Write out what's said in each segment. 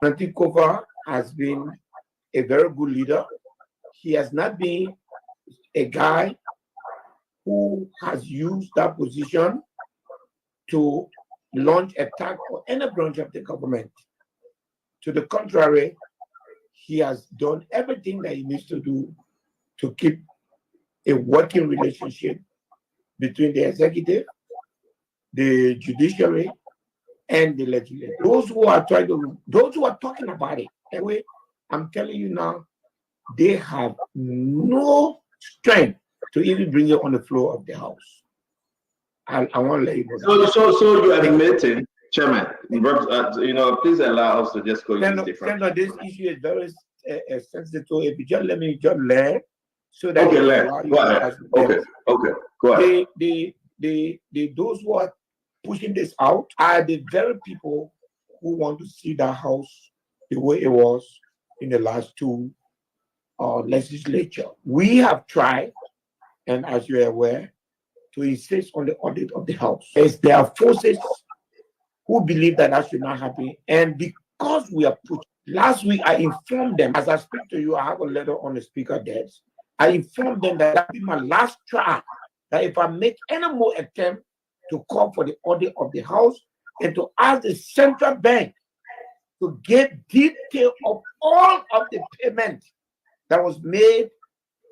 Nantikova has been a very good leader. He has not been a guy who has used that position to launch attack on any branch of the government. To the contrary, he has done everything that he needs to do to keep a working relationship between the executive, the judiciary, and the legislature. Those who are talking about it, anyway, I'm telling you now, they have no strength to even bring it on the floor of the House. I want to let you know. So you are admitting, Chairman, please allow us to just go into different. This issue is very sensitive. If you just let me learn, so that okay, go ahead. Okay, go ahead. Those who are pushing this out are the very people who want to see the House the way it was in the last two legislature. We have tried, and as you are aware, to insist on the audit of the House. There are forces who believe that should not happen, and because we are pushed. Last week, I informed them, as I speak to you, I have a letter on the speaker desk. I informed them that will be my last try, that if I make any more attempt to call for the audit of the House and to ask the central bank to get detail of all of the payment that was made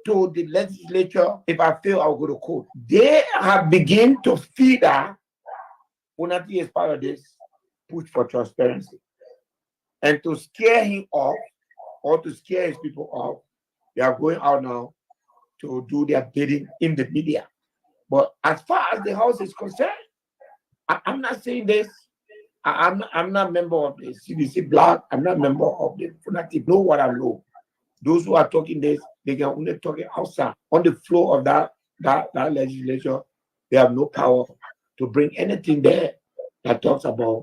to the legislature, if I fail, I'll go to court. They have begun to feed that Unati is part of this push for transparency. And to scare him off, or to scare his people off, they are going out now to do their bidding in the media. But as far as the House is concerned, I'm not saying this. I'm not a member of the CDC block. I'm not a member of the Funati. Know what I know. Those who are talking this, they can only talk it outside. On the floor of that legislature, they have no power to bring anything there that talks about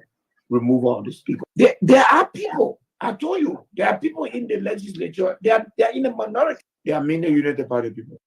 removal of the speaker. There are people, I told you, there are people in the legislature, they are in a minority. They are mainly United Party people.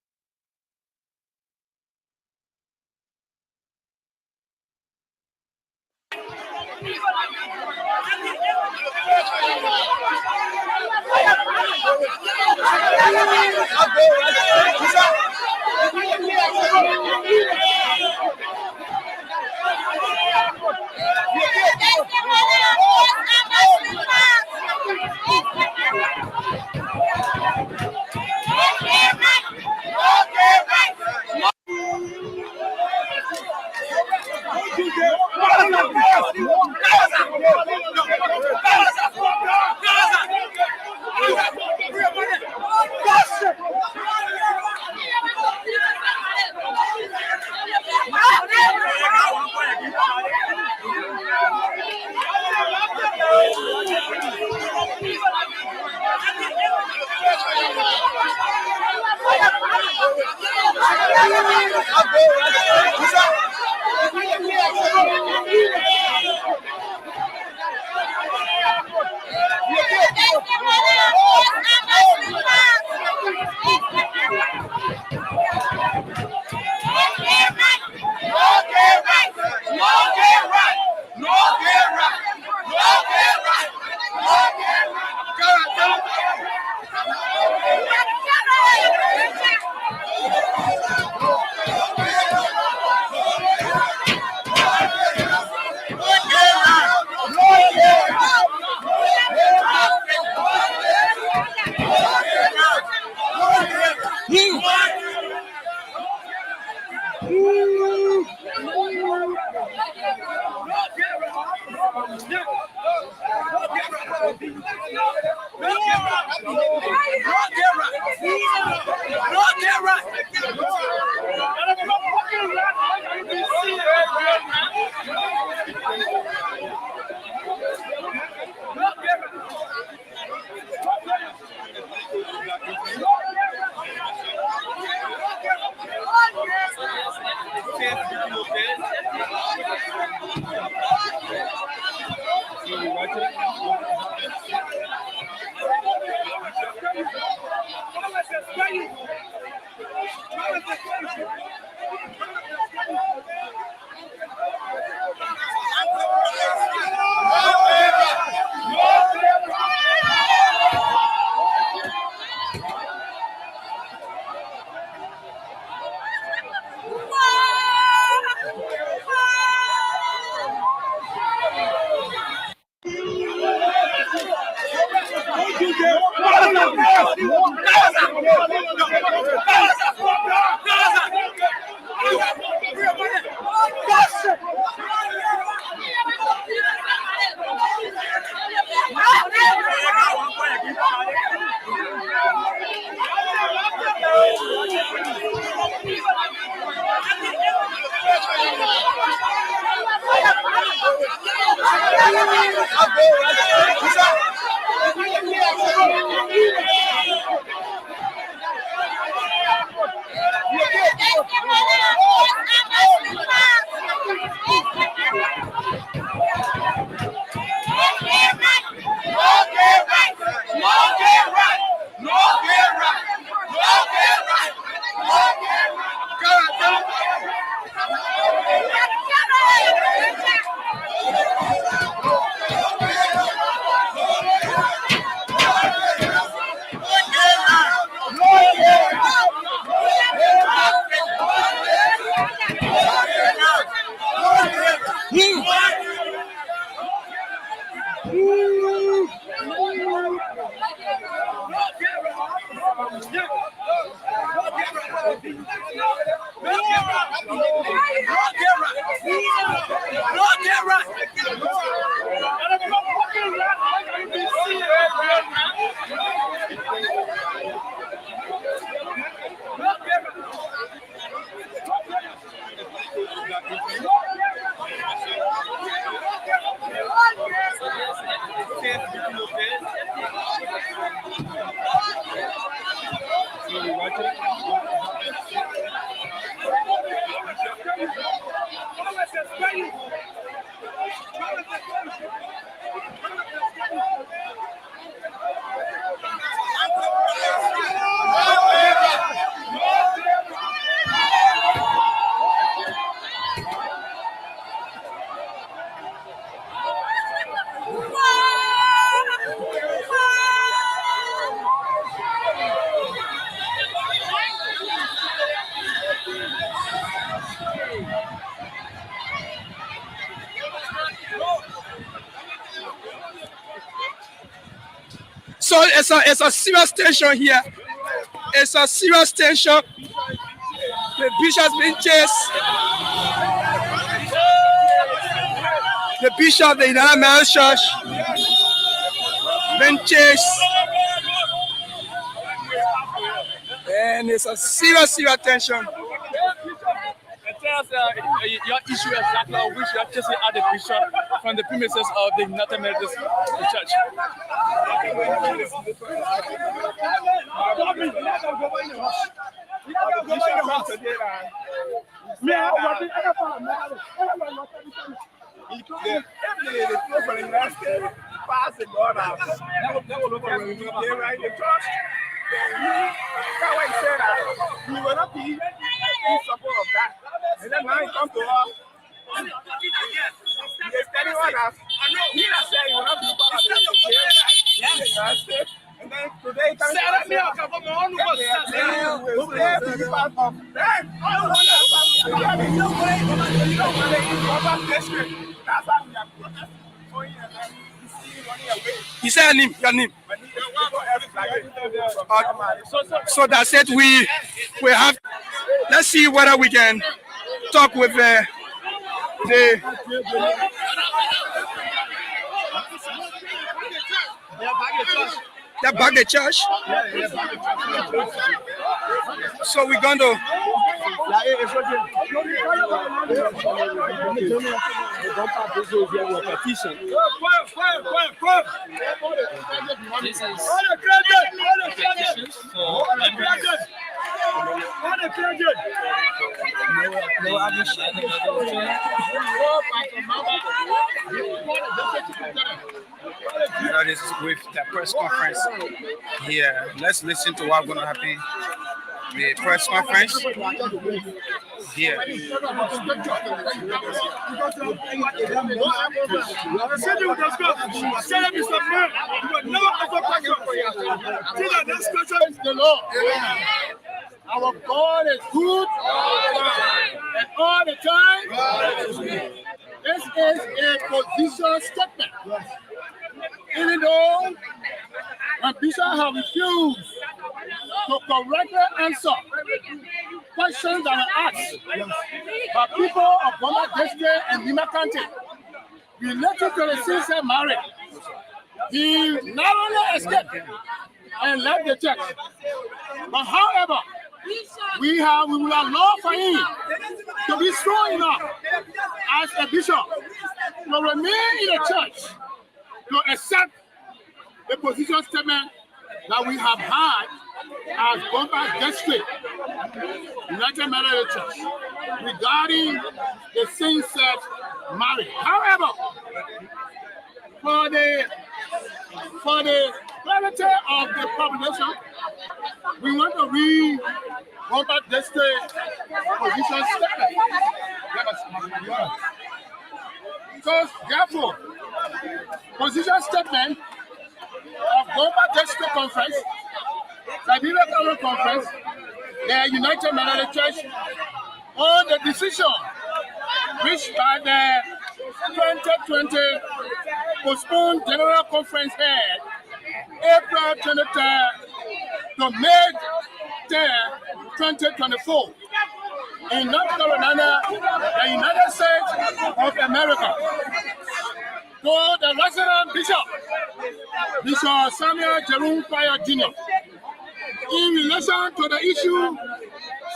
So it's a serious tension here. It's a serious tension. The bishop's been chased. The bishop of the United Methodist Church been chased. And it's a serious tension. Tell us your issue exactly, of which you are chasing out the bishop from the premises of the United Methodist Church. We will not be in support of that. And then now he comes to us. He's telling us, he has said he will not be part of the United States. And then today, he comes to us. He said your name. So that's it. We have. Let's see whether we can talk with the back the church. So we're going to. This is with the press conference here. Let's listen to what's going to happen. The press conference here. Our God is good and all the time. This is a position statement. Even though when Bishop have refused to correctly answer questions that are asked by people of Bassa District and Nimba County related to the sincere marriage, he not only escaped and left the church, but however, we will allow for him to be strong enough as a bishop to remain in the church to accept the position statement that we have had as Bassa District United Methodist Church regarding the same-sex marriage. However, for the clarity of the population, we want to read Bassa District position statement. So therefore, position statement of Bassa District Conference, Liberia County Conference, the United Methodist Church, on the decision reached by the 2020 postponed General Conference held April 23rd to May 10th, 2024 in North Carolina, the United States of America. To the resident Bishop Samuel Jerome Fire Jr. in relation to the issue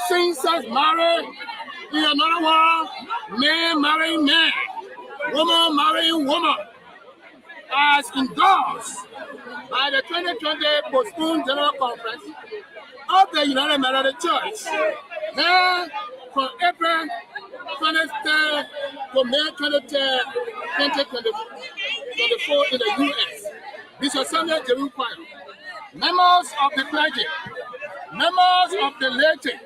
same-sex marriage, in another word, man marrying man, woman marrying woman, as endorsed by the 2020 postponed General Conference of the United Methodist Church, held from April 23rd to May 23rd, 2024 in the U.S. Bishop Samuel Jerome Fire, members of the clergy, members of the laity,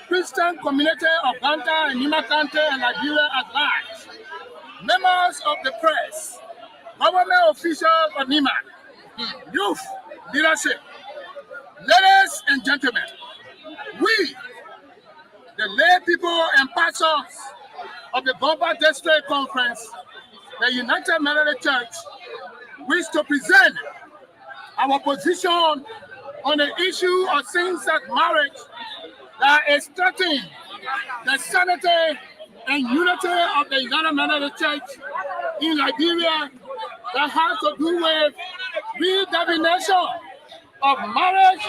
Christian community of Bassa and Nimba County and Liberia at large, members of the press, government officials of Nimba, youth, leadership, ladies and gentlemen, we, the lay people and pastors of the Bassa District Conference, the United Methodist Church, wish to present our position on the issue of same-sex marriage that is threatening the sanity and unity of the United Methodist Church in Liberia, that has to do with redefinition of marriage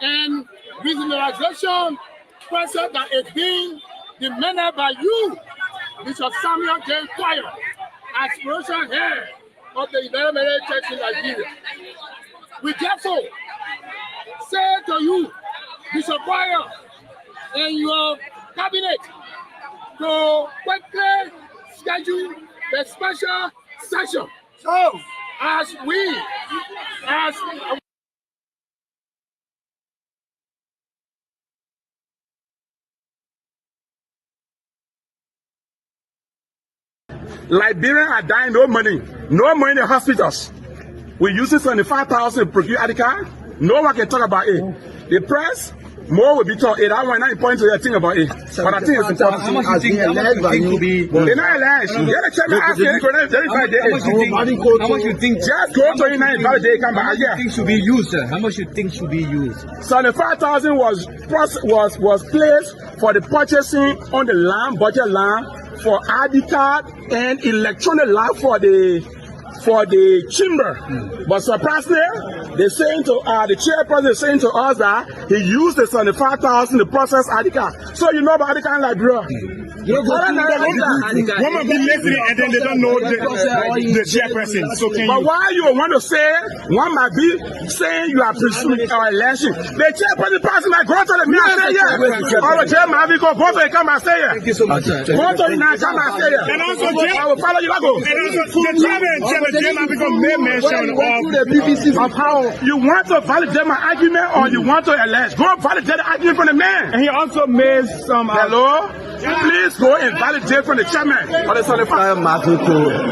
and regionalization process that is being demanded by you, Bishop Samuel J. Choir, as spiritual head of the United Methodist Church in Liberia. We therefore say to you, Bishop Choir, and your cabinet, to quickly schedule the special session. So, as Liberians are dying, no money in the hospitals. We use it 75,000 to procure ID card. No one can talk about it. The press, more will be talking. That one not important to the thing about it. But I think it's important. How much you think will be? They're not alleged. They're the chairman asking How much you think? Just go to United Validate, come back. How much you think should be used, sir? How much you think should be used? 75,000 was placed for the purchasing on the land, budget land, for ID card and electronic land for the chamber. But surprisingly, they're saying to the chairperson is saying to us that he used the 75,000 to process ID card. So you know about ID card in Liberia. One might be listening and then they don't know the chairperson. So but why you want to say one might be saying you are pursuing our election? The chairperson person might go to the me and say yes. Or the chairman go to the come and say yes. Thank you so much, sir. Go to the come and say yes. And also, I will follow you. I go. And also, the chairman become main mention of how you want to validate my argument or you want to elect. Go validate the argument from the man. And he also made some. Hello? Please go and validate from the chairman.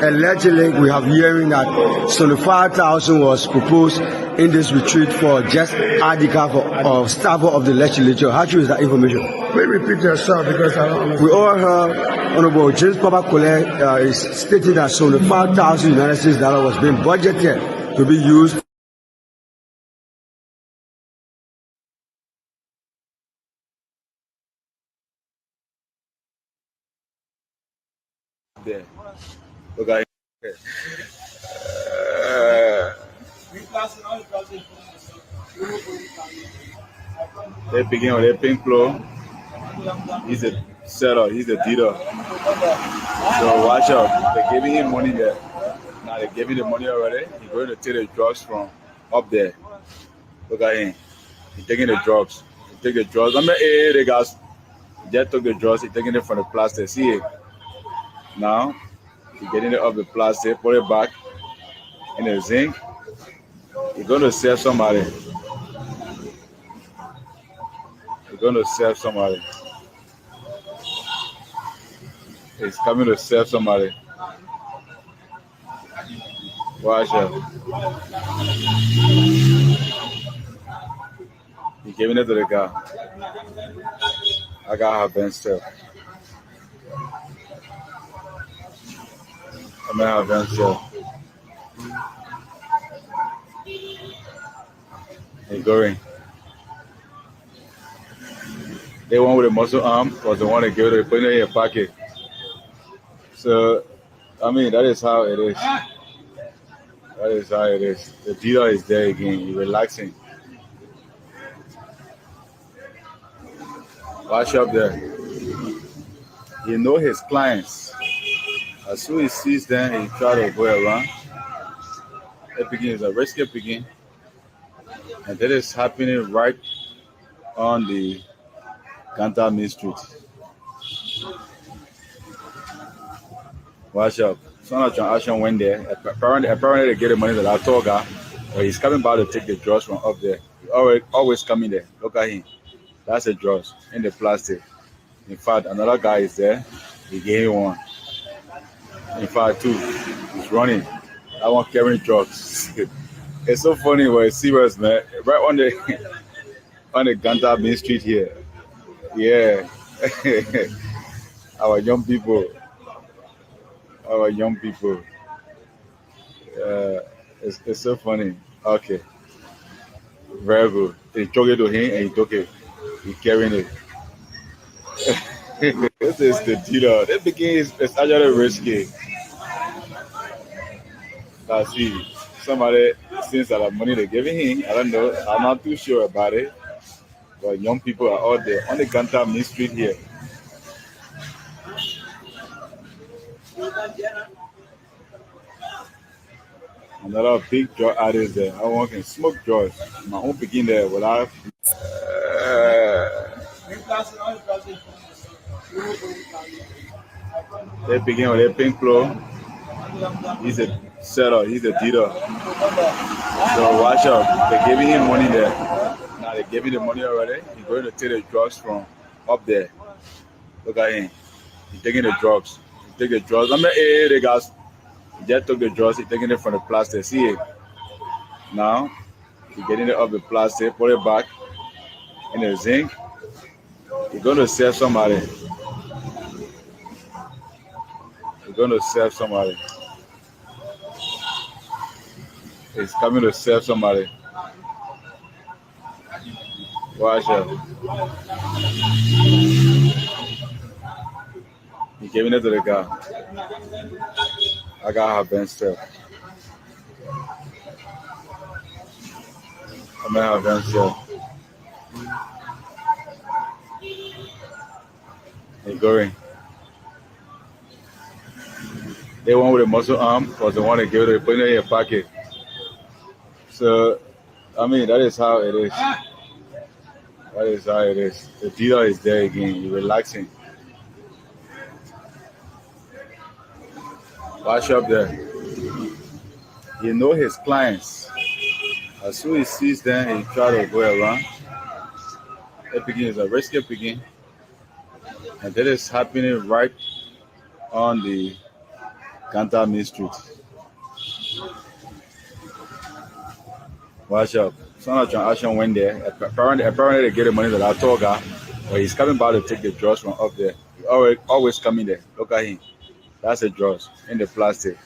Allegedly, we have hearing that 75,000 was proposed in this retreat for just ID card of staff of the legislature. How true is that information? Please repeat yourself because I don't understand. We all heard Honorable James Papa Kole is stating that 75,000 United States dollars was being budgeted to be used. There. Okay. They begin with a pink flow. He's a seller, he's a dealer. So watch out. They're giving him money there. Now they're giving the money already. He's going to take the drugs from up there. Look at him. He's taking the drugs. He take the drugs. Number 8, the guys just took the drugs. He's taking it from the plastic. See it? Now, he's getting it off the plastic, put it back in the zinc. He's going to sell somebody. He's going to sell somebody. He's coming to sell somebody. Watch out. He's giving it to the guy. I got her bench still. I'm gonna have bench still. He's going. They one with a muscle arm was the one that gave it, put it in your pocket. So, I mean, that is how it is. That is how it is. The dealer is there again. He's relaxing. Watch up there. He knows his clients. As soon as he sees them, he try to go around. That begin is a risky begin. And that is happening right on the Ganta Main Street. Watch out. Son of transaction went there. Apparently they get the money that I told her. But he's coming back to take the drugs from up there. He always coming there. Look at him. That's the drugs in the plastic. In fact, another guy is there. He gave him one. In fact, 2. He's running. That one carrying drugs. It's so funny when it's serious, man. Right on the Ganta Main Street here. Yeah. Our young people. It's so funny. Okay. Very good. They took it to him and he took it. He carrying it. This is the dealer. This begin is actually risky. Let's see. Somebody since a lot of money they're giving him. I don't know. I'm not too sure about it. But young people are out there on the Ganta Main Street here. Another big joy artist there. I want to smoke joy. My own begin there without. They begin with a pink floor. He's a seller. He's a dealer. So watch out. They're giving him money there. Now they're giving the money already. He's going to take the drugs from up there. Look at him. He's taking the drugs. He take the drugs. I'm like, hey, the guys. He just took the drugs. He's taking it from the plastic. See it? Now, he's getting it off the plastic. Put it back in the zinc. He's going to sell somebody. He's going to sell somebody. He's coming to sell somebody. Watch out. He's giving it to the guy. I got her bench stuff. I'm gonna have bench stuff. Hey, going. They one with a muscle arm was the one that gave it, put it in your pocket. So, I mean, that is how it is. That is how it is. The dealer is there again. You're relaxing. Watch up there. He know his clients. As soon as he sees them, he try to go around. That picking is a risky picking. And that is happening right on the Ganta Main Street. Watch out. Some of the transaction went there. Apparently they get the money to that tour guy, but he's coming back to take the drugs from up there. He always coming there. Look at him. That's the drugs in the plastic.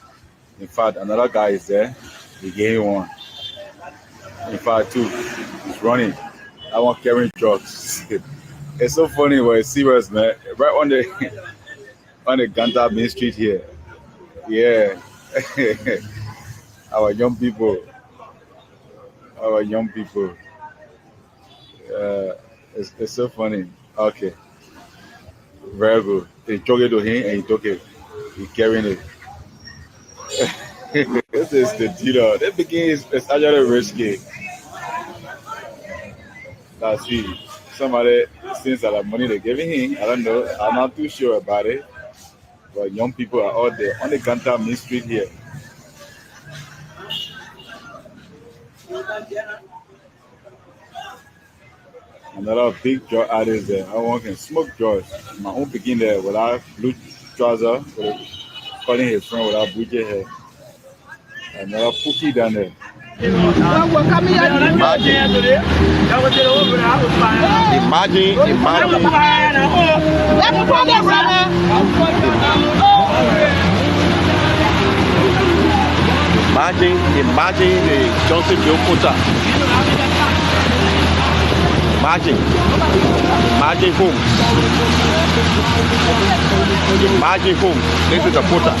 In fact, another guy is there. He gave him one. In fact, two. He's running. I want carrying drugs. It's so funny when it's serious, man. Right on the Ganta Main Street here. Yeah. Our young people. It's so funny. Okay. Very good. They took it to him and he took it. He's carrying it. This is the dealer. That begin is actually risky. Let's see. Somebody since a lot of money they're giving him. I don't know. I'm not too sure about it. But young people are out there on the Ganta Main Street here. Another big joy artist there. I want to smoke joy. My own begin there without blue trouser, calling his friend without blue hair. Another Pookie down there. Imagine the Johnson Bill Potter. Imagine homes. Imagine homes. This is a Potter.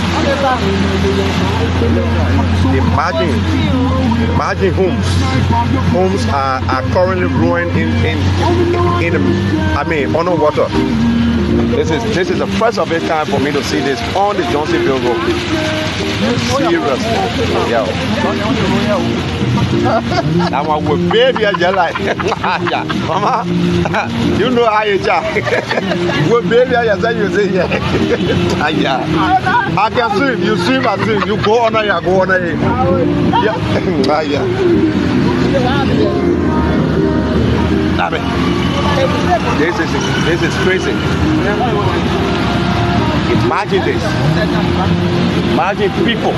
Imagine homes. Homes are currently growing underwater. This is the first of its time for me to see this on the Johnson Bill Road. Seriously, yeah. That one with baby, I just like, Mama, you know how you are. With baby, I say you say yeah. Yeah. I can swim. You swim, I swim. You go on, I go on. Yeah. Yeah. This is crazy. Imagine this. Imagine people,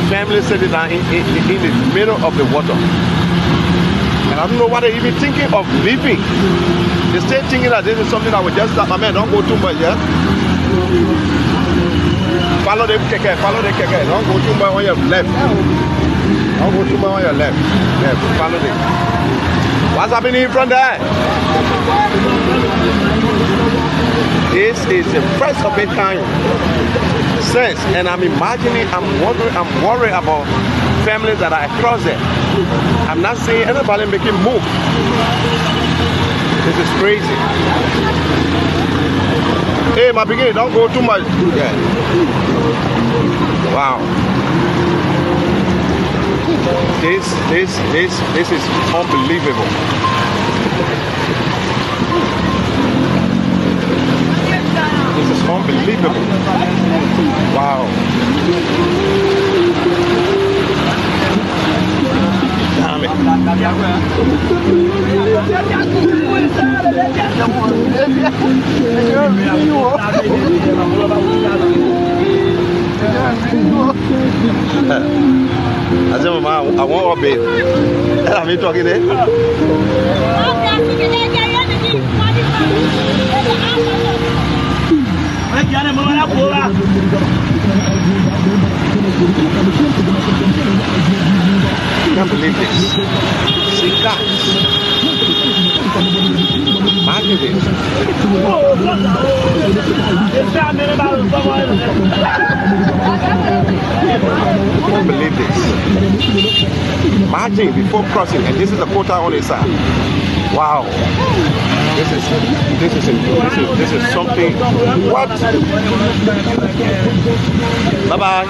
families sitting down in the middle of the water. And I don't know what they're even thinking of leaving. They're still thinking that this is something that will just start. My man, don't go too much, yeah? Follow the keke. Don't go too much on your left. I'll go to my on your left. Yeah, follow me. What's happening in front there? This is the first of its kind since, and I'm imagining, I'm worried about families that are across there. I'm not seeing anybody making move. This is crazy. Hey, my beginning, don't go too much. Yeah. Wow. This is unbelievable. This is unbelievable. Wow. Damn it. I said, Mama, I want a baby. I'm talking there. I can't believe this. See that? Imagine this. I can't believe this. Imagine before crossing, and this is the quota on his side. Wow. This is something. What? Bye bye.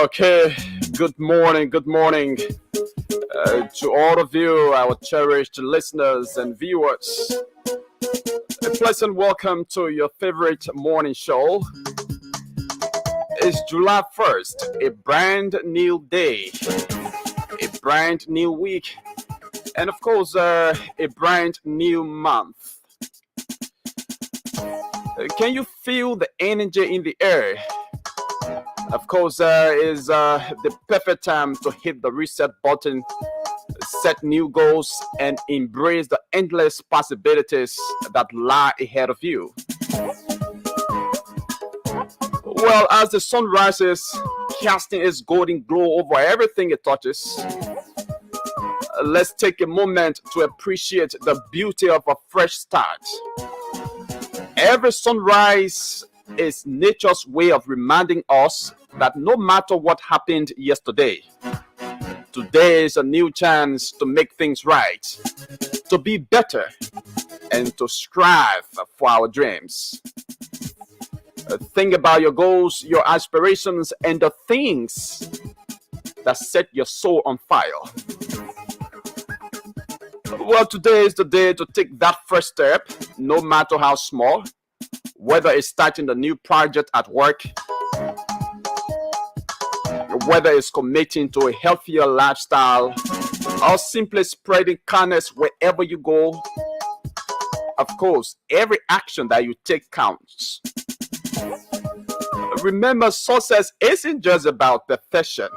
Okay. Good morning to all of you, our cherished listeners and viewers. A pleasant welcome to your favorite morning show. It's July 1st, a brand new day, a brand new week, and of course, a brand new month. Can you feel the energy in the air? Of course, is the perfect time to hit the reset button, set new goals, and embrace the endless possibilities that lie ahead of you. Well, as the sun rises, casting its golden glow over everything it touches, let's take a moment to appreciate the beauty of a fresh start. Every sunrise is nature's way of reminding us that no matter what happened yesterday, today is a new chance to make things right, to be better, and to strive for our dreams. Think about your goals, your aspirations, and the things that set your soul on fire. Well, today is the day to take that first step, no matter how small, whether it's starting a new project at work, whether it's committing to a healthier lifestyle, or simply spreading kindness wherever you go. of course, every action that you take counts. Remember, success isn't just about perfection,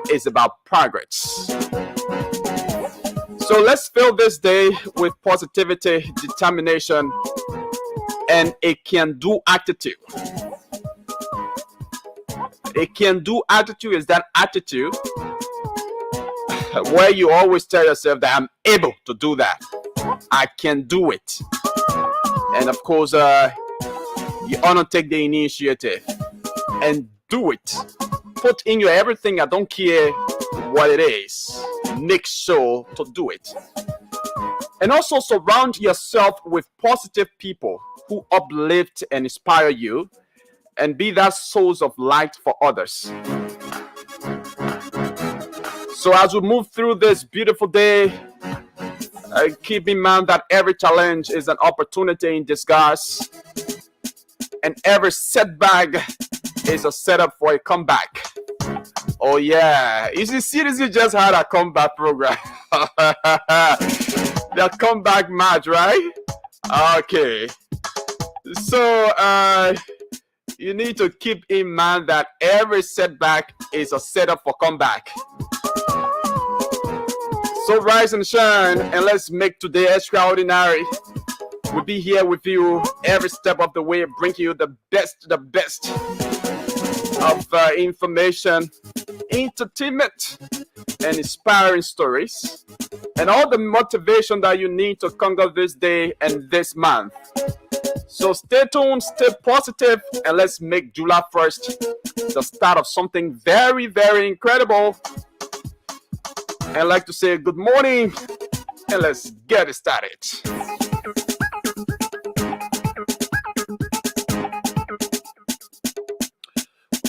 it's about progress. So let's fill this day with positivity, determination, and a can-do attitude. A can-do attitude is that attitude where you always tell yourself that I'm able to do that. I can do it. And of course, you want to take the initiative and do it. Put in your everything. I don't care what it is. Make sure to do it. And also surround yourself with positive people who uplift and inspire you, and be that source of light for others. So as we move through this beautiful day, keep in mind that every challenge is an opportunity in disguise, and every setback is a setup for a comeback. Oh yeah, you seriously just had a comeback program. The comeback match, right? Okay. So you need to keep in mind that every setback is a setup for comeback. So rise and shine, and let's make today extraordinary. We'll be here with you every step of the way, bringing you the best of information, entertainment, and inspiring stories, and all the motivation that you need to conquer this day and this month. So stay tuned, stay positive, and let's make July 1st the start of something very, very incredible. And I'd like to say good morning, and let's get it started.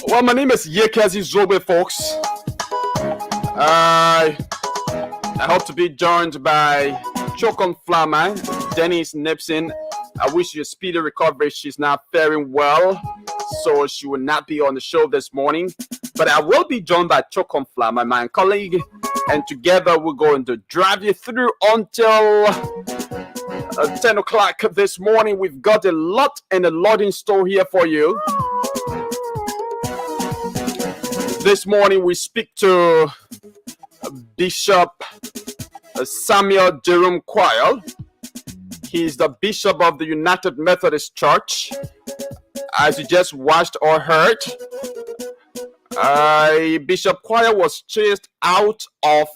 Well, my name is Yekazi Zobe, folks. I hope to be joined by Chokon Flama, Dennis Nipson. I wish you a speedy recovery. She's not faring well, so she will not be on the show this morning. But I will be joined by Chokon Flama, my colleague, and together we're going to drive you through until 10 o'clock this morning. We've got a lot in store here for you. This morning we speak to Bishop Samuel Jerome Quayle. He's the Bishop of the United Methodist Church. As you just watched or heard, Bishop Quayle was chased out of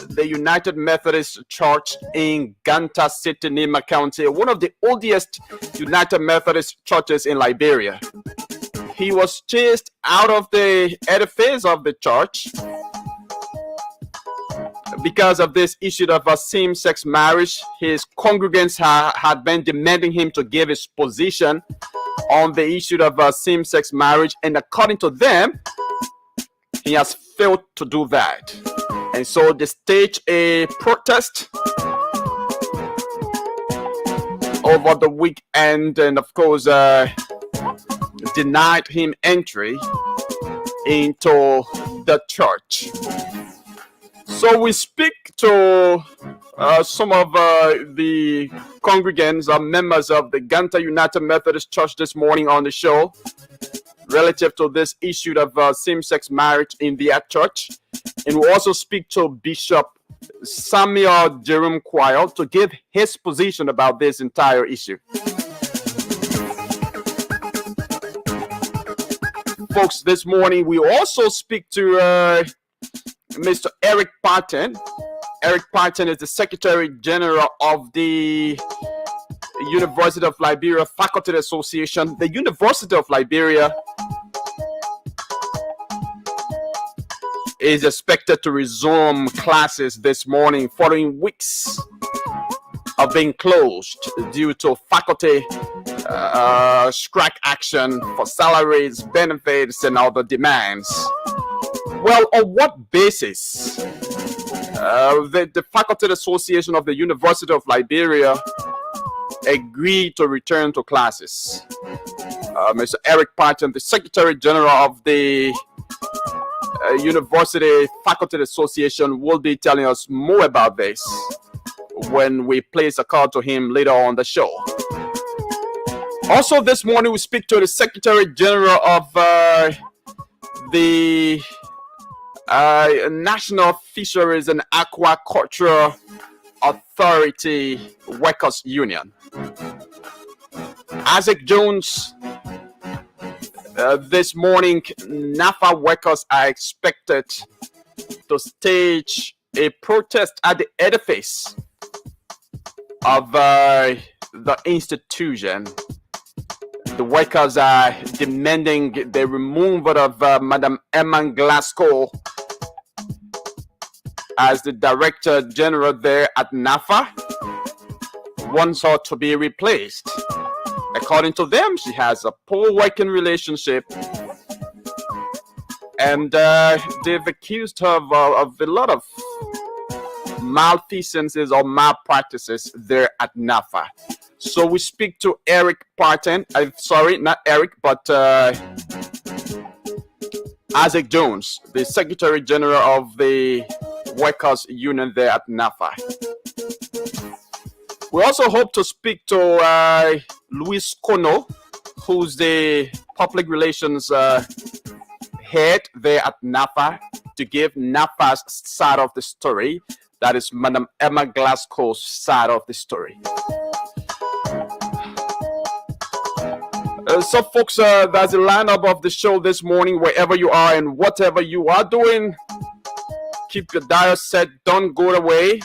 the United Methodist Church in Ganta City, Nimba County, one of the oldest United Methodist churches in Liberia. He was chased out of the edifice of the church because of this issue of a same-sex marriage. His congregants had been demanding him to give his position on the issue of same-sex marriage, and according to them, he has failed to do that. And so they staged a protest over the weekend, and of course denied him entry into the church. So we speak to some of the congregants or members of the Ganta United Methodist Church this morning on the show relative to this issue of same-sex marriage in their church. And we also speak to Bishop Samuel Jerome Quayle to give his position about this entire issue. Folks, this morning we also speak to Mr. Eric Parton. Eric Parton is the Secretary General of the University of Liberia Faculty Association. The University of Liberia is expected to resume classes this morning following weeks of being closed due to faculty strike action for salaries, benefits, and other demands. Well, on what basis? The Faculty Association of the University of Liberia agreed to return to classes. Mr. Eric Parton, the Secretary General of the University Faculty Association, will be telling us more about this. when we place a call to him later on the show. Also, this morning we speak to the Secretary General of the National Fisheries and Aquaculture Authority Workers Union. Isaac Jones. This morning, NAFA workers are expected to stage a protest at the edifice of the institution. The workers are demanding the removal of Madam Emma Glasgow as the Director General there at NAFA. Wants her to be replaced. According to them, she has a poor working relationship, and they've accused her of a lot of malfeasances or malpractices there at NAFA. So we speak to Eric Parton. Sorry, not Eric, but Isaac Jones, the Secretary General of the Workers Union there at NAFA. We also hope to speak to Luis Kono, who's the public relations head there at NAFA, to give NAFA's side of the story. That is Madam Emma Glasgow's side of the story. So, folks, that's the lineup of the show this morning. Wherever you are and whatever you are doing, keep your dial set. Don't go away.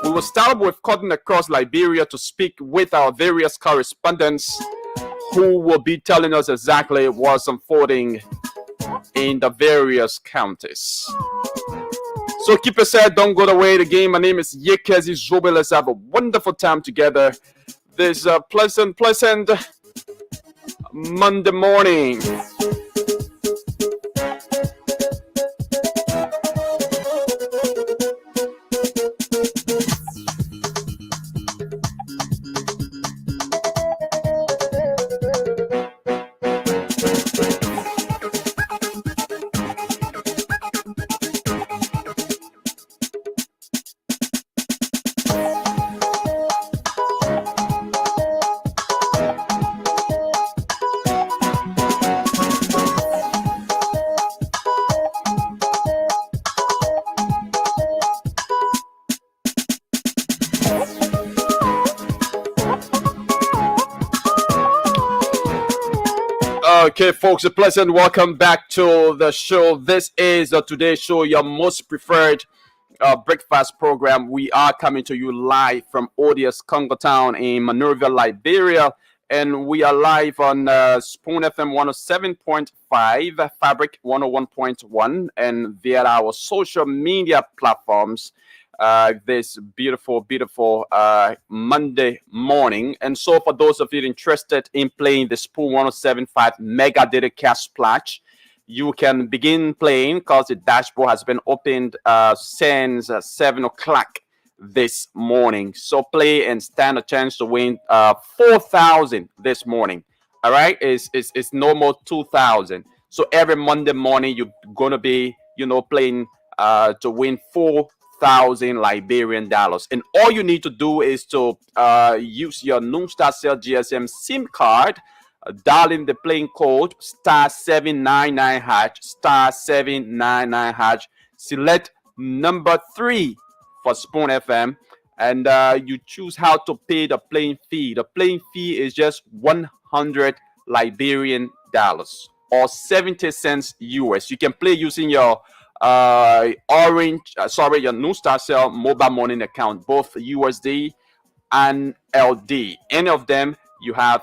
We will start with cutting across Liberia to speak with our various correspondents who will be telling us exactly what's unfolding in the various counties. So keep it said, don't go away. Again, my name is Yekezi Zobe. Let's have a wonderful time together this pleasant Monday morning. Okay, folks, a pleasant welcome back to the show. This is today's show, your most preferred breakfast program. We are coming to you live from Odious Congo Town in Monrovia, Liberia, and we are live on Spoon FM 107.5, Fabric 101.1, and via our social media platforms. This beautiful Monday morning. And so for those of you interested in playing the Spoon 107.5 Mega Data Cash Splash, you can begin playing because the dashboard has been opened since 7 o'clock this morning. So play and stand a chance to win 4,000 this morning. All right, it's normal 2,000. So every Monday morning you're gonna be playing to win 4,000 Liberian dollars, and all you need to do is to use your Noomstar Cell GSM SIM card, dial in the playing code *799#, *799#, select number 3 for Spoon FM, and you choose how to pay the playing fee. The playing fee is just 100 Liberian dollars or 70 cents US. You can play using your your Noomstar Cell mobile money account, both USD and LD. Any of them you have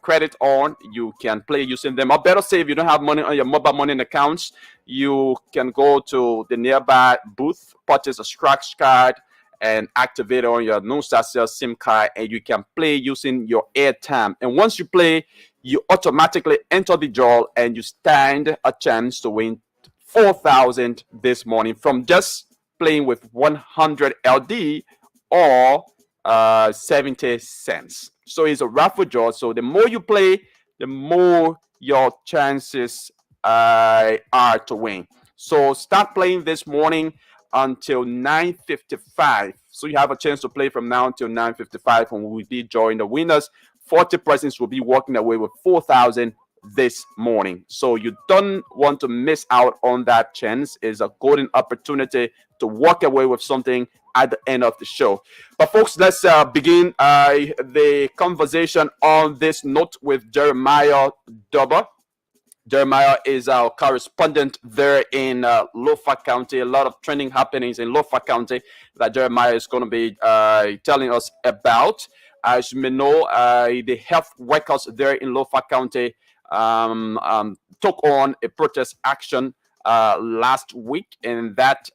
credit on, you can play using them. Or better say, if you don't have money on your mobile money accounts, you can go to the nearby booth, purchase a scratch card, and activate it on your Noomstar Cell SIM card, and you can play using your airtime. And once you play, you automatically enter the draw, and you stand a chance to win 4,000 this morning from just playing with 100 LD or 70 cents. So it's a raffle draw. So the more you play, the more your chances are to win. So start playing this morning. until 9:55. So you have a chance to play from now until 9:55 when we will be drawing the winners. 40 persons will be walking away with 4,000 this morning. So you don't want to miss out on that chance. It's a golden opportunity to walk away with something at the end of the show. But folks, let's begin the conversation on this note with Jeremiah Dubber. Jeremiah is our correspondent there in Lofa County. A lot of trending happenings in Lofa County that Jeremiah is going to be telling us about. As you may know, the health workers there in Lofa County took on a protest action last week, and that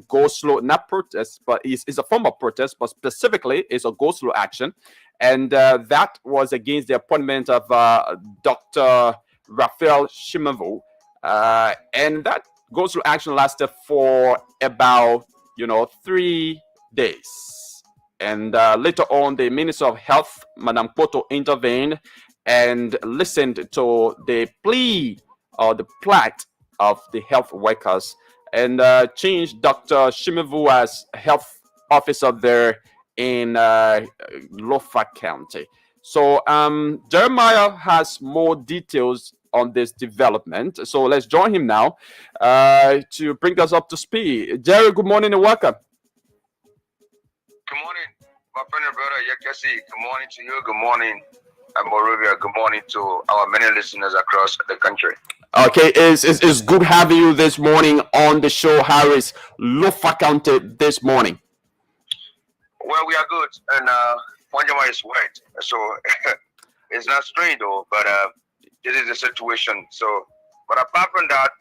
go slow, not protest, but it's a form of protest, but specifically it's a go slow action. And that was against the appointment of Dr. Raphael Shimavu. And that go slow action lasted for about 3 days. And later on, the Minister of Health, Madam Poto, intervened and listened to the plea or the plight of the health workers and changed Dr. Shimavu as health officer there in Lofa County. So Jeremiah has more details on this development. So let's join him now to bring us up to speed. Jerry, good morning and welcome. Good morning, my friend and brother Yakasi. Good morning to you. Good morning, Moravia. Good morning to our many listeners across the country. Okay, it's good having you this morning on the show. How is Lofa County this morning? Well, we are good, and Ponjama is wet, so it's not strange though. But this is the situation. So, but apart from that,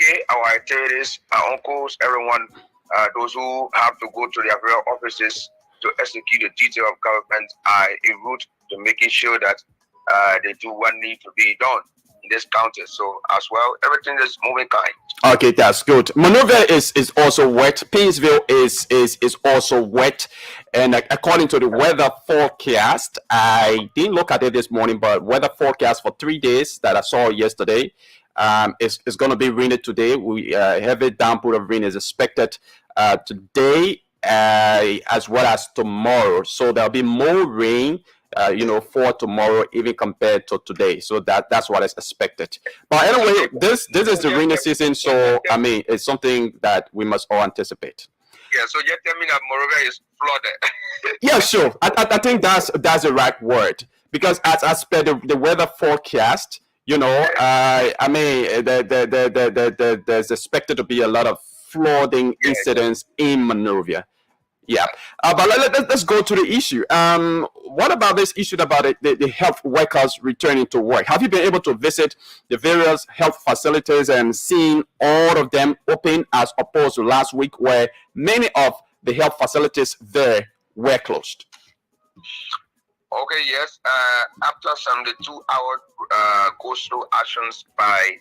okay, our activities, our uncles, everyone. Those who have to go to their various offices to execute the detail of government are en route to making sure that they do what needs to be done in this county. So as well, everything is moving kind. Okay, that's good. Monrovia is also wet. Painesville is also wet. And according to the weather forecast, I didn't look at it this morning, but weather forecast for 3 days that I saw yesterday, it's going to be rainy today. We heavy downpour of rain is expected today as well as tomorrow. So there'll be more rain, for tomorrow, even compared to today. So that's what is expected. But anyway, this is the rainy season. So I mean, it's something that we must all anticipate. Yeah. So you tell me that Monrovia is flooded. Yeah, sure. I think that's the right word, because as per the weather forecast, I mean, there's expected to be a lot of flooding incidents in Monrovia. Yeah, but let's go to the issue. What about this issue about the health workers returning to work? Have you been able to visit the various health facilities and seen all of them open, as opposed to last week where many of the health facilities there were closed? Okay, yes. After 72-hour go-slow actions by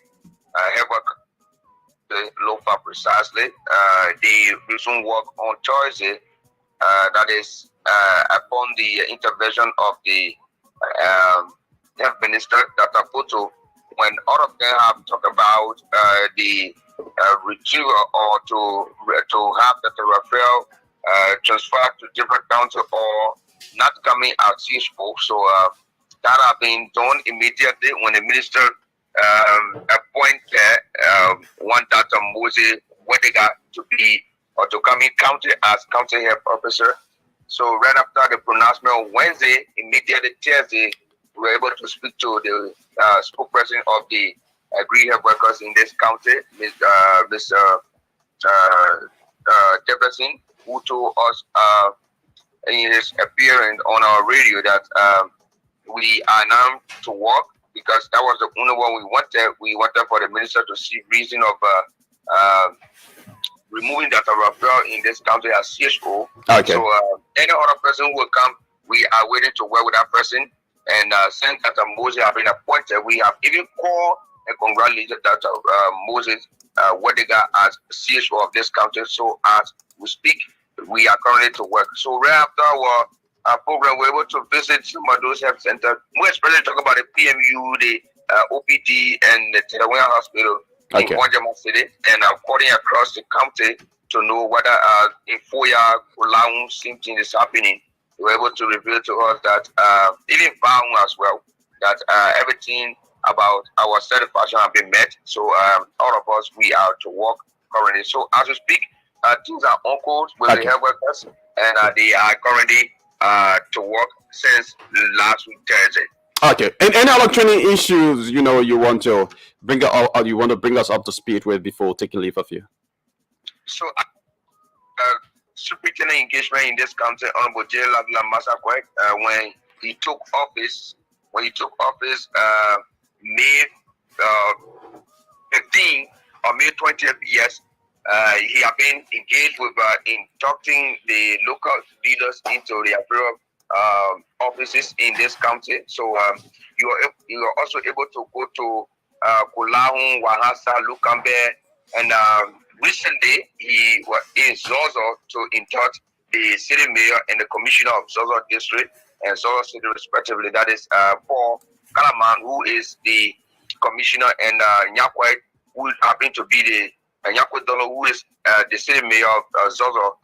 health workers, the Lofa precisely, they resumed work on Thursday. That is upon the intervention of the health minister, Dr. Poto, when all of them have talked about the retrieval or to have Dr. Raphael transferred to different county or not coming out CHO. So that have been done immediately when the minister appointed one Dr. Moses Wedega to be or to come in county as county health officer. So right after the pronouncement on Wednesday, immediately Thursday, we were able to speak to the spokesperson of the agri health workers in this county, Ms. Jefferson, who told us in his appearance on our radio that we are now to work, because that was the only one we wanted. We wanted for the minister to see reason of removing Dr. Raphael in this county as CHO. Okay. So any other person who will come, we are waiting to work with that person. And since Dr. Moses has been appointed, we have even called and congratulated Dr. Moses Wedega as CHO of this county. So as we speak, we are currently to work. So right after our program, we're able to visit some of those health centers. We especially talk about the PMU, the OPD, and the Tedawina Hospital in Ponjama City, and according across the county to know whether in Foya, Kulaun, same thing is happening. They were able to reveal to us that even Baum as well, that everything about our satisfaction have been met. So all of us, we are to work currently. So as we speak, things are on course with the health workers, and they are currently to work since last week Thursday. Okay. And any electronic issues, you want to bring us up to speed with before taking leave of you? So, superintendent engagement in this county, Honorable J. Lavila Massaquoi, when he took office, May 15 or May 20th, yes, he had been engaged with inducting the local leaders into the appropriate offices in this county. So you are also able to go to Kulahun, Wahasa, Lukambe, and recently he was in Zozo to induct the city mayor and the commissioner of Zozo district and Zozo city respectively. That is Paul Kalaman, who is the commissioner, and Nyakwai, who happened to be the Nyakwai Dolo, who is the city mayor of Zozo.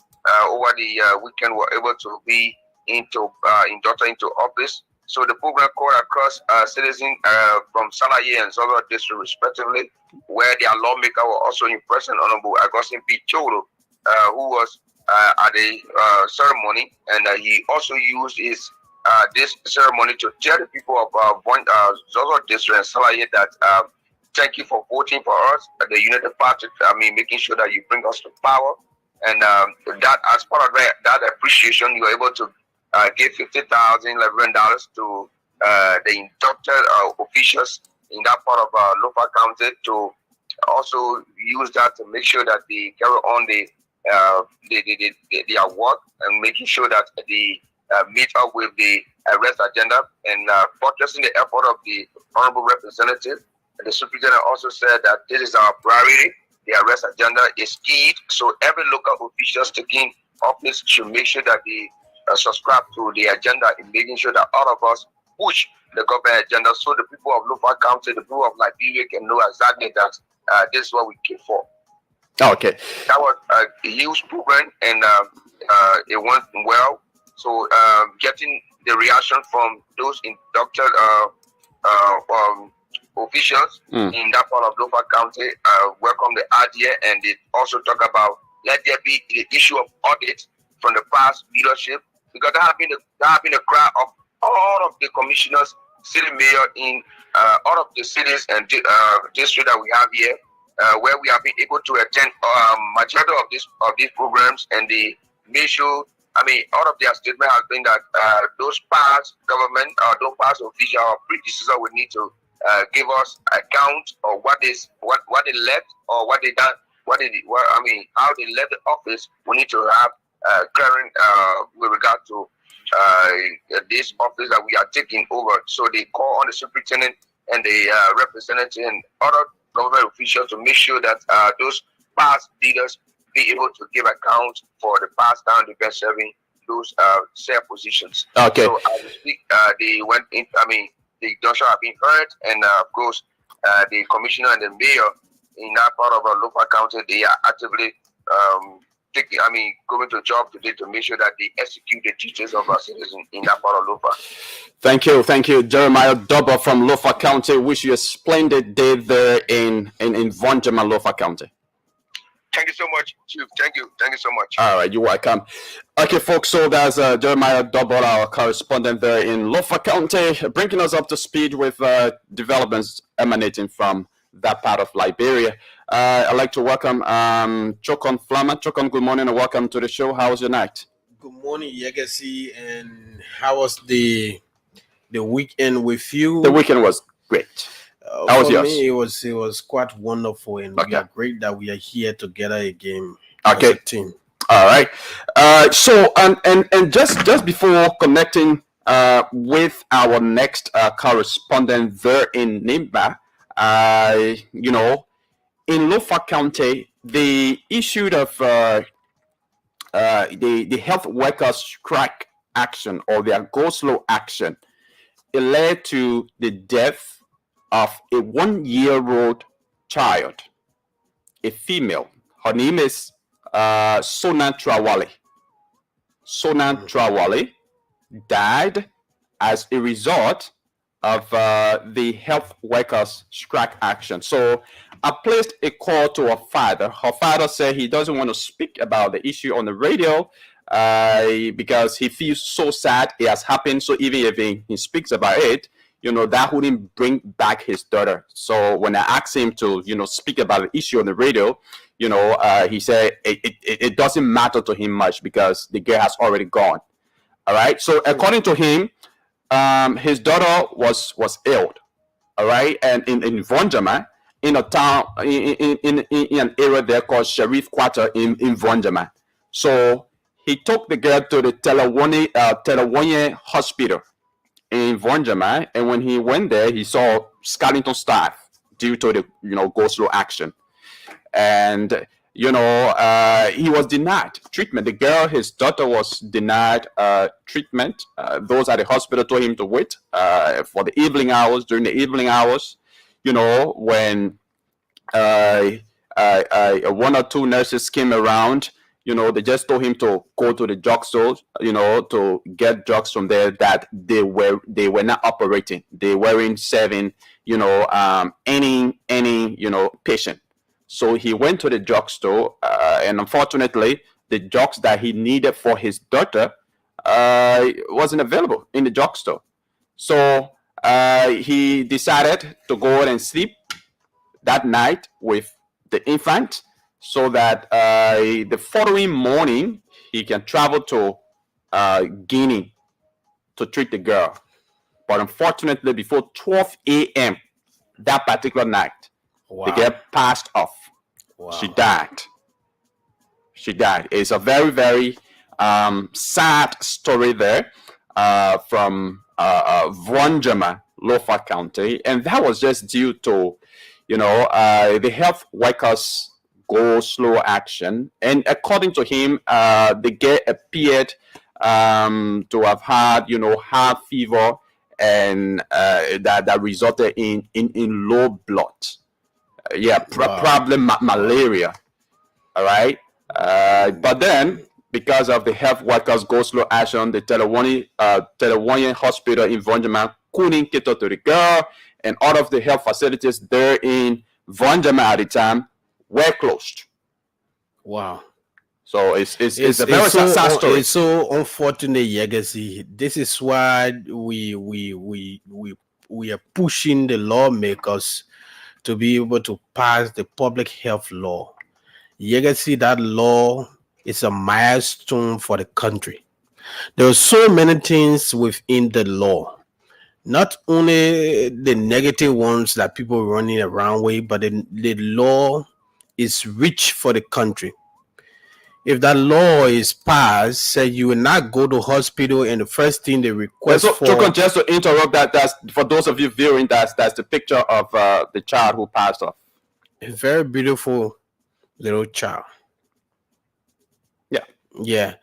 Over the weekend were able to be inducted into office. So the program called across citizens from Salaye and Zozo district respectively, where their lawmaker were also in person, Honorable Augustine P. Cholo, who was at the ceremony, and he also used his this ceremony to tell the people of Zozo district and Salaye that thank you for voting for us, the United Party. Making sure that you bring us to power, and that as part of that appreciation, you were able to give $50,000 to the inducted officials in that part of Lofa County to also use that to make sure that they carry on their work and making sure that they meet up with the arrest agenda and fortressing the effort of the honorable representative. The superintendent also said that this is our priority. The arrest agenda is key, so every local officials taking office should make sure that they subscribe to the agenda in making sure that all of us push the government agenda, so the people of Lofa County, the people of Liberia can know exactly that this is what we came for. Okay. That was a huge program, and it went well. So getting the reaction from those inducted officials in that part of Lofa County welcome the idea, and they also talk about let there be the issue of audit from the past leadership, because that have been a cry of all of the commissioners, city mayor in all of the cities and districts that we have here, where we have been able to attend majority of these programs, and the major, all of their statement has been that those past government or those past officials or predecessors would need to give us account of what they left or what they done, how they left the office. We need to have current with regard to this office that we are taking over. So they call on the superintendent and the representative and other government officials to make sure that those past leaders be able to give account for the past time they've been serving those said positions. Okay. So as we speak, they went in. The induction have been heard, and of course, the commissioner and the mayor in that part of Lofa County, they are actively going to job today to make sure that they execute the duties of our citizens in that part of Lofa. Thank you, Jeremiah Dobber from Lofa County. Wish you a splendid day there in Vonjama, Lofa County. Thank you so much, Chief. Thank you so much. All right, you're welcome. Okay, folks, so that's Jeremiah Dobber, our correspondent there in Lofa County, bringing us up to speed with developments emanating from that part of Liberia. I'd like to welcome Chokon Flama. Chokon, good morning and welcome to the show. How was your night? Good morning, Yegasi, and how was the weekend with you? The weekend was great. How was yours? Me, it was quite wonderful, and we are great that we are here together again as a team. All right. So and just before connecting with our next correspondent there in Nimba, in Lofa County, the issue of the health workers strike action or their go slow action, it led to the death of a 1-year-old child, a female. Her name is Sonan Trawale died as a result of the health workers' strike action. So I placed a call to her father. Her father said he doesn't want to speak about the issue on the radio because he feels so sad it has happened. So even if he speaks about it, that wouldn't bring back his daughter. So when I asked him to, speak about the issue on the radio, he said it doesn't matter to him much because the girl has already gone. All right. So according to him, his daughter was ill. All right, and in Vonjama, in a town in an area there called Sharif Quarter in Vonjama. So he took the girl to the Telewanye Hospital in Vonjama, and when he went there, he saw skeleton staff due to the go slow action, and he was denied treatment. The girl, his daughter, was denied treatment. Those at the hospital told him to wait for the evening hours. During the evening hours, when one or two nurses came around, they just told him to go to the drugstore, to get drugs from there that they were not operating. They weren't serving, any patient. So he went to the drugstore, and unfortunately, the drugs that he needed for his daughter wasn't available in the drugstore. So he decided to go out and sleep that night with the infant so that the following morning he can travel to Guinea to treat the girl. But unfortunately, before 12 a.m. that particular night, the girl passed off. Wow. She died. It's a very, very sad story there from Vonjama, Lofa County. And that was just due to, the health workers go slow action. And according to him, the girl appeared to have had, high fever and that resulted in low blood. Problem malaria. All right. But then, because of the health workers go slow action, the Telewanye Hospital in Vonjama couldn't cater to the girl, and all of the health facilities there in Vonjama at the time were closed. Wow. So it's a very sad story. It's so unfortunate, Legacy. This is why we are pushing the lawmakers to be able to pass the public health law. You can see that law is a milestone for the country. There are so many things within the law, not only the negative ones that people running around with, but the law is rich for the country. If that law is passed, you will not go to hospital, and the first thing they request for. Chokon, just to interrupt that's for those of you viewing, that's the picture of the child who passed off. A very beautiful little child. Yeah.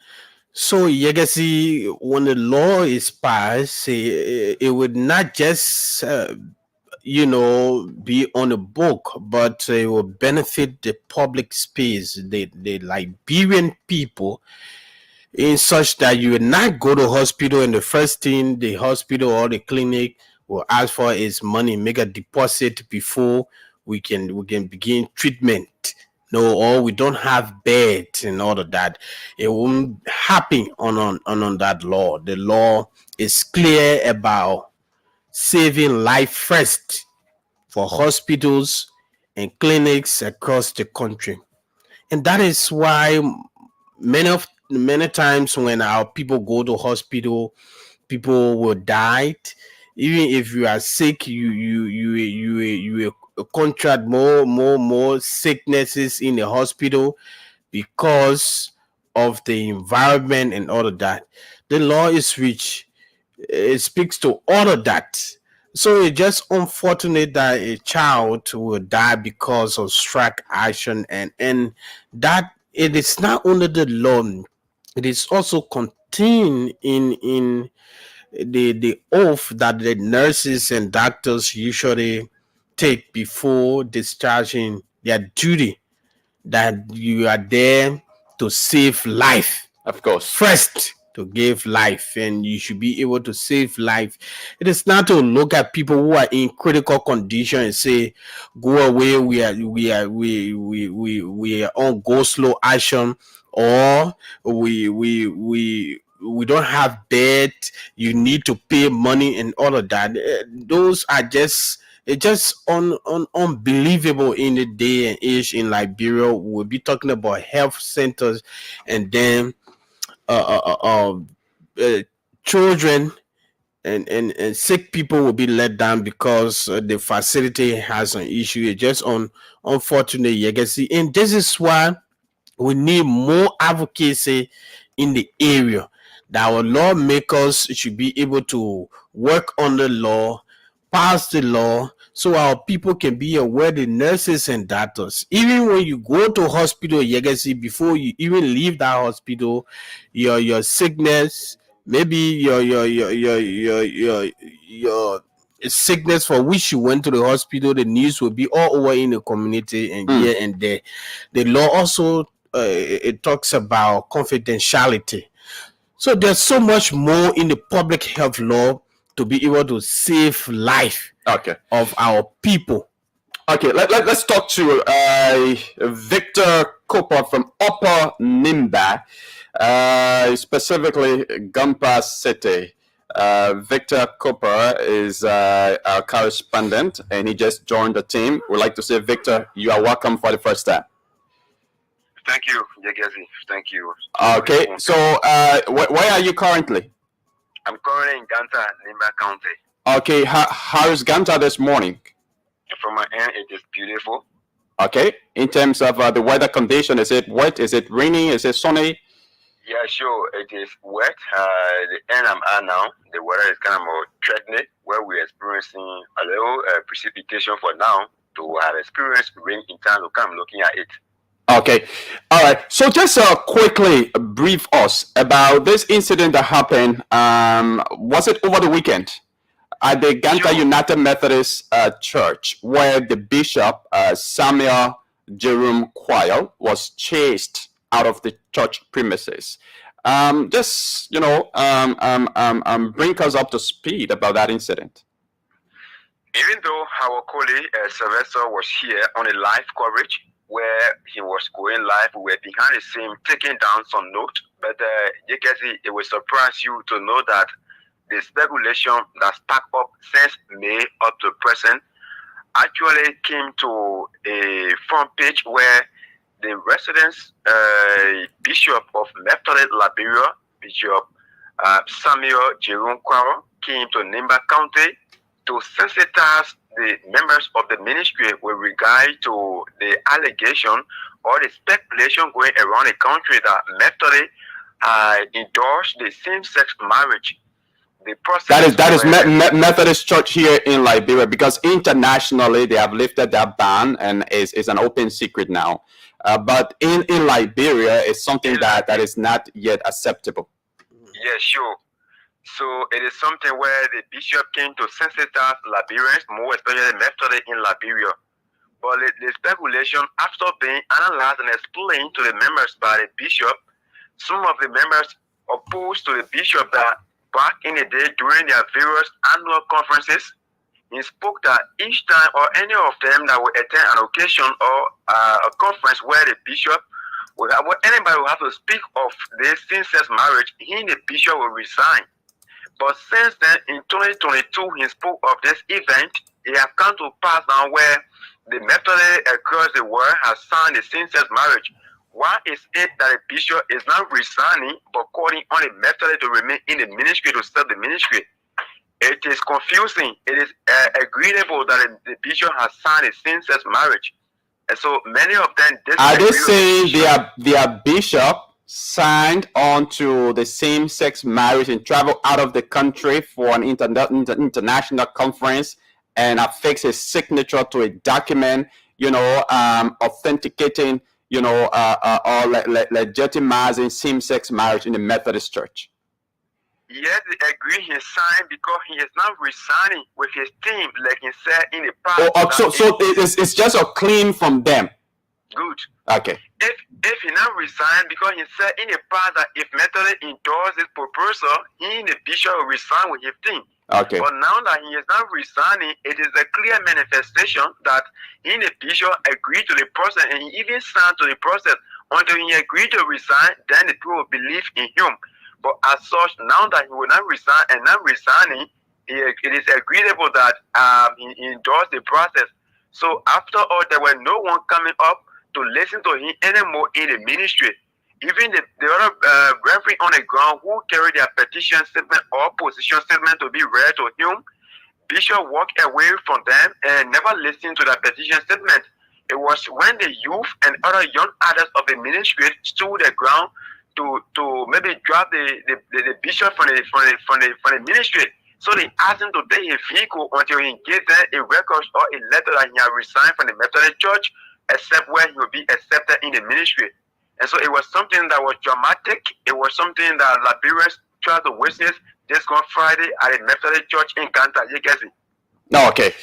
So you can see when the law is passed, it would not just be on the book, but it will benefit the public space, the Liberian people, in such that you will not go to hospital and the first thing the hospital or the clinic will ask for is money, make a deposit before we can begin treatment. No, or we don't have beds and all of that. It won't happen on that law. The law is clear about saving life first for hospitals and clinics across the country. And that is why many times when our people go to hospital, people will die. Even if you are sick, you contract more sicknesses in the hospital because of the environment and all of that. The law is rich. It speaks to all of that. So it's just unfortunate that a child will die because of strike action, and that it is not only the law, it is also contained in the oath that the nurses and doctors usually take before discharging their duty, that you are there to save life. Of course. First, to give life, and you should be able to save life. It is not to look at people who are in critical condition and say, "Go away. We are on go slow action," or we don't have bed. You need to pay money and all of that. Those are just. It's just unbelievable in the day and age in Liberia. We'll be talking about health centers, and then children and sick people will be let down because the facility has an issue. It's just unfortunate, you can see. And this is why we need more advocacy in the area, that our lawmakers should be able to work on the law, pass the law, so our people can be aware, the nurses and doctors. Even when you go to hospital, you can see, before you even leave that hospital, your sickness, maybe your sickness for which you went to the hospital, the news will be all over in the community and here and there. The law also it talks about confidentiality. So there's so much more in the public health law to be able to save life of our people. Okay, let's talk to Victor Cooper from Upper Nimba, specifically Gumpa City. Victor Cooper is our correspondent, and he just joined the team. We'd like to say, Victor, you are welcome for the first time. Thank you, Yegezi. Thank you. Okay, so where are you currently? I'm currently in Ganta, Nimba County. Okay, how is Ganta this morning? From my end, it is beautiful. Okay, in terms of the weather condition, is it wet? Is it raining? Is it sunny? Yeah, sure. It is wet. The end I'm at now, the weather is kind of more threatening, where we're experiencing a little precipitation for now, to have experienced rain in time to come, looking at it. Okay, all right. So just quickly brief us about this incident that happened. Was it over the weekend at the Ganta United Methodist Church, where the bishop Samuel Jerome Quayle was chased out of the church premises? Just bring us up to speed about that incident. Even though our colleague Sylvester was here on a live coverage, where he was going live, we were behind the scene taking down some notes. But it will surprise you to know that the speculation that sparked up since May up to present actually came to a front page where the residence Bishop of Methodist Liberia, Bishop Samuel Jerome Quayle, came to Nimba County to sensitize the members of the ministry with regard to the allegation or the speculation going around the country that Methodists endorsed the same-sex marriage. The process that is Methodist Church here in Liberia, because internationally they have lifted that ban and is an open secret now. But in Liberia, it's something that is not yet acceptable. Yeah, sure. So it is something where the bishop came to sensitize Liberians, more especially Methodists in Liberia. But the speculation, after being analyzed and explained to the members by the bishop, some of the members opposed to the bishop that back in the day during their various annual conferences, he spoke that each time or any of them that would attend an occasion or a conference where the bishop would have, anybody will have to speak of this same-sex marriage, he and the bishop will resign. But since then, in 2022, he spoke of this event. It has come to pass now where the Methodists across the world have signed the same-sex marriage. Why is it that the bishop is not resigning but calling on the Methodists to remain in the ministry, to serve the ministry? It is confusing. It is agreeable that the bishop has signed a same-sex marriage. And so many of them... Are they saying their bishop signed on to the same-sex marriage and travel out of the country for an international conference and affix his signature to a document, authenticating, or legitimizing same-sex marriage in the Methodist Church? Yes, they agree he signed because he is not resigning with his team, like he said in the past. So it's just a claim from them. Good. Okay. If he now resign, because he said in the past that if Methodist endorses this proposal, he and the bishop will resign with his thing. Okay. But now that he is not resigning, it is a clear manifestation that he and the bishop agreed to the process, and he even signed to the process. Until he agreed to resign, then the people will believe in him. But as such, now that he will not resign and not resigning, it is agreeable that he endorsed the process. So after all, there were no one coming up to listen to him anymore in the ministry. Even the other referee on the ground who carried their petition statement or position statement to be read to him, Bishop walked away from them and never listened to their petition statement. It was when the youth and other young adults of the ministry stood the ground to maybe drop the bishop from the ministry. So they asked him to take a vehicle until he gave them a record or a letter that he had resigned from the Methodist Church, except where he will be accepted in the ministry. And so it was something that was dramatic. It was something that Liberians tried to witness this Friday at the Methodist Church in Ganta. You guys see? No, okay.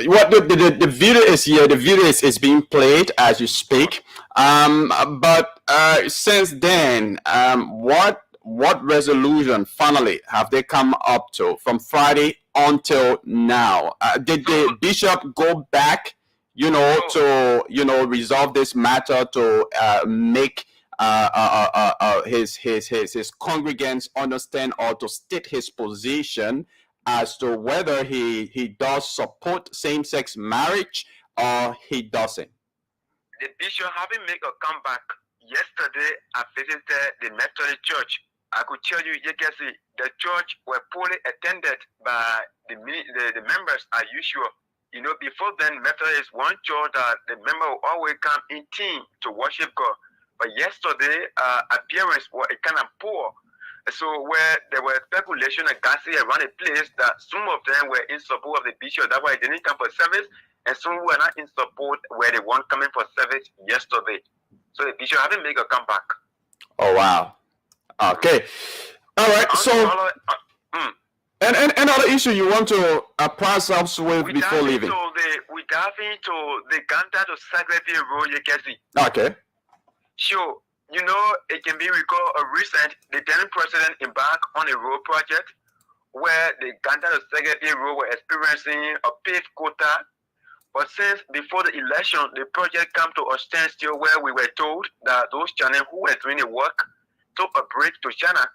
What the video is here. The video is being played as you speak. But since then, what resolution finally have they come up to from Friday until now? Did the bishop go back, to resolve this matter, to make his congregants understand or to state his position as to whether he does support same-sex marriage or he doesn't? The bishop having made a comeback. Yesterday, I visited the Methodist Church. I could tell you, the church were poorly attended by the members as usual. Before then, Methodist is one church that the member will always come in team to worship God. But yesterday, appearance was kind of poor. So where there was speculation and gossip around the place that some of them were in support of the bishop. That's why they didn't come for service. And some were not in support where they weren't coming for service yesterday. So the bishop haven't made a comeback. Oh, wow. Okay. All right. So, and another issue you want to pass up with before leaving? We dive into the Ganta to Secretary Road, you can see. Okay. Sure. It can be recalled a recent, the then president embarked on a road project where the Ganta to Secretary Road were experiencing a paved quota. But since before the election, the project came to a standstill where we were told that those Chinese who were doing the work took a break to China.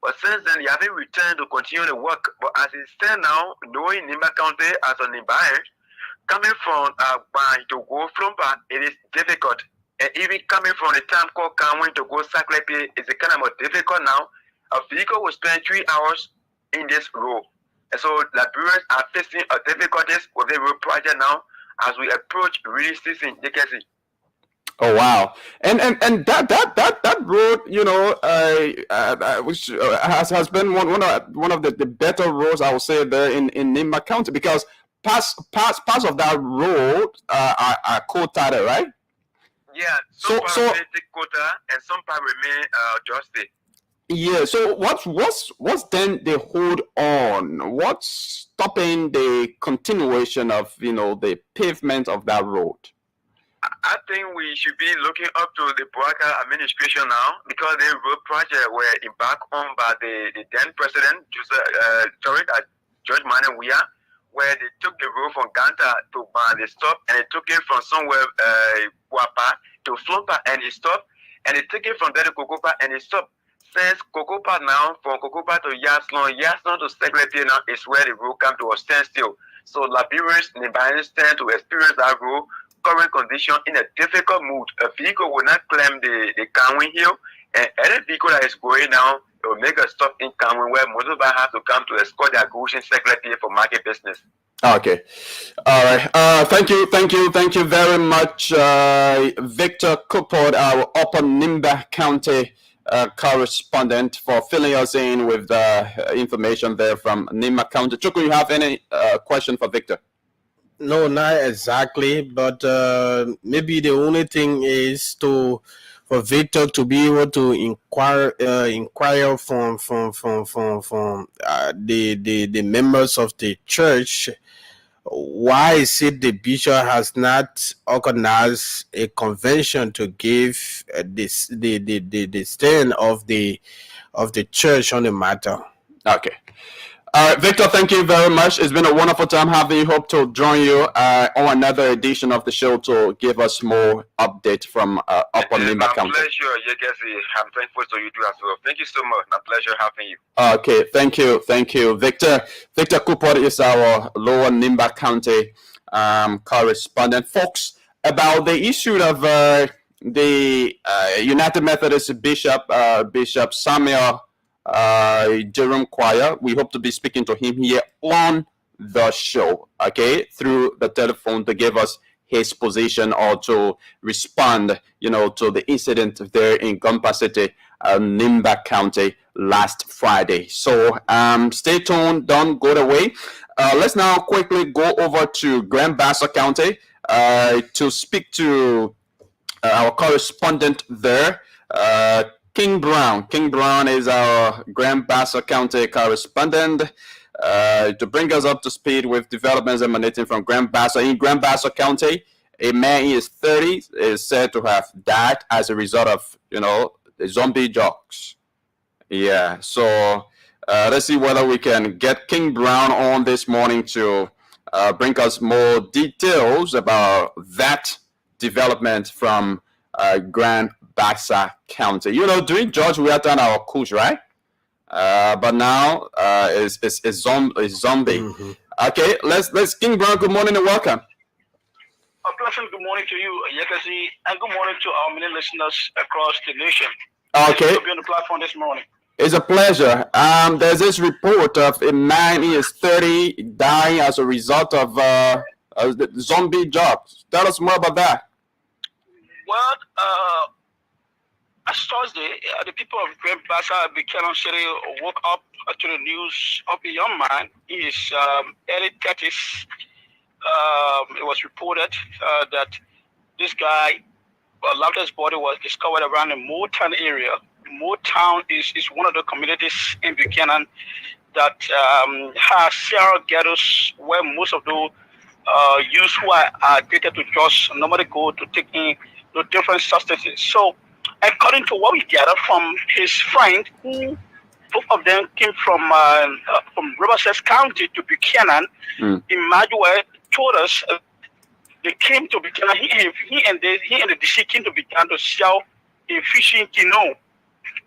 But since then, they haven't returned to continue the work. But as it stands now, knowing Nimba County as an environment, coming from to go Flompa, it is difficult. And even coming from the time called Kanwin to go Saklepi, it's a kind of more difficult now. A vehicle will spend 3 hours in this road. And so Liberians are facing a difficulties with the road project now as we approach release season. You can see. Oh wow! And that road, which has been one of the better roads, I would say, there in Nimba County, because parts of that road are quoted, right? Yeah. Some parts take quota and some parts remain adjusted. Yeah. So what's then the hold on? What's stopping the continuation of the pavement of that road? I think we should be looking up to the Boaka administration now, because the road project were embarked on by the then president, George Manawia, where they took the road from Ganta to the stop, and they took it from somewhere Guapa to Flompa, and it stopped, and they took it from there to Kokopa, and it stopped. Since Kokopa now, from Kokopa to Yaslon to Secretary now is where the road comes to a standstill. So Liberians stand to experience that road current condition in a difficult mood. A vehicle will not climb the Kanwin Hill, and any vehicle that is going now, it will make a stop in Kanwin where motorbikes have to come to escort their goods in Secretary for market business. Okay. All right. Thank you very much, Victor Coupard, our Upper Nimba County correspondent, for filling us in with information there from Nimba County. Chukwu, you have any question for Victor? No, not exactly, but maybe the only thing is for Victor to be able to inquire from the members of the church why is it the bishop has not organized a convention to give the stand of the church on the matter? Okay. All right, Victor, thank you very much. It's been a wonderful time having you. Hope to join you on another edition of the show to give us more update from Upper Nimba County. Pleasure, Yekesi. I'm thankful to you too as well. Thank you so much. A pleasure having you. Okay, thank you. Victor Cooper is our Lower Nimba County correspondent. Folks, about the issue of the United Methodist Bishop Samuel Jerome Choir, we hope to be speaking to him here on the show, okay, through the telephone to give us his position or to respond, to the incident there in Gompa City, Nimba County last Friday. So stay tuned, don't go away. Let's now quickly go over to Grand Bassa County to speak to our correspondent there, King Brown. King Brown is our Grand Bassa County correspondent to bring us up to speed with developments emanating from Grand Bassa. In Grand Bassa County, a man in his 30s is said to have died as a result of, the zombie jokes. Yeah, so let's see whether we can get King Brown on this morning to bring us more details about that development from Grand Bassa County. During George, we had done our couch, right? But now it's zombie. Mm-hmm. Okay, let's King Brown. Good morning and welcome. A pleasant good morning to you, Yekasi, and good morning to our many listeners across the nation. Okay. To be on the platform this morning. It's a pleasure. There's this report of a man in his 30 dying as a result of the zombie jobs. Tell us more about that. Well, as Thursday, the people of Grand Bassa Buchanan City woke up to the news of a young man in his early 30s. It was reported that this guy, Lavder's body was discovered around the Motown area. Motown is one of the communities in Buchanan that has several ghettos where most of the youths who are addicted to drugs normally go to take in the different substances. So, according to what we gathered from his friend, who both of them came from Riverside County to Buchanan, Emmanuel told us they came to Buchanan. He and the DC came to Buchanan to sell a fishing canoe.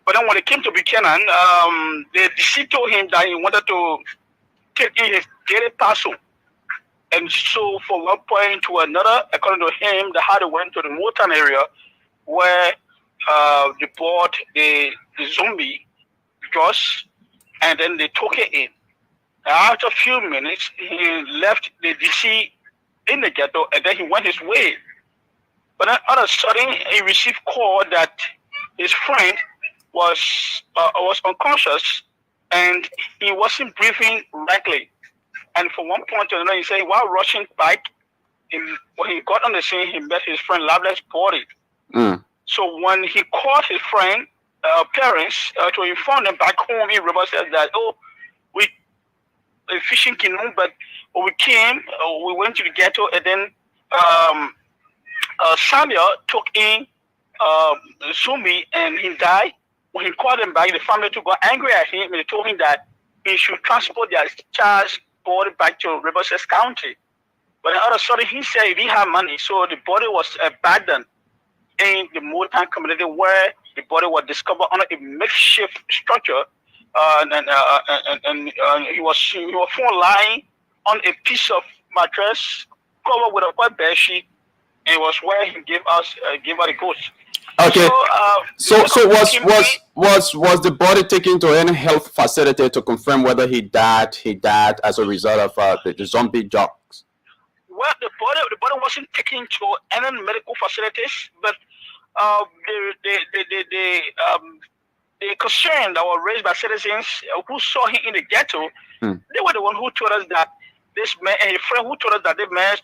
But then when they came to Buchanan, the DC told him that he wanted to take in his daily parcel. And so, from one point to another, according to him, the how they went to the Motown area where they bought the zombie drugs, and then they took it in. After a few minutes, he left the DC in the ghetto, and then he went his way. But then all of a sudden, he received call that his friend was unconscious, and he wasn't breathing rightly. And from one point to another, he said while rushing back, when he got on the scene, he met his friend Lavder's body. So when he called his friend parents to inform them back home in Riverside that we a fishing canoe, but when we came, we went to the ghetto, and then Samuel took in Sumi, and he died. When he called them back, the family got angry at him, and they told him that he should transport their child's body back to Riverside County. But all of a sudden, he said he didn't have money, so the body was abandoned in the Motown community, where the body was discovered on a makeshift structure, and he was found lying on a piece of mattress covered with a white bed sheet, and it was where he gave her the ghost. Okay. So was the body taken to any health facility to confirm whether he died as a result of the zombie jokes? Well, the body wasn't taken to any medical facilities, but the concern that was raised by citizens who saw him in the ghetto, they were the one who told us that this man and a friend who told us that the man,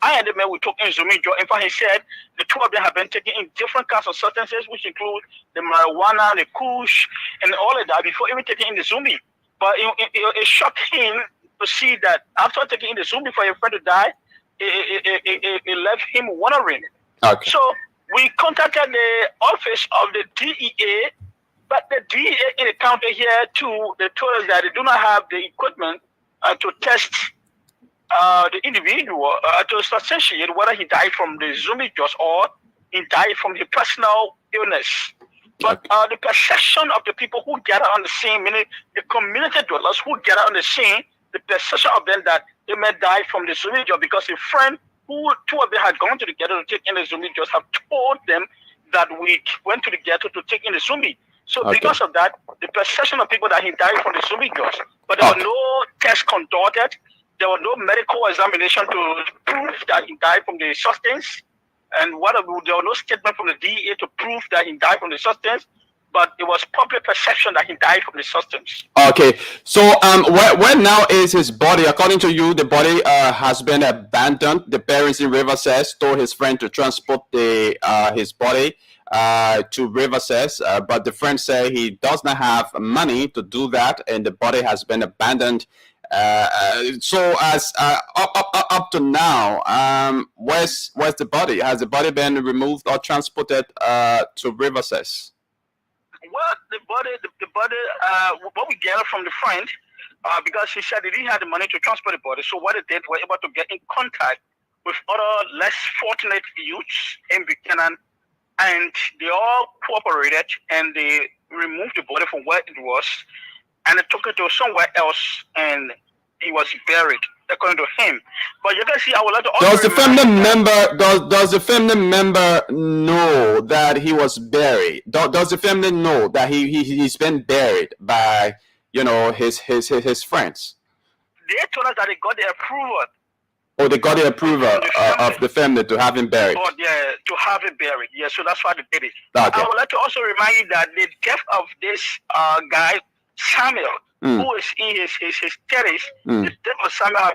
I and the man we took in Zumi. In fact, he said the two of them have been taking in different kinds of substances, which include the marijuana, the kush, and all of that before even taking in the Zumi. But it shocked him to see that after taking in the Zombie for your friend to die, it left him wondering. Okay. So we contacted the office of the DEA, but the DEA in the county here too, they told us that they do not have the equipment to test the individual to substantiate whether he died from the zombie dose or he died from the personal illness. But the perception of the people who gather on the scene, meaning the community dwellers who gather on the scene, the perception of them that they may die from the zombie dose because a friend who two of them had gone to the ghetto to take in the zombie dose have told them that we went to the ghetto to take in the zombie. So because of that, the perception of people that he died from the zombie dose, but there were no tests conducted, there was no medical examination to prove that he died from the substance, and there was no statement from the DEA to prove that he died from the substance, but it was public perception that he died from the substance. Okay, so where now is his body? According to you, the body has been abandoned. The parents in Riverside told his friend to transport his body to Riverside, but the friend said he does not have money to do that, and the body has been abandoned. So as up to now, where's the body? Has the body been removed or transported to Riverside? Well, the body, what we gathered from the friend, because he said he didn't have the money to transport the body. So what they did, were able to get in contact with other less fortunate youths in Buchanan, and they all cooperated and they removed the body from where it was, and they took it to somewhere else, and he was buried, according to him. But you can see, I would like to also does the family member know that he was buried? Does the family know that he's been buried by his friends? They told us that they got the approval. Oh, they got the approval of the family to have him buried. Oh, yeah, to have him buried. Yeah, so that's why they did it. Okay. I would like to also remind you that the death of this guy, Samuel, who is in his 30s, the death of Samuel,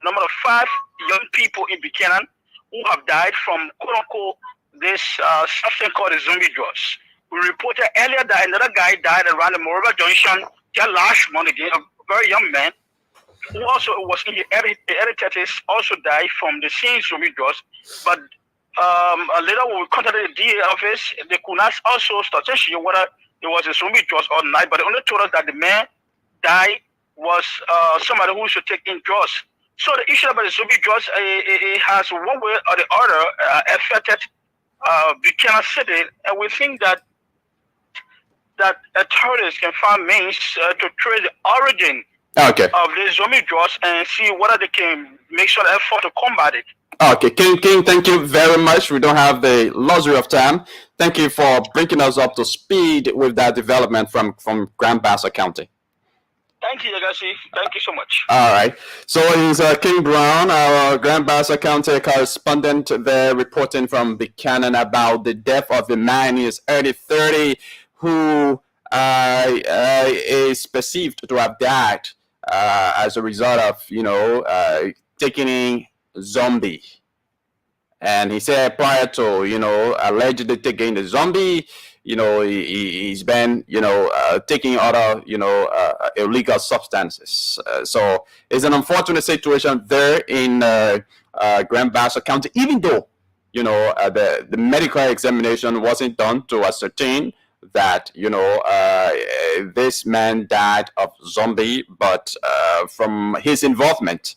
number of 5 young people in Buchanan who have died from, quote unquote, this substance called the zombie drugs. We reported earlier that another guy died around the Morova Junction just last month again, a very young man, who also was in the early 30s, also died from the same zombie drugs. But later when we contacted the DA office, they could not also substantiate whether it was a zombie drugs or not, but they only told us that the man died was somebody who should take in drugs. So the issue about the zombie drugs, it has one way or the other affected Buchanan City, and we think that authorities can find means to trace the origin of the zombie drugs and see whether they can make sure effort to combat it. Okay, King, thank you very much. We don't have the luxury of time. Thank you for bringing us up to speed with that development from Grand Bassa County. Thank you, Legacy. Thank you so much. All right. So it's King Brown, our Grand Bassa County correspondent there, reporting from Buchanan about the death of a man in his early 30s who is perceived to have died as a result of, taking in zombie. And he said prior to, allegedly taking the zombie, he's been, taking other, illegal substances. So it's an unfortunate situation there in Grand Bassa County, even though, the medical examination wasn't done to ascertain that, this man died of zombie, but from his involvement,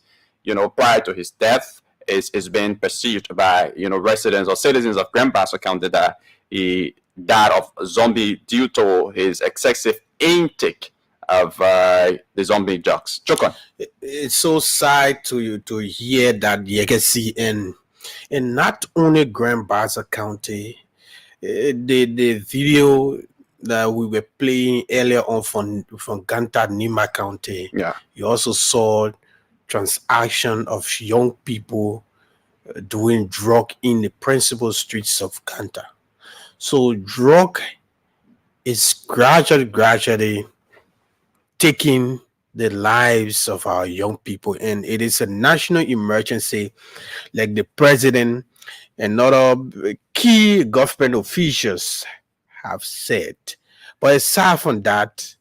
prior to his death, is being perceived by, residents or citizens of Grand Bassa County that he died of zombie due to his excessive intake of the zombie drugs. Chokon. It's so sad to hear that legacy in not only Grand Bassa County. The video that we were playing earlier on from Ganta, Nimba County. Yeah. You also saw transaction of young people doing drug in the principal streets of Ganta. So drug is gradually taking the lives of our young people, and it is a national emergency, like the president and other key government officials have said. But aside from that,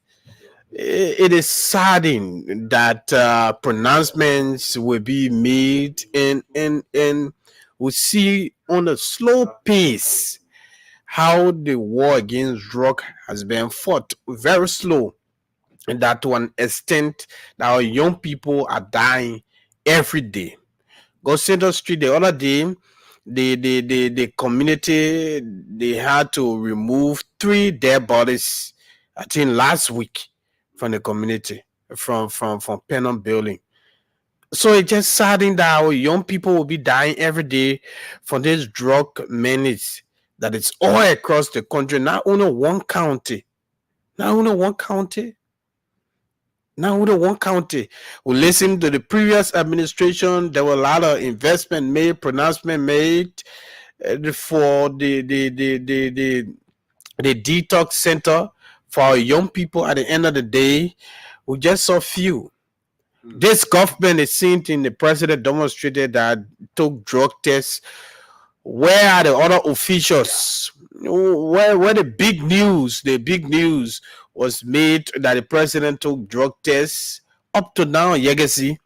it is saddening that pronouncements will be made, and we see on a slow pace how the war against drug has been fought very slow, and that to an extent that our young people are dying every day. Go Central Street the other day, the community, they had to remove 3 dead bodies, I think last week, from the community, from Penham building. So it's just saddening that our young people will be dying every day from this drug menace that it's all across the country, not only one county. Not only one county. Not only one county. We listened to the previous administration. There were a lot of investment made, pronouncement made for the detox center for our young people. At the end of the day, we just saw few. This government, it seemed, in the president demonstrated that took drug tests. Where are the other officials? Where the big news was made that the president took drug tests? Up to now, Legacy,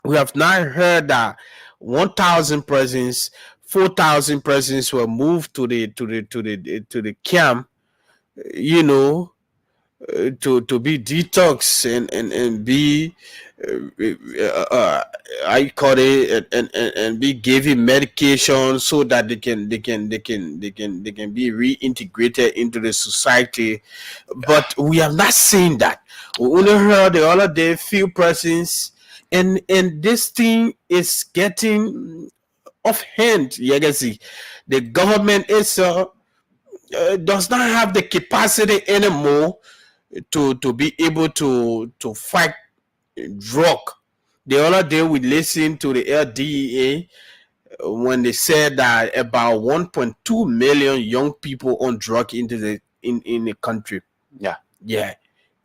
we have not heard that 1,000 persons, 4,000 persons were moved to the camp, you know, to be detox and be I call it and be given medication so that they can be reintegrated into the society. But we have not seen that. We only heard the other day few persons, and this thing is getting off hand. You can see the government is does not have the capacity anymore to be able to fight drug. The other day we listened to the LDEA when they said that about 1.2 million young people on drug in the country. Yeah.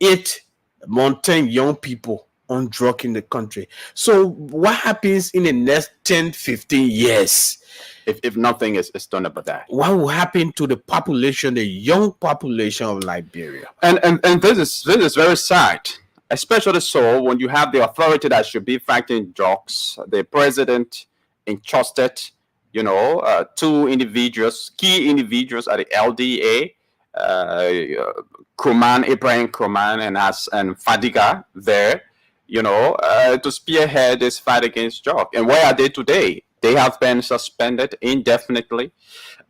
8 mountain young people on drug in the country. So what happens in the next 10-15 years if nothing is done about that? What will happen to the population, the young population of Liberia? And this is very sad, especially so when you have the authority that should be fighting drugs. The president entrusted, 2 individuals, key individuals at the LDA, Ibrahim Kroman and Fadiga there, to spearhead this fight against drugs. And where are they today? They have been suspended indefinitely.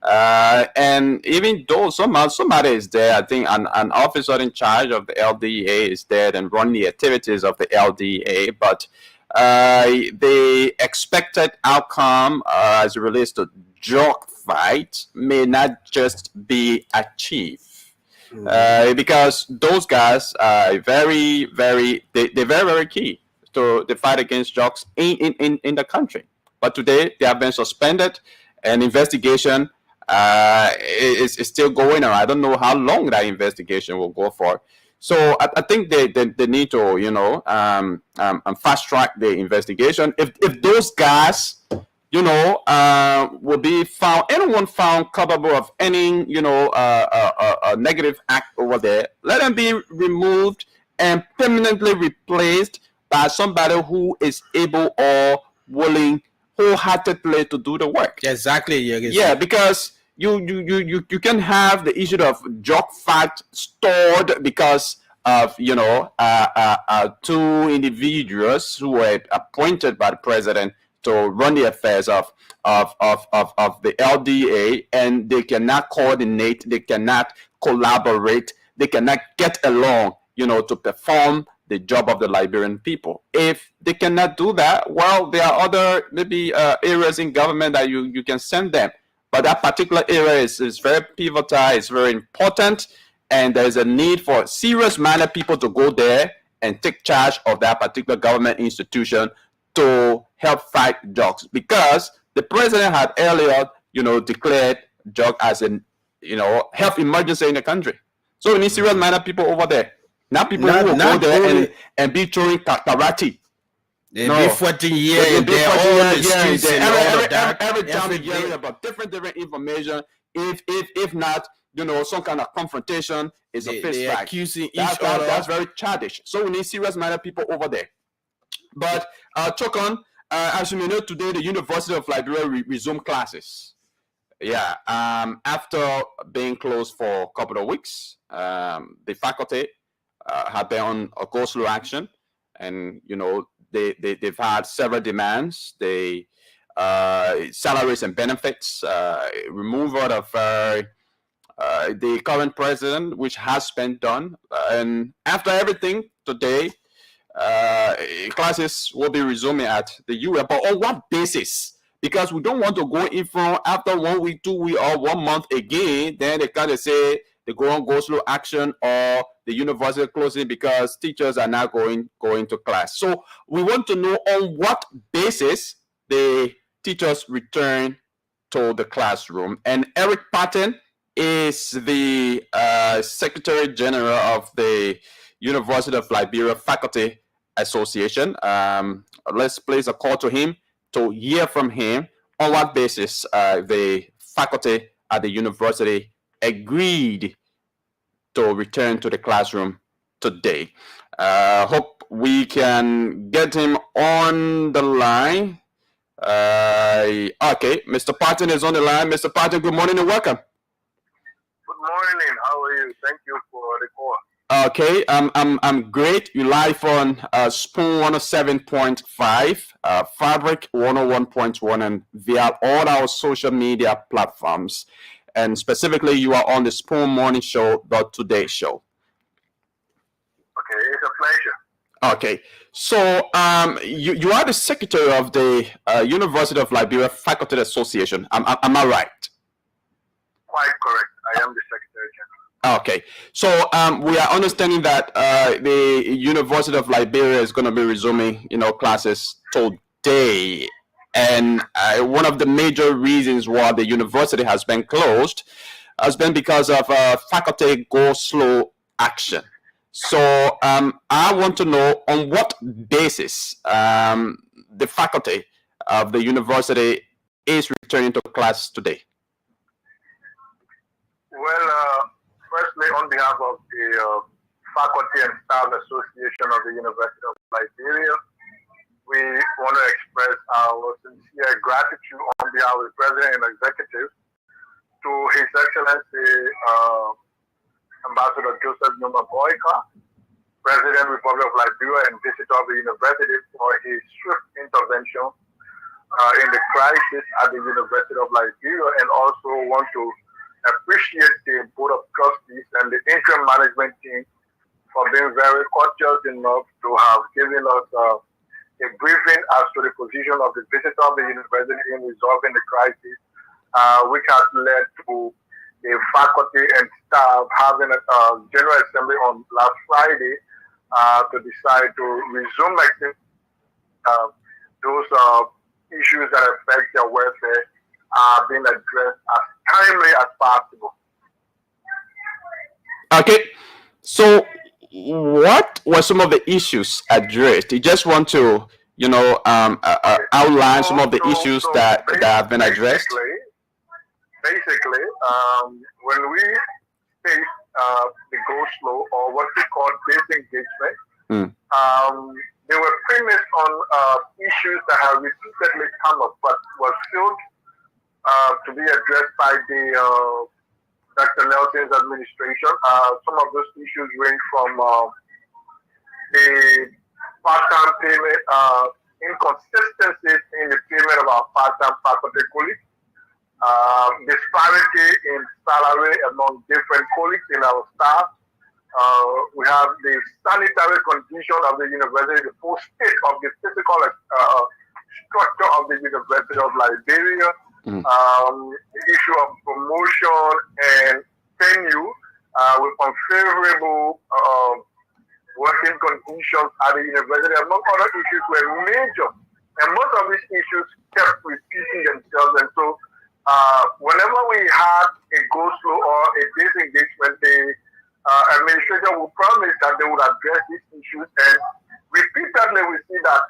And even though somebody is there, I think an officer in charge of the LDA is there and run the activities of the LDA, but the expected outcome as it relates to drug fight may not just be achieved. Because those guys are very, very key to the fight against drugs in the country. But today they have been suspended, and investigation is still going on. I don't know how long that investigation will go for. So I think they need to fast track the investigation. If those guys will be found, anyone found culpable of any a negative act over there, let them be removed and permanently replaced by somebody who is able or willing wholeheartedly to do the work. Exactly. Yeah, because you can have the issue of drug fight stored because of 2 individuals who were appointed by the president to run the affairs of the LDA, and they cannot coordinate, they cannot collaborate, they cannot get along, to perform the job of the Liberian people. If they cannot do that, well, there are other maybe areas in government that you can send them. But that particular area is very pivotal, it's very important, and there's a need for serious-minded people to go there and take charge of that particular government institution to help fight drugs. Because the president had earlier, declared drug as an, health emergency in the country. So we need serious-minded people over there. Not people who will go there and be throwing karate. They be 14 years. Every time you're hearing about different information. If not, some kind of confrontation is a fist They fight. accusing each other. That's very childish. So we need serious-minded people over there. But Chokon, as you may know, today the University of Liberia resumed classes. Yeah, after being closed for a couple of weeks, the faculty have been on a go-slow action, and they've had several demands. They salaries and benefits, removal of the current president, which has been done, and after everything today, classes will be resuming at the UN. But on what basis? Because we don't want to go in from after 1 week, 2 weeks, or 1 month again. Then they kind of say they go on go-slow action, or the university closing because teachers are not going to class. So we want to know on what basis the teachers return to the classroom. And Eric Patton is the Secretary General of the University of Liberia Faculty Association. Let's place a call to him to hear from him on what basis the faculty at the university agreed to return to the classroom today. Hope we can get him on the line. Okay, Mr. Patton is on the line. Mr. Patton, good morning and welcome. Good morning. How are you? Thank you for the call. Okay, I'm great. You live on Spoon 107.5, Fabric 101.1, and via all our social media platforms. And specifically, you are on the Spoon Morning Show, the Today Show. Okay, it's a pleasure. Okay, so you are the secretary of the University of Liberia Faculty Association. Am I right? Quite correct. I am the Secretary General. Okay, so we are understanding that the University of Liberia is going to be resuming, classes today, and one of the major reasons why the university has been closed has been because of faculty go-slow action. So I want to know on what basis the faculty of the university is returning to class today. Well, firstly, on behalf of the Faculty and Staff Association of the University of Liberia, we want to express our sincere gratitude on behalf of the President and Executive to His Excellency Ambassador Joseph Nimba County, President Republic of Liberia and Visitor of the University, for his swift intervention in the crisis at the University of Liberia, and also want to appreciate the Board of Trustees and the interim management team for being very courteous enough to have given us a briefing as to the position of the visitor of the university in resolving the crisis, which has led to the faculty and staff having a general assembly on last Friday to decide to resume those issues that affect their welfare are being addressed as timely as possible. Okay, so what were some of the issues addressed? You just want to, outline some of the issues that have been addressed? Basically, when we face the go-slow, or what we call disengagement, they were premised on issues that have repeatedly come up, but was still to be addressed by the Dr. Nelson's administration. Some of those issues range from the part-time payment, inconsistencies in the payment of our part-time faculty colleagues, disparity in salary among different colleagues in our staff. We have the sanitary condition of the university, the full state of the physical structure of the University of Liberia, the issue of promotion and tenure with unfavorable working conditions at the university, among other issues, were major. And most of these issues kept repeating themselves. And so whenever we had a go-slow or a disengagement, the administration would promise that they would address these issues. And repeatedly we see that,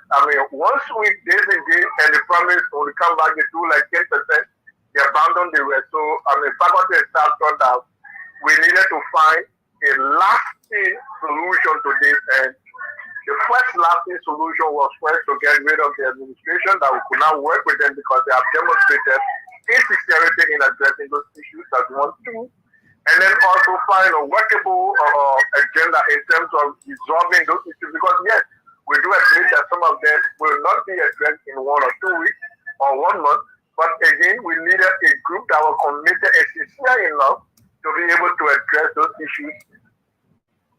once we disengage and the promise will come back, they do like 10%, they abandon the rest. So, faculty and staff thought that we needed to find a lasting solution to this. And the first lasting solution was first to get rid of the administration that we could not work with them because they have demonstrated insincerity in addressing those issues as one, two. And then also find a workable agenda in terms of resolving those issues. Because yes, we do admit that some of them will not be addressed in 1 or 2 weeks or 1 month. But again, we needed a group that was committed and sincere enough to be able to address those issues.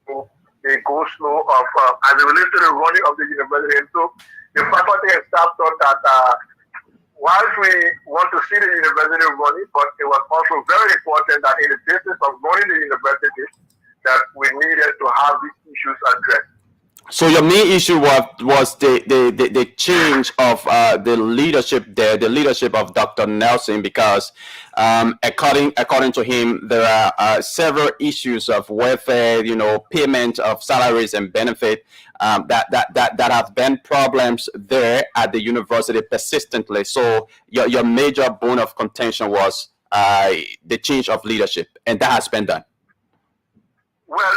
So they go slow of as it relates to the running of the university. And so the faculty and staff thought that whilst we want to see the university running, but it was also very important that in the business of running the university, that we needed to have these issues addressed. So your main issue was the change of the leadership there, the leadership of Dr. Nelson, because according to him, there are several issues of welfare, payment of salaries and benefit that have been problems there at the university persistently. So your major bone of contention was the change of leadership, and that has been done. Well,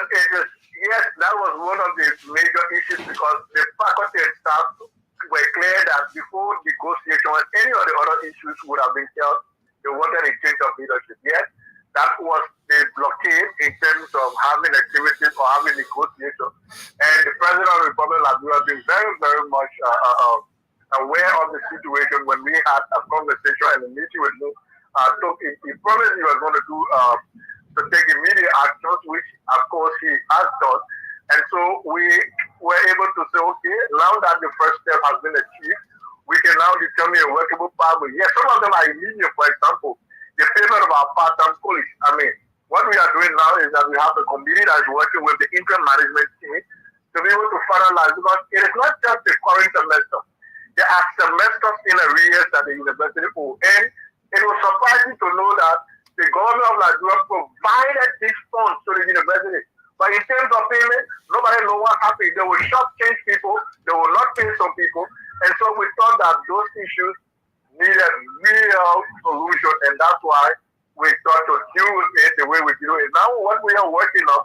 yes, that was one of the major issues because the faculty and staff were clear that before negotiation and any of the other issues would have been held, they wanted a change of leadership. Yes, that was the blockade in terms of having activities or having negotiation. And the President of the Republic of Liberia has been very, very much aware of the situation when we had a conversation and a meeting with him. So he promised he was going to do to take immediate actions, which of course he has done. And so we were able to say, okay, now that the first step has been achieved, we can now determine a workable pathway. Yes, some of them are immediate. For example, the payment of our part-time college. I mean, what we are doing now is that we have a committee that is working with the interim management team to be able to finalize, because it is not just the current semester. There are semesters in arrears that the university owe. And it was surprising to know that the government of Liberia provided these funds to the university. But in terms of payment, nobody knows what happened. They will shortchange people. They will not pay some people. And so we thought that those issues needed real solution. And that's why we thought to deal with it the way we do it. Now what we are working on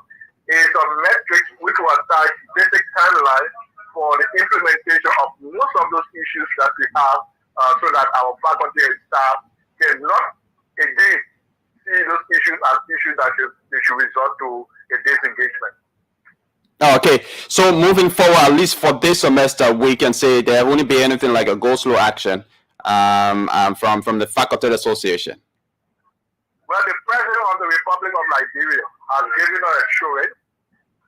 is a metric which will attach basic timeline for the implementation of most of those issues that we have so that our faculty and staff cannot again see those issues as issues that they should resort to a disengagement. Okay, so moving forward, at least for this semester, we can say there won't be anything like a go-slow action from the Faculty Association. Well, the President of the Republic of Liberia has given us assurance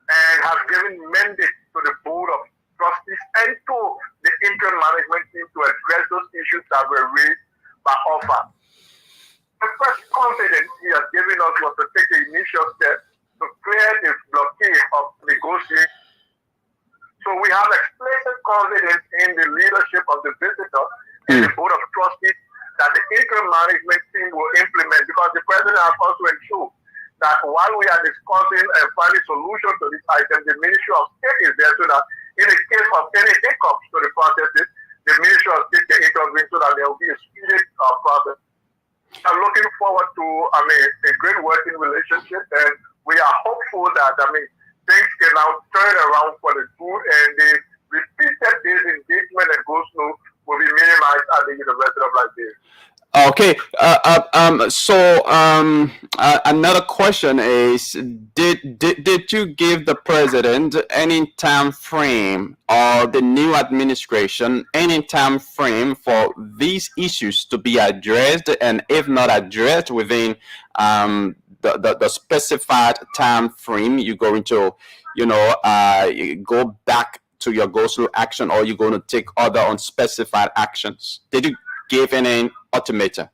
and has given mandate to the Board of Trustees and to the interim management team to address those issues that were raised by OFA. The first confidence he has given us was to take the initial step to clear the blockade of negotiation. So we have explicit confidence in the leadership of the visitor and the Board of Trustees that the interim management team will implement, because the President has also ensured that while we are discussing and finding solutions to this item, the Ministry of State is there so that in the case of any hiccups to the processes, the Ministry of State can intervene so that there will be a speedy process. I'm looking forward to, a great working relationship, and we are hopeful that, things can now turn around for the good, and the repeated disengagement and go-slow will be minimized at the University of Liberia. Okay, another question is, did you give the president any time frame, or the new administration any time frame for these issues to be addressed, and if not addressed within the specified time frame, you're going to go back to your go-slow action, or you're going to take other unspecified actions? Did you give any ultimatum?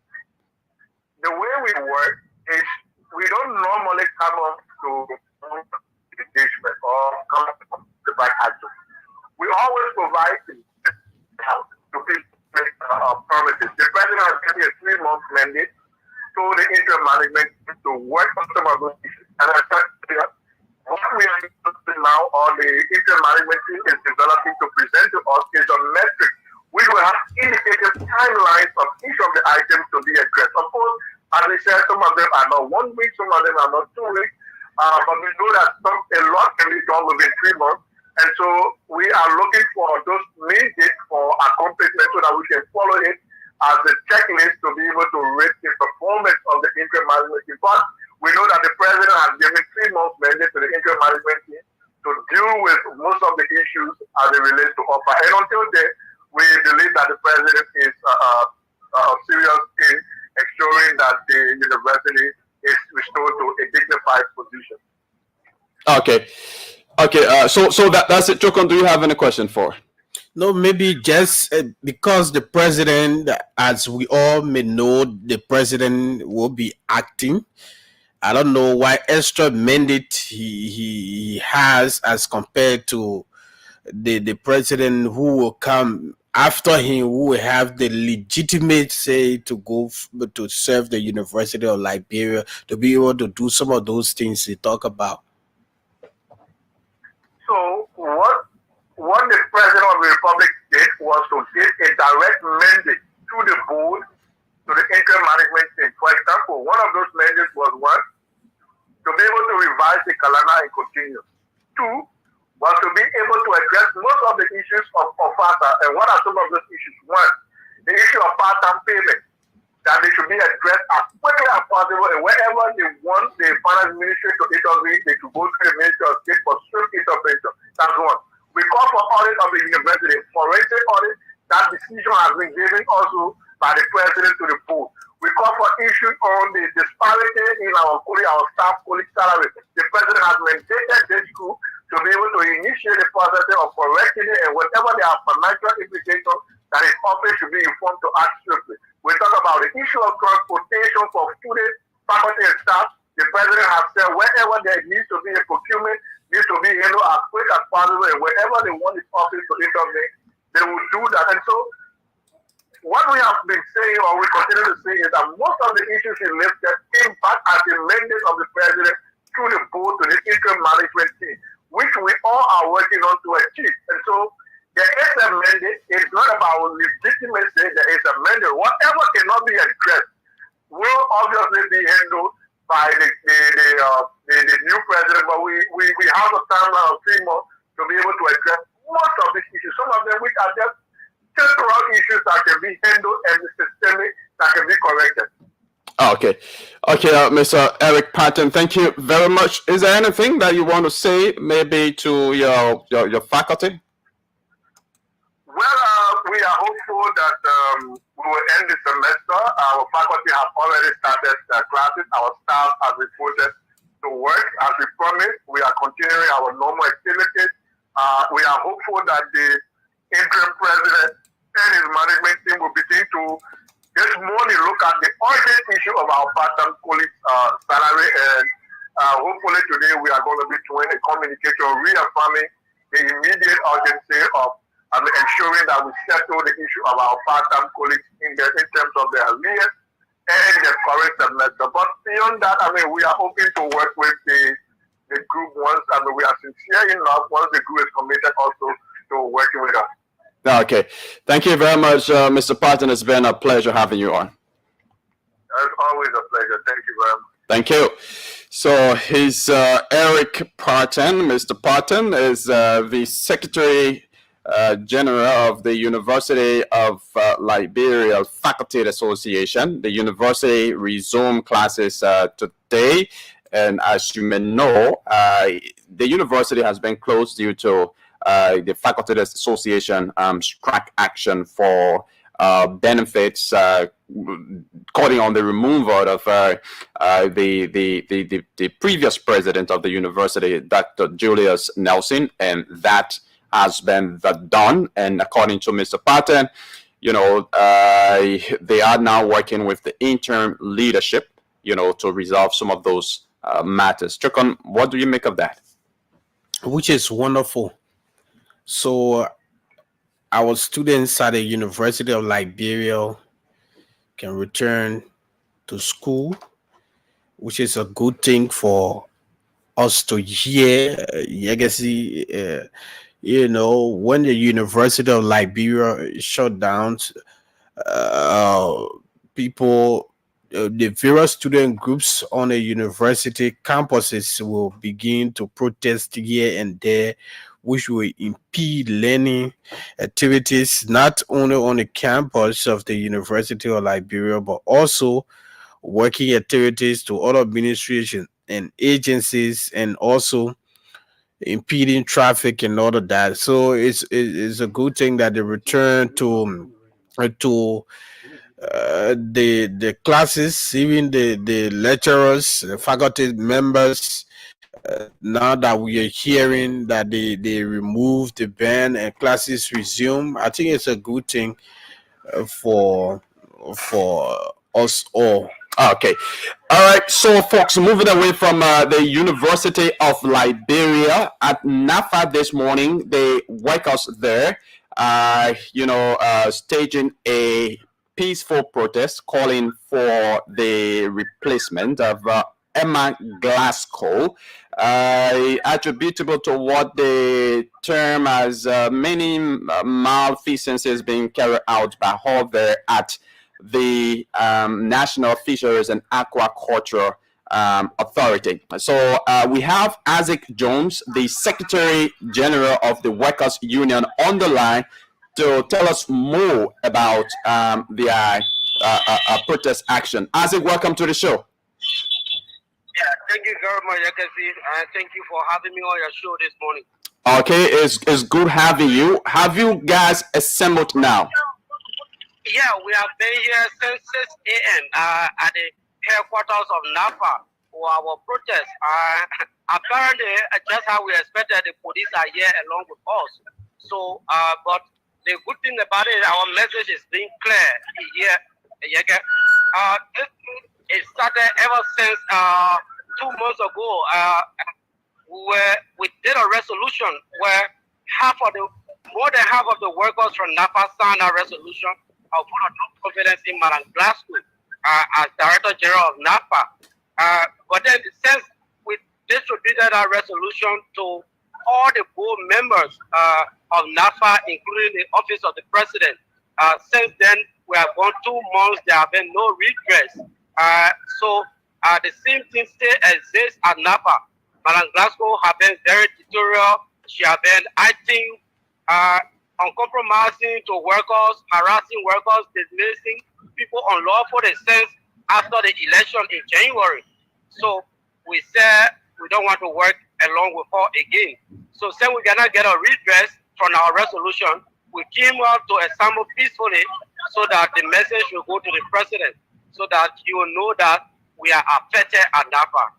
The way we work is we don't normally come up to engagement or come up to the back action. We always provide help to people make promises. The President has given a 3-month mandate to the interim management to work on some of those issues. And I said, what we are doing now, or the interim management team is developing to present to us, is a metric. We will have indicative timelines of each of the items to be addressed. Of course, As we said, some of them are not 1 week, some of them are not 2 weeks. But we know that a lot can be done within 3 months. And so we are looking for those main dates for accomplishment so that we can follow it as a checklist to be able to rate the performance of the interim management team. But we know that the president has given 3 months mandate to the interim management team to deal with most of the issues as it relates to offer. And until then, we believe that the president is serious in ensuring that the university is restored to a dignified position. Okay. So that's it. Chokon, do you have any question for? No, maybe just because the president, as we all may know, the president will be acting. I don't know why extra mandate he has as compared to the president who will come after him, who will have the legitimate say to go to serve the University of Liberia, to be able to do some of those things they talk about. So what the president of the republic did was to give a direct mandate to the board, to the interim management team. For example, one of those mandates was one, to be able to revise the calendar and continue. 2 was to be able to address most of the issues of FASA. And what are some of those issues? 1, the issue of part-time payment, that they should be addressed as quickly as possible, and wherever they want the finance ministry to intervene, they should go to the Ministry of State for swift intervention. That's 1. We call for audit of the university, forensic audit. That decision has been given also by the president to the board. We call for issues on the disparity in our staff colleague salary. The president has mandated this group to be able to initiate the process of correcting it, and whatever there are financial implications, that his office should be informed to act swiftly. We talk about the issue of transportation for students, faculty, and staff. The president has said wherever there needs to be a procurement, needs to be handled as quick as possible, and wherever they want his office to intervene, they will do that. And so, what we have been saying, or we continue to say, is that most of the issues he lifted came back as a mandate of the president to the board, to the interim management team, which we all are working on to achieve. And so, there is a mandate. It's not about legitimacy. There is a mandate. Whatever cannot be addressed will obviously be handled by the new president. But we have a timeline of 3 months to be able to address most of these issues. Some of them which are just temporal issues that can be handled and systemic that can be corrected. Okay, Mr. Eric Patton, thank you very much. Is there anything that you want to say, maybe to your faculty? Well, we are hopeful that we will end the semester. Our faculty have already started their classes. Our staff has reported to work. As we promised, we are continuing our normal activities. We are hopeful that the interim president and his management team will begin to this morning look at the urgent issue of our part-time colleagues' salary. And hopefully today we are going to be doing a communication reaffirming the immediate urgency of ensuring that we settle the issue of our part-time colleagues in terms of their arrears and their current semester. But beyond that, we are hoping to work with the group once, we are sincere enough once the group is committed also to working with us. Okay. Thank you very much, Mr. Patton. It's been a pleasure having you on. It's always a pleasure. Thank you very much. Thank you. So he's Eric Patton. Mr. Patton is the Secretary General of the University of Liberia Faculty Association. The university resumed classes today, and as you may know, the university has been closed due to the Faculty Association strike action for benefits, calling on the removal of the previous president of the university, Dr. Julius Nelson, and that has been done. And according to Mr. Patton, they are now working with the interim leadership, to resolve some of those matters. Chukon, what do you make of that? Which is wonderful. So our students at the University of Liberia can return to school, which is a good thing for us to hear. Legacy, when the University of Liberia shut down, people the various student groups on the university campuses will begin to protest here and there, which will impede learning activities not only on the campus of the University of Liberia, but also working activities to other administrations and agencies, and also impeding traffic and all of that. So it's a good thing that they return to the classes, even the lecturers, the faculty members. Now that we are hearing that they removed the ban and classes resume, I think it's a good thing for us all. Okay. All right. So, folks, moving away from the University of Liberia, at NAFA this morning, the workers there, staging a peaceful protest calling for the replacement of Emma Glasgow, attributable to what they term as many malfeasances being carried out by her there at the National Fisheries and Aquaculture Authority. So we have Isaac Jones, the Secretary General of the Workers Union, on the line to tell us more about their protest action. Isaac, welcome to the show. Yeah, thank you very much, Yakasi, and thank you for having me on your show this morning. Okay, it's good having you. Have you guys assembled now? Yeah, we have been here since 6 a.m. At the headquarters of NAFA for our protest. Apparently, just how we expected, the police are here along with us. So, but the good thing about it, our message is being clear here. It started ever since 2 months ago. Where we did a resolution where more than half of the workers from NAFA signed a resolution of vote of no confidence in Madam Glasgow as Director General of NAFA. But then since we distributed our resolution to all the board members of NAFA, including the Office of the President, since then we have gone 2 months, there have been no redress. So the same thing still exists at NAFA. Madam Glasgow has been very dictatorial. She has been acting uncompromising to workers, harassing workers, dismissing people on lawful since after the election in January. So we said we don't want to work along with her again. So since we cannot get a redress from our resolution, we came out to assemble peacefully so that the message will go to the president, so that he will know that we are affected at NAFA.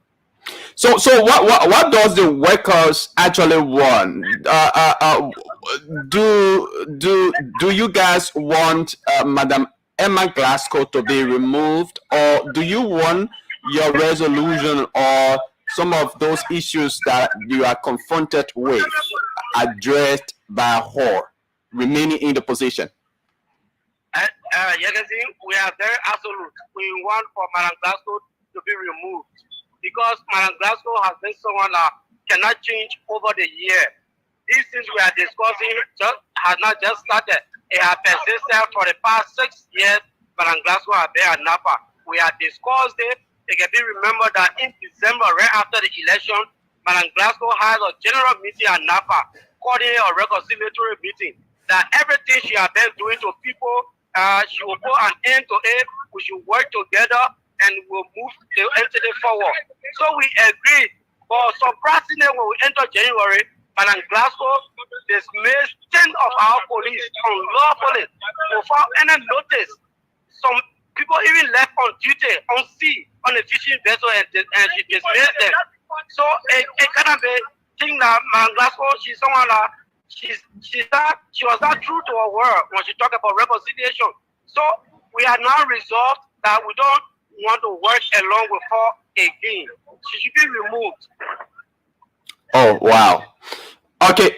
So what does the workers actually want? Do you guys want Madam Emma Glasgow to be removed, or do you want your resolution or some of those issues that you are confronted with addressed by her remaining in the position? You can see we are very absolute. We want for Madam Glasgow to be removed, because Madam Glasgow has been someone that cannot change over the year. These things we are discussing has not just started. It has persisted for the past 6 years. Madam Glasgow has been at NAFA. We have discussed it. It can be remembered that in December, right after the election, Madam Glasgow has a general meeting at NAFA, calling a reconciliatory meeting, that everything she has been doing to people, she will put an end to it. We should work together and we'll move the entity forward. So we agreed. But surprisingly, when we enter January, Madam Glasgow dismissed 10 of our police unlawfully without any notice. Some people even left on duty, on sea, on a fishing vessel, and she dismissed them. So it kind of a thing that Madam Glasgow, she's someone that she was not true to her word when she talked about reconciliation. So we are now resolved that we don't want to work along with her again. She should be removed. Oh wow. Okay.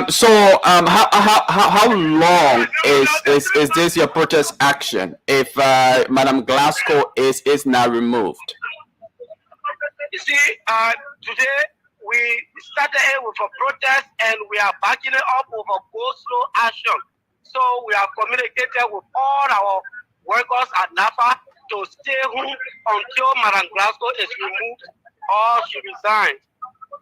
So how long is this your protest action if Madam Glasgow is now removed? You see, today we started with a protest and we are backing it up with a go-slow action. So we have communicated with all our workers at NAFA to stay home until Madam Glasgow is removed or she resigns.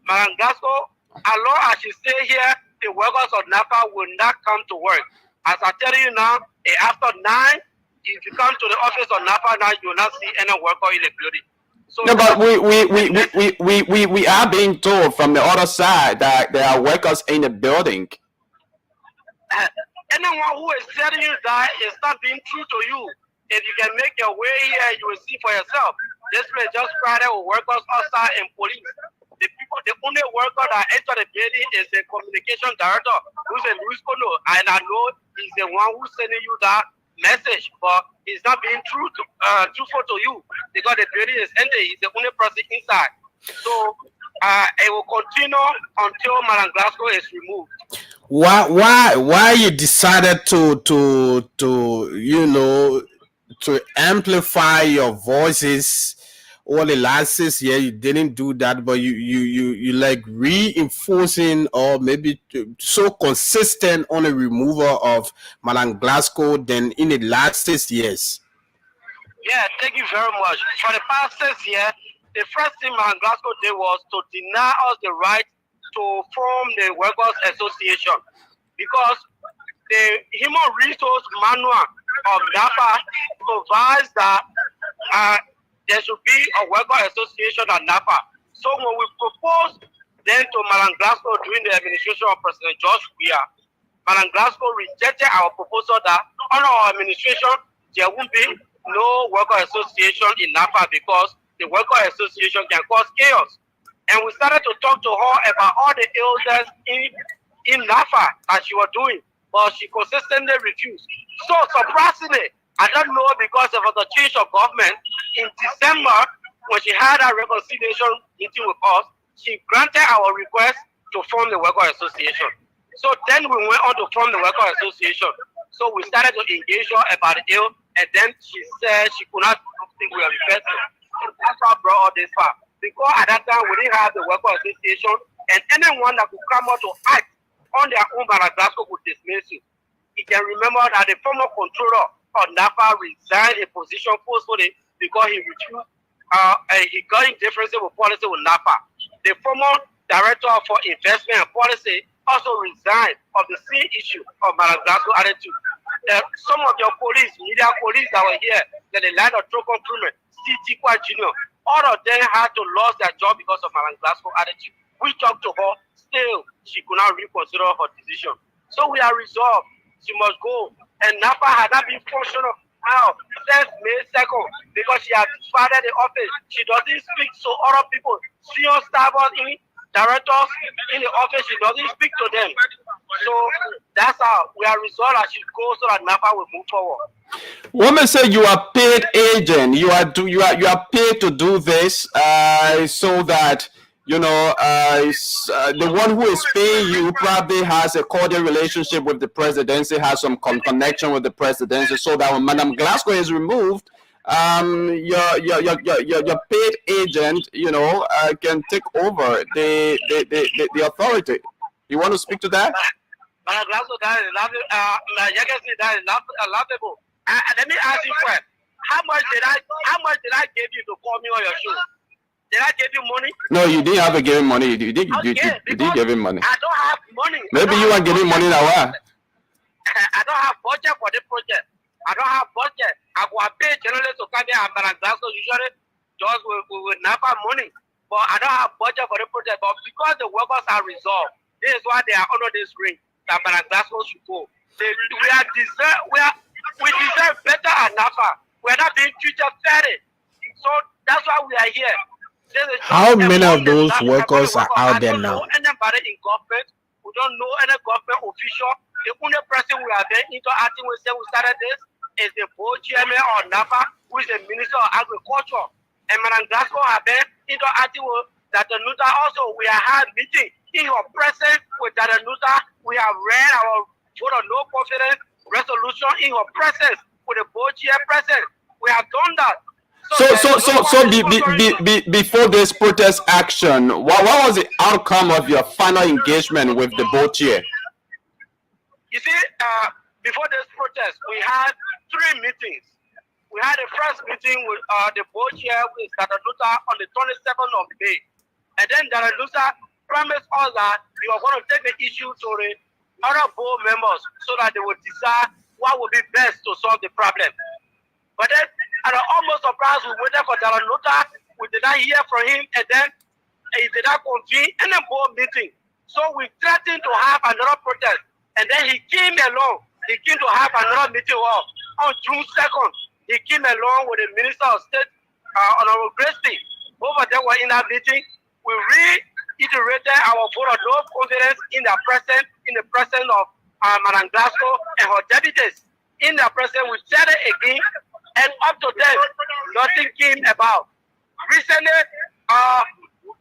Madam Glasgow, as long as she stay here, the workers of NAFA will not come to work. As I tell you now, after 9, if you come to the office of NAFA now, you will not see any worker in the building. So no, but we are being told from the other side that there are workers in the building. Anyone who is telling you that is not being true to you. If you can make your way here, you will see for yourself. This place just crowded with workers outside and police. The only worker that entered the building is the communication director, who's in Luis Kono, and I know he's the one who's sending you that message, but it's not being truthful to you because the building is empty. He's the only person inside. So it will continue until Madam Glasgow is removed. Why you decided to to amplify your voices all the last 6 years? You didn't do that, but you like reinforcing or maybe so consistent on the removal of Madam Glasgow than in the last 6 years. Yeah, thank you very much. For the past 6 years, the first thing Madam Glasgow did was to deny us the right to form the Workers Association because the Human Resource Manual of NAFA provides that there should be a Worker Association at NAFA. So when we proposed then to Madam Glasgow during the administration of President George Weah, Madam Glasgow rejected our proposal that under our administration there won't be no Worker Association in NAFA because the Worker Association can cause chaos. And we started to talk to her about all the illness in NAFA that she was doing, but she consistently refused. So surprisingly, I don't know because of the change of government, in December, when she had a reconciliation meeting with us, she granted our request to form the Worker Association. So then we went on to form the Worker Association. So we started to engage her about the ill, and then she said she could not think we are the best. That's what brought all this far. Because at that time, we didn't have the Worker Association, and anyone that could come out to act on their own Madam Glasgow would dismiss you. You can remember that the former controller of NAFA resigned a position forcefully because he refused, he got in differences with policy with NAFA. The former director for investment and policy also resigned of the same issue of Madam Glasgow attitude. Some of your police, media police that were here, that the line of Trocon Crewman, C.T. Jr., all of them had to lose their job because of Madam Glasgow attitude. We talked to her, still she could not reconsider her decision. So we are resolved, she must go. And NAFA had not been functional now since May 2nd because she had started the office. She doesn't speak to other people. Senior staffers in directors in the office, she doesn't speak to them. So that's how we are resolved that she goes so that NAFA will move forward. Woman say you are paid agent. You are paid to do this, so that the one who is paying you probably has a cordial relationship with the presidency, has some connection with the presidency, so that when Madam Glasgow is removed, your paid agent, can take over the authority. You want to speak to that? Madam Glasgow, that is laughable. Let me ask you first. How much did I give you to call me on your show? Did I give you money? No, you didn't have to give him money. You did give him money. I don't have money. Maybe you are giving money now. I don't have budget for the project. I don't have budget. I go pay journalists to come here and Madam Glasgow usually just with NAFA money. But I don't have budget for the project. But because the workers are resolved, this is why they are under this ring that Madam Glasgow should go. We deserve better at NAFA. We are not being treated fairly. So that's why we are here. How many of those workers are out there now? We don't know anybody in government. We don't know any government official. The only person we have been interacting with since we started this is the board chairman of NAFA, who is the Minister of Agriculture. And Madam Glasgow have been interacting with Dr. Nuta also. We have had meetings in her presence with Dr. Nuta. We have read our vote of no confidence resolution in her presence with the board chair present. We have done that. Before this protest action, what was the outcome of your final engagement with the board chair? You see, before this protest, we had 3 meetings we had a first meeting with the board chair with Dr. Luther on the 22nd of May. And then Dr. Luther promised us that we were going to take the issue to the other board members so that they would decide what would be best to solve the problem. But then, at almost surprised, we waited for Dr. Luther. We did not hear from him, and then he did not convene any board meeting. So we threatened to have another protest. And then he came along. He came to have another meeting on June 2nd. He came along with the Minister of State, Honorable Gracie. Over there were in that meeting. We reiterated our vote of no confidence in the presence of Madam Glasgow and her deputies. In the presence, we said it again, and up to then, nothing came about. Recently,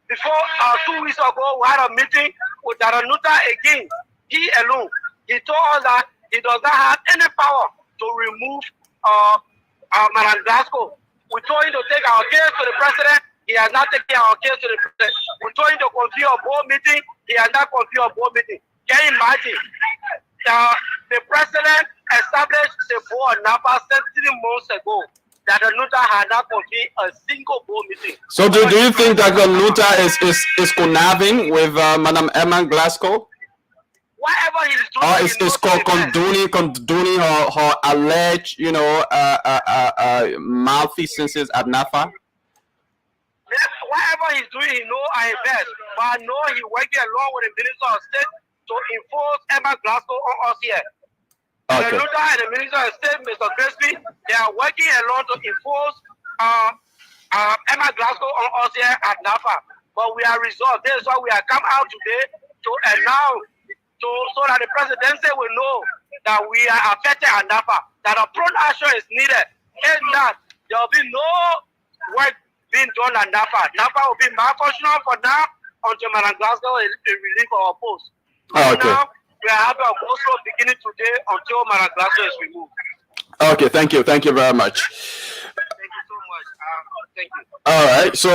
before 2 weeks ago, we had a meeting with Daranuta again. He alone. He told us that he does not have any power to remove Madam Glasgow. We told him to take our case to the president. He has not taken our case to the president. We told him to convene a board meeting. He has not convened a board meeting. Can you imagine? The president established the board NAFA 17 months ago. That the Nuta had not convened a single board meeting. So do you think that the Nuta is conniving with Madam Emma Glasgow? Whatever he's doing, or is condoning her alleged, malfeasances at NAFA? Whatever he's doing, he knows I best. But I know he's working along with the Minister of State to enforce Emma Glasgow on us here. Okay. The Luther and the Minister of State, Mr. Crispy, they are working along to enforce Emma Glasgow on us here at NAFA. But we are resolved. This is why we have come out today to announce, so that the presidency will know that we are affected at NAFA, that a prompt action is needed. If not, there will be no work being done at NAFA. NAFA will be malfunctional for now until Madam Glasgow is relieved of her post. Right now, we are having a go-slow beginning today until Madam Glasgow is removed. Okay, thank you. Thank you very much. Thank you so much. Thank you. All right. So,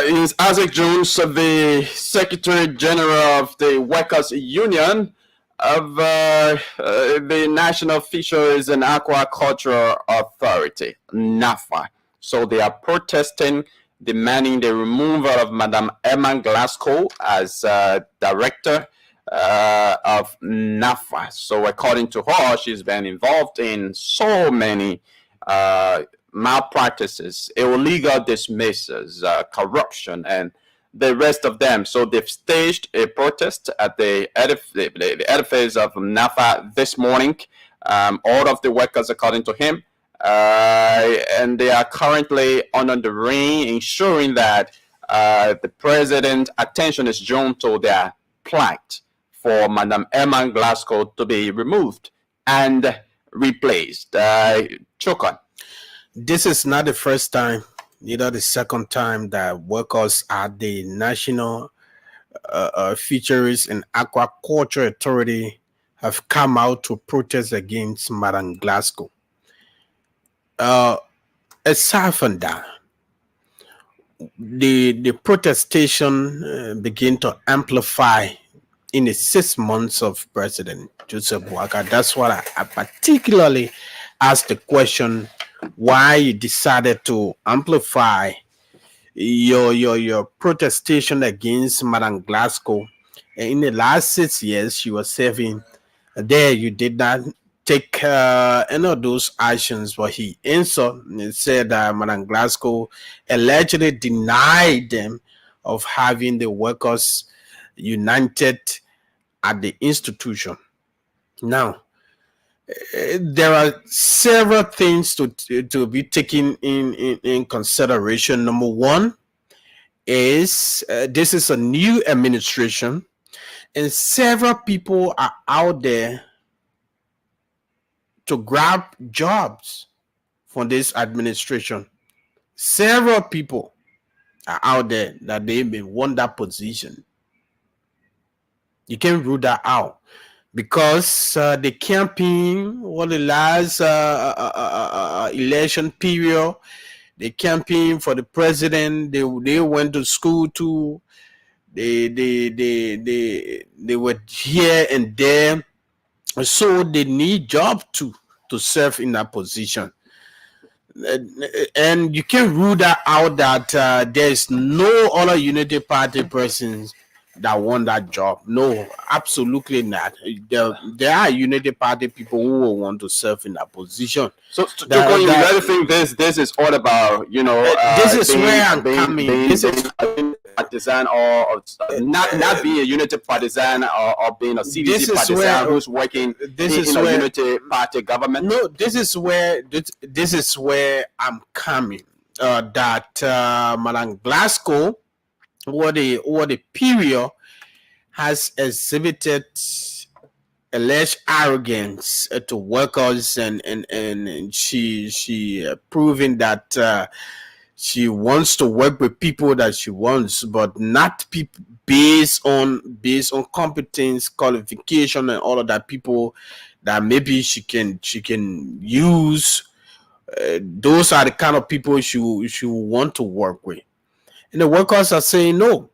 is Isaac Jones, the Secretary General of the Workers Union of the National Fisheries and Aquaculture Authority, NAFA. So they are protesting, demanding the removal of Madam Emma Glasgow as director of NAFA. So according to her, she's been involved in so many malpractices, illegal dismissals, corruption, and the rest of them. So they've staged a protest at the edifice of NAFA this morning. All of the workers, according to him, and they are currently under the ring, ensuring that the president's attention is drawn to their plight for Madam Emma Glasgow to be removed and replaced. Chokon. This is not the first time, neither the second time that workers at the National Fisheries and Aquaculture Authority have come out to protest against Madam Glasgow. Aside from that, the protestation began to amplify in the 6 months of President Joseph Boakai. That's why I particularly asked the question why you decided to amplify your protestation against Madam Glasgow. In the last 6 years, she was serving there. You did not take any of those actions, but he answered and said that Madam Glasgow allegedly denied them of having the workers united at the institution. Now, there are several things to be taken in consideration. Number one is this is a new administration, and several people are out there to grab jobs from this administration. Several people are out there that they may want that position. You can't rule that out because the campaign or the last election period, the campaign for the president, they went to school too. They were here and there. So they need job to serve in that position. and you can rule that out that there's no other Unity Party persons that want that job. No, absolutely not. There are Unity Party people who will want to serve in that position. So, Joko, you really think this is all about, you know, this is where I'm coming. This is a partisan or not being a Unity partisan or being a CDC partisan who's working in a Unity Party government. No, this is where I'm coming. That Madam Glasgow, over the period, has exhibited alleged arrogance to workers, and she proving that she wants to work with people that she wants, but not people based on competence, qualification, and all of that. People that maybe she can use. Those are the kind of people she want to work with. And the workers are saying no.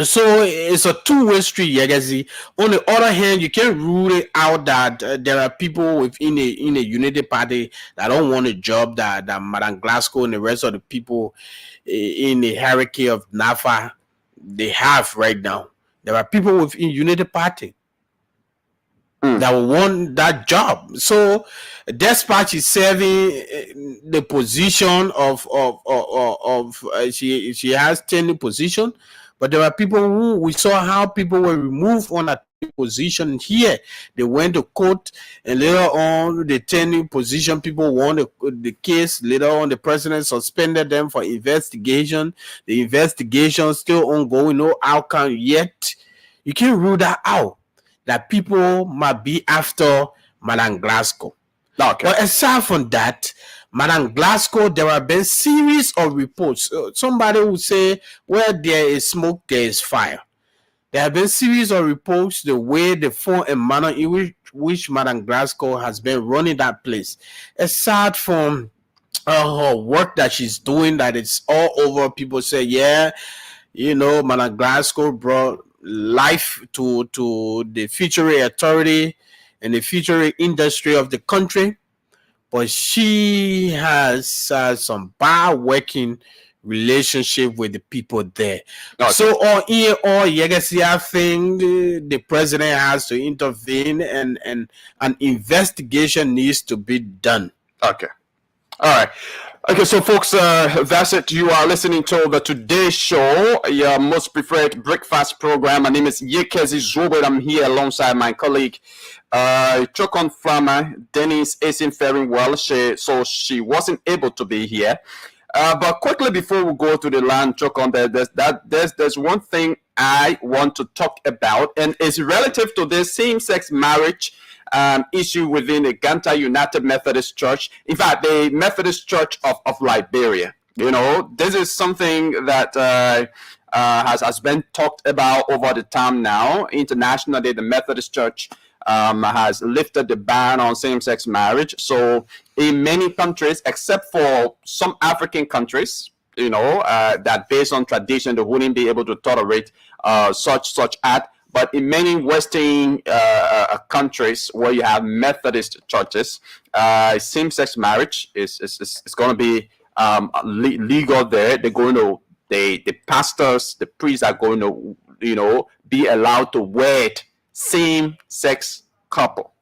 So it's a two-way street, Yagazi. On the other hand, you can't rule it out that there are people within a Unity Party that don't want a job that Madam Glasgow and the rest of the people in the hierarchy of NAFA they have right now. There are people within Unity Party that want that job. So despite she's serving the position of she has tenure position, but there are people who we saw how people were removed on a position here. They went to court, and later on the tenure position people won the case. Later on the president suspended them for investigation. The investigation still ongoing, no outcome yet. You can't rule that out, that people might be after Madam Glasgow. Okay. But aside from that, Madam Glasgow, there have been series of reports. Somebody would say, where there is smoke, there is fire. There have been series of reports, the way, the form and manner in which Madam Glasgow has been running that place. Aside from her work that she's doing, that it's all over, people say, yeah, you know, Madam Glasgow brought life to the fishery authority and the fishery industry of the country, but she has some bad working relationship with the people there. Okay. So I think the president has to intervene, and an investigation needs to be done. Okay. All right. Okay, so folks, that's it. You are listening to the Today Show, your most preferred breakfast program. My name is Yekezi Zobe. I'm here alongside my colleague, Chokon Farmer. Dennis isn't faring well, so she wasn't able to be here. But quickly before we go to the land, Chokon, there's one thing I want to talk about, and it's relative to this same-sex marriage issue within the Ganta United Methodist Church. In fact, the Methodist Church of Liberia. You know, this is something that has been talked about over the time now. Internationally, the Methodist Church has lifted the ban on same-sex marriage. So in many countries, except for some African countries, you know, that based on tradition, they wouldn't be able to tolerate such act. But in many Western countries where you have Methodist churches, same-sex marriage is going to be legal there. They're going to, the pastors, the priests are going to, you know, be allowed to wed same-sex couple.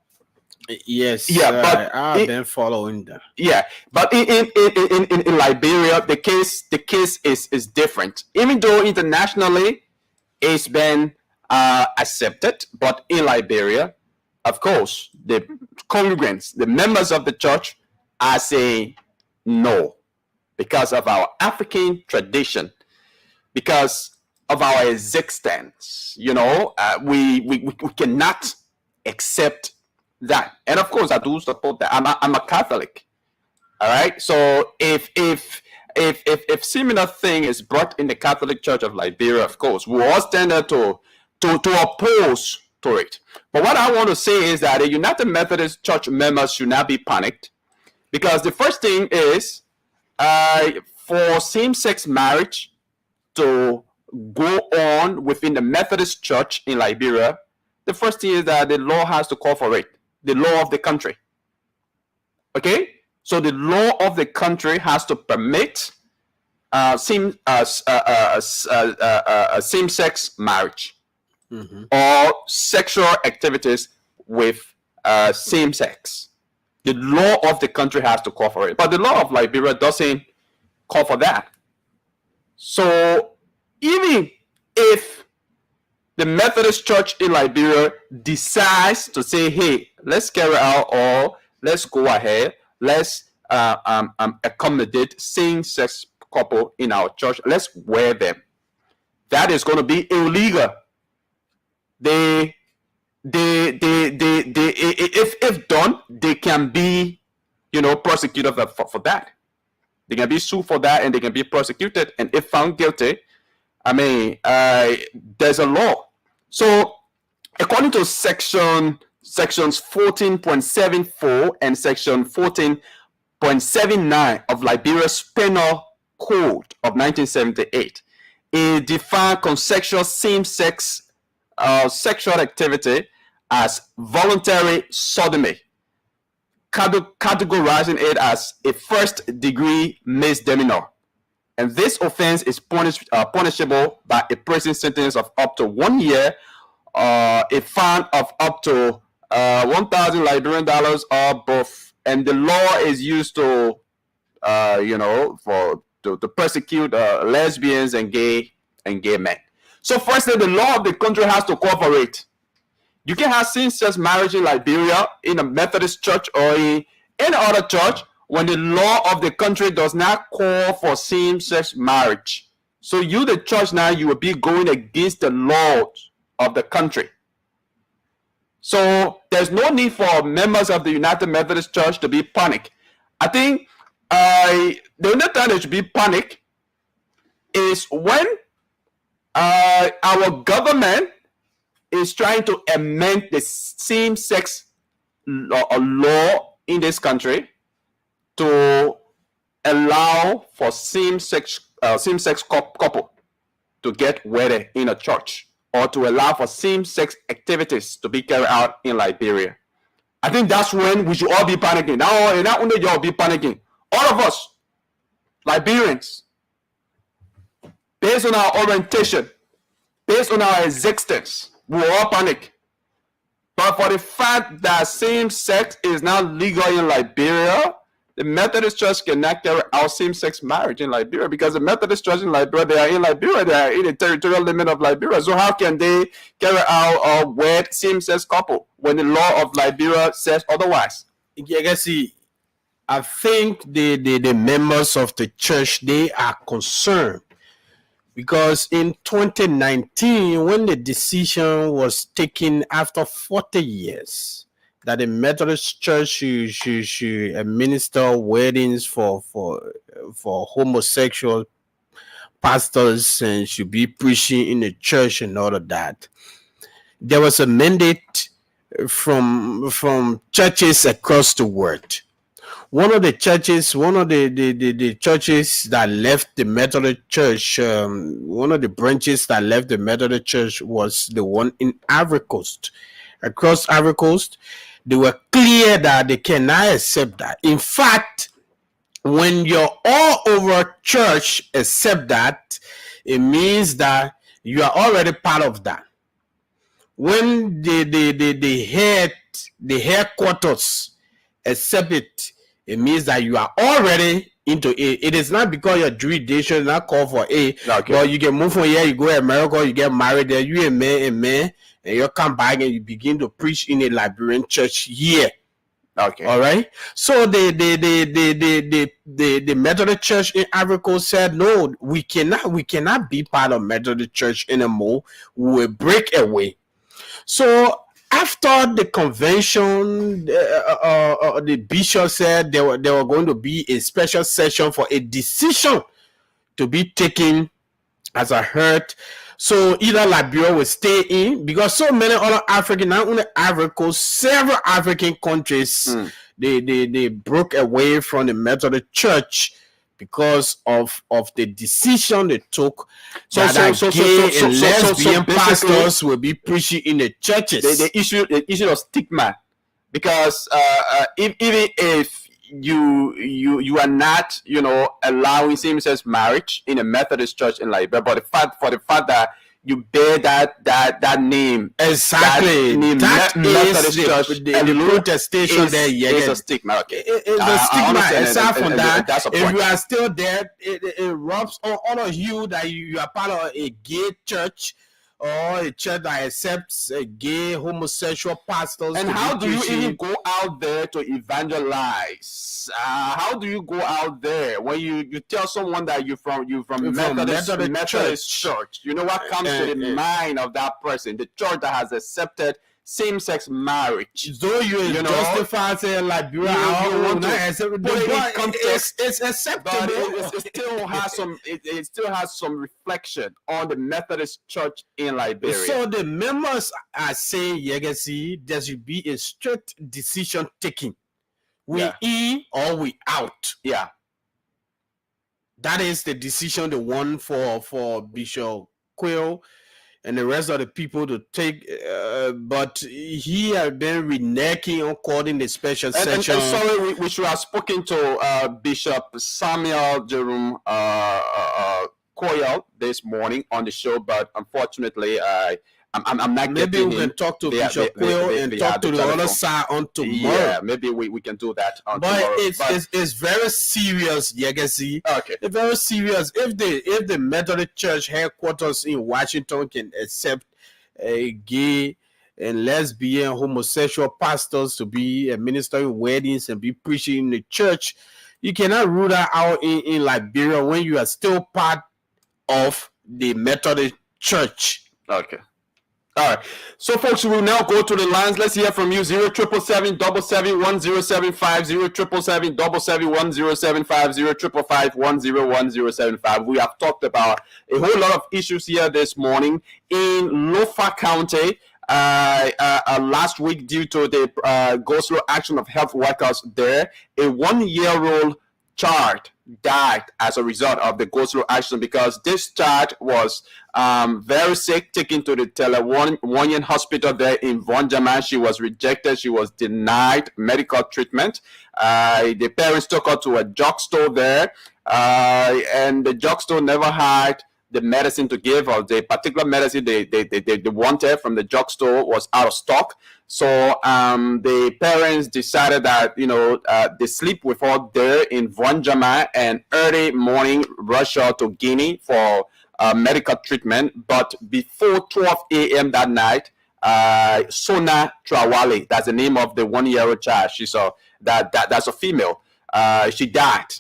Yes, yeah, but I've been following that. Yeah, but in Liberia, the case is different. Even though internationally it's been accepted, but in Liberia, of course, the congregants, the members of the church are saying no because of our African tradition, because of our existence. You know, we cannot accept that. And of course, I do support that. I'm a Catholic. All right. So if similar thing is brought in the Catholic Church of Liberia, of course, we all stand there to oppose to it. But what I want to say is that the United Methodist Church members should not be panicked, because the first thing is for same-sex marriage to go on within the Methodist Church in Liberia, the first thing is that the law has to call for it, the law of the country. Okay? So the law of the country has to permit same-sex marriage or sexual activities with same sex. The law of the country has to call for it, but the law of Liberia doesn't call for that. So even if the Methodist Church in Liberia decides to say, hey, let's carry out or let's go ahead, let's accommodate same-sex couple in our church, let's wear them, that is going to be illegal. If done, they can be, prosecuted for that. They can be sued for that, and they can be prosecuted. And if found guilty, there's a law. So, according to sections 14.74 and section 14.79 of Liberia's Penal Code of 1978, it defines consensual same-sex sexual activity as voluntary sodomy, categorizing it as a first-degree misdemeanor. And this offense is punishable by a prison sentence of up to 1 year, a fine of up to 1,000 Liberian dollars or both. And the law is used to, to persecute lesbians and gay men. So firstly, the law of the country has to cooperate. You can have same-sex marriage in Liberia, in a Methodist church or in any other church, when the law of the country does not call for same-sex marriage. So you, the church, now you will be going against the laws of the country. So there's no need for members of the United Methodist Church to be panicked. I think the only time they should be panicked is when our government is trying to amend the same-sex law in this country to allow for same-sex couple to get wedded in a church, or to allow for same-sex activities to be carried out in Liberia. I think that's when we should all be panicking. Now, not only you all be panicking, all of us, Liberians, based on our orientation, based on our existence, we will all panic. But for the fact that same-sex is now legal in Liberia, the Methodist Church cannot carry out same-sex marriage in Liberia, because the Methodist Church in Liberia, they are in Liberia, they are in the territorial limit of Liberia. So how can they carry out a wed same-sex couple when the law of Liberia says otherwise? I think the members of the church, they are concerned because in 2019, when the decision was taken after 40 years that the Methodist Church should administer weddings for homosexual pastors and should be preaching in the church and all of that, there was a mandate from churches across the world. One of the churches that left the Methodist Church, one of the branches that left the Methodist Church was the one in Ivory Coast. Across Ivory Coast, they were clear that they cannot accept that. In fact, when you're all over church accept that, it means that you are already part of that. When the headquarters accept it, it means that you are already into it. It is not because your jurisdiction is not called for A. Okay. Well, you can move from here, you go to America, you get married there, you a man, and you come back and you begin to preach in a Liberian church here. Okay. All right. So the Methodist Church in Ivory Coast said, no, we cannot be part of Methodist Church anymore. We will break away. So after the convention, the bishop said there were going to be a special session for a decision to be taken, as I heard. So either Liberia will stay in, because so many other African, not only Ivory Coast, several African countries, they broke away from the Methodist Church because of the decision they took that gay and lesbian pastors will be preaching in the churches. The issue of stigma, because even if you are not, allowing same-sex marriage in a Methodist church in Liberia, but the fact that you bear that name, exactly, that is the protestation there. Is a stigma. Okay, it's a stigma. Aside from that, that's a point. if you are still there, it rubs on of you that you are part of a gay church or a church that accepts gay, homosexual pastors. And how do you even go out there to evangelize? How do you go out there when you tell someone that you're from Methodist church? You know what comes to the mind of that person? The church that has accepted same-sex marriage. So you justify saying Liberia, you want to put it in context. It's acceptable. It still has some reflection on the Methodist church in Liberia. So the members are saying, Yegesi, there should be a strict decision taking. We in or we out. Yeah. That is the decision they want for Bishop Quill and the rest of the people to take, but he had been reneging on calling the special session. And sorry, we should have spoken to Bishop Samuel Jerome Coyle this morning on the show, but unfortunately, I'm not maybe getting we can talk to Bishop Quill and talk to the other side on tomorrow. Yeah, maybe we can do that on tomorrow. It's very serious, Yegesi. Okay. It's very serious. If the Methodist Church headquarters in Washington can accept a gay and lesbian, homosexual pastors to be administering weddings and be preaching in the church, you cannot rule that out in Liberia when you are still part of the Methodist Church. Okay. All right. So, folks, we will now go to the lines. Let's hear from you. 077771075, 077771075, 055510175. We have talked about a whole lot of issues here this morning in Lofa County. Last week, due to the go-slow action of health workers there, a 1-year-old child died as a result of the go-slow action because this child was very sick, taken to the Telewanian hospital there in Vonjama. She was rejected. She was denied medical treatment. The parents took her to a drugstore there, and the drugstore never had the medicine to give her. The particular medicine they wanted from the drugstore was out of stock. So the parents decided that, they sleep with her there in Vonjama and early morning rush her to Guinea for medical treatment. But before 12 a.m. that night, Sona Trawale, that's the name of the 1-year-old child. That's a female. She died.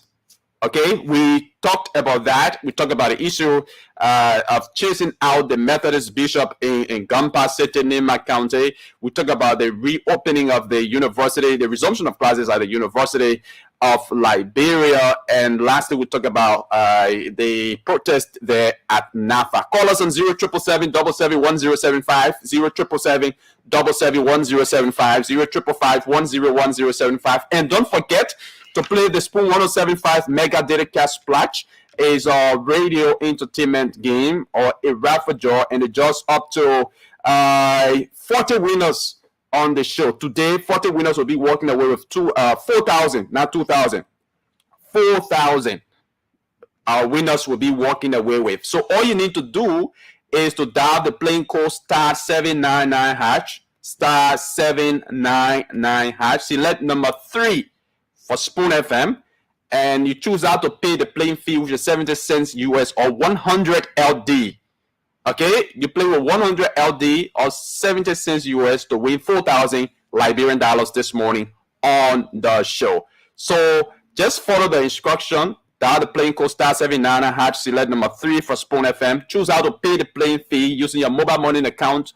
Okay, we talked about that. We talked about the issue of chasing out the Methodist bishop in Gampa City, Nimba County. We talked about the reopening of the university, the resumption of classes at the University of Liberia. And lastly, we talked about the protest there at NAFA. Call us on 077771075, 077771075, 055510175. And don't forget to play the Spoon 1075 Mega Data Cash Splash is a radio entertainment game or a raffle draw, and it draws up to 40 winners on the show. Today, 40 winners will be walking away with 4,000, not 2,000. 4,000 winners will be walking away with. So all you need to do is to dial the plain code *799#, *799#, select number 3 for Spoon FM, and you choose how to pay the playing fee, which is 70 cents US or 100 LD. Okay, you play with 100 LD or 70 cents US to win 4,000 Liberian dollars this morning on the show. So just follow the instruction. Dial the playing code *799#, select number 3 for Spoon FM. Choose how to pay the playing fee using your mobile money account,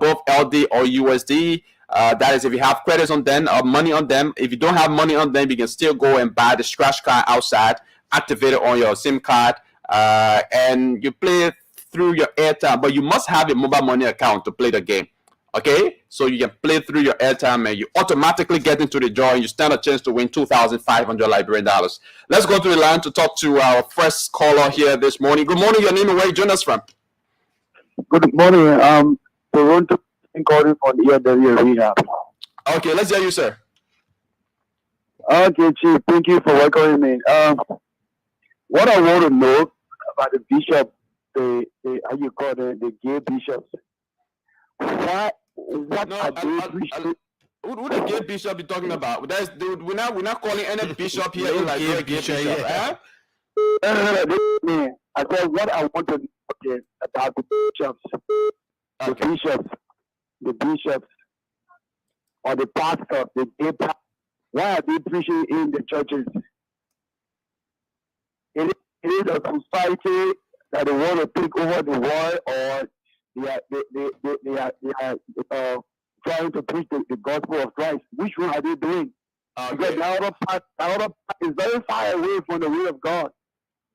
both LD or USD. That is if you have credits on them or money on them. If you don't have money on them, you can still go and buy the scratch card outside, activate it on your SIM card, and you play through your airtime. But you must have a mobile money account to play the game. Okay, so you can play through your airtime and you automatically get into the draw and you stand a chance to win 2,500 Liberian dollars. Let's go to the line to talk to our first caller here this morning. Good morning, your name and where you join us from? Good morning. Toronto calling from the rehab. Okay, let's hear you, sir. Okay, Chief. Thank you for welcoming me. What I want to know about the bishop, the how you call them, the gay bishops. What are they preaching? Who the gay bishop you talking about? We're not calling any bishop here in Liberia gay bishop. No. I said what I want to know is about the bishops. The bishops, or the pastor, the gay pastor. Why are they preaching in the churches? It is a society that they want to take over the world, or they are trying to preach the gospel of Christ. Which one are they doing? Because the other part is very far away from the will of God.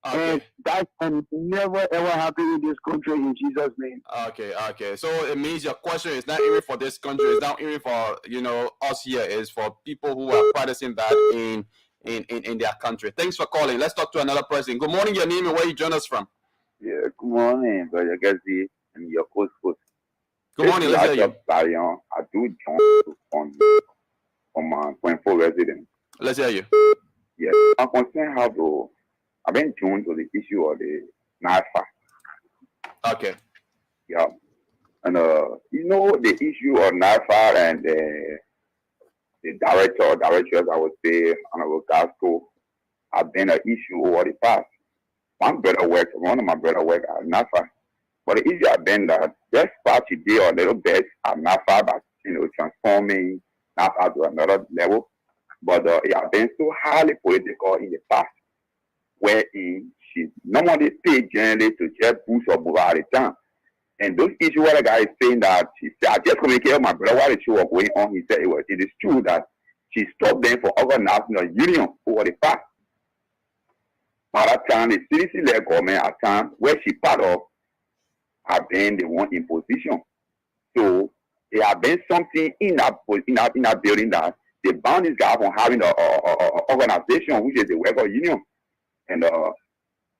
And that can never ever happen in this country in Jesus' name. Okay. So it means your question is not even for this country, it's not even for us here, it's for people who are practicing that in their country. Thanks for calling. Let's talk to another person. Good morning, your name and where you join us from. Yeah, good morning, Brother Gazi, and your host. Good morning, let's hear you. I do join from my 24 residents. Let's hear you. Yes, I'm concerned how I've been tuned to the issue of the NAFA. Okay. Yeah. And the issue of NAFA and the directors, I would say, Honorable Casco, have been an issue over the past. One of my brother work at NAFA. But the issue has been that just part today or little bit at NAFA, but transforming NAFA to another level. But it has been so highly political in the past, wherein she normally paid generally to just boost or move out of town. And those issues where the guy is saying that I just communicated with my brother while the show was going on. He said it is true that she stopped them for organizing a union over the past. At that time, the CDC-led government at time where she part of have been the one in position. So there have been something in that building that they bound this guy from having an organization which is the worker union. And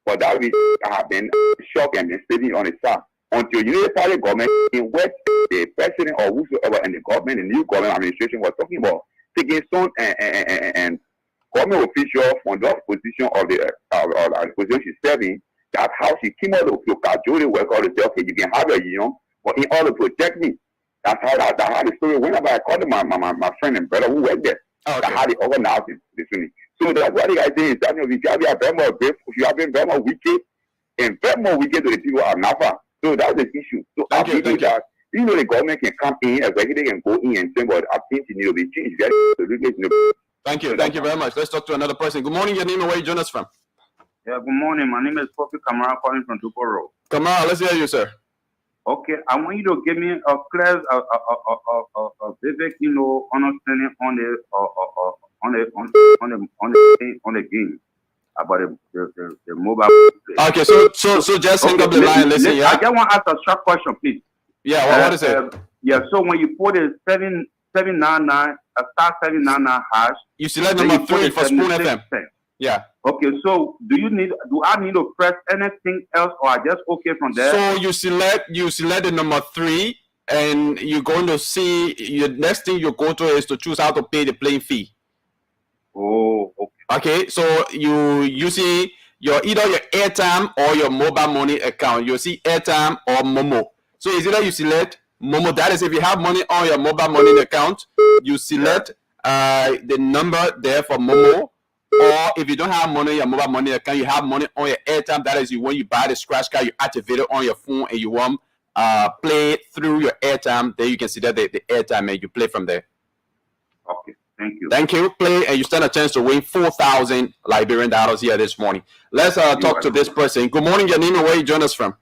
for that reason, I have been shocked and been sitting on the side until United Party government, in which the president or whosoever in the government, the new government administration was talking about taking some and government officials from the position of the position she's serving. That's how she came out to cajole the worker to say, okay, you can have a union, but in order to protect me. That's how the story went about. I called my friend and brother who worked there. That's how they organized this thing. So that's what the guy says is that if you have been very more wicked and very more wicked to the people of NAFA. So that's the issue. So I think that the government can come in, executive can go in and say, but I think it needs to be changed. Thank you very much. Let's talk to another person. Good morning, your name and where you join us from. Yeah, good morning. My name is Kofi Kamara calling from Dupo Road. Kamara, let's hear you, sir. Okay, I want you to give me a clear, vivid, understanding on the game about the mobile. Okay, so just hang up the line. Listen, yeah. I just want to ask a short question, please. Yeah, what is it? Yeah, so when you put the 799 star 799 hash, you select number 3 for Spoon FM. Yeah. Okay, so do I need to press anything else, or I just okay from there? So you select the number 3, and you're going to see your next thing you go to is to choose how to pay the playing fee. Oh, okay. Okay, so you see either your airtime or your mobile money account. You see airtime or Momo. So it's either you select Momo. That is if you have money on your mobile money account, you select the number there for Momo. Or if you don't have money on your mobile money account, you have money on your airtime. That is when you buy the scratch card, you activate it on your phone and you want play through your airtime. Then you can select the airtime and you play from there. Okay, thank you. Thank you. Play and you stand a chance to win 4,000 Liberian dollars here this morning. Let's talk to this person. Good morning, your name and where you join us from.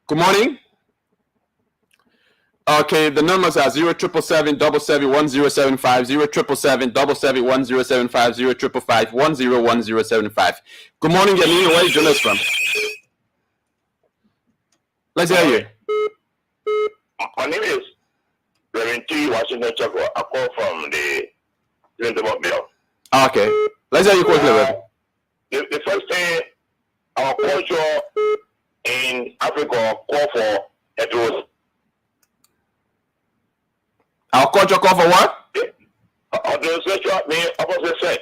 Good morning. Okay, the numbers are 077771075, 077771075, 05551011075. Good morning, your name and where you join us from. Let's hear you. My name is Reverend T. Washington Chako. I call from the Nimba Bill. Okay, let's hear you quickly, Reverend. The first thing, our culture in Africa call for heteros. Our culture call for what? Heterosexual means opposite sex.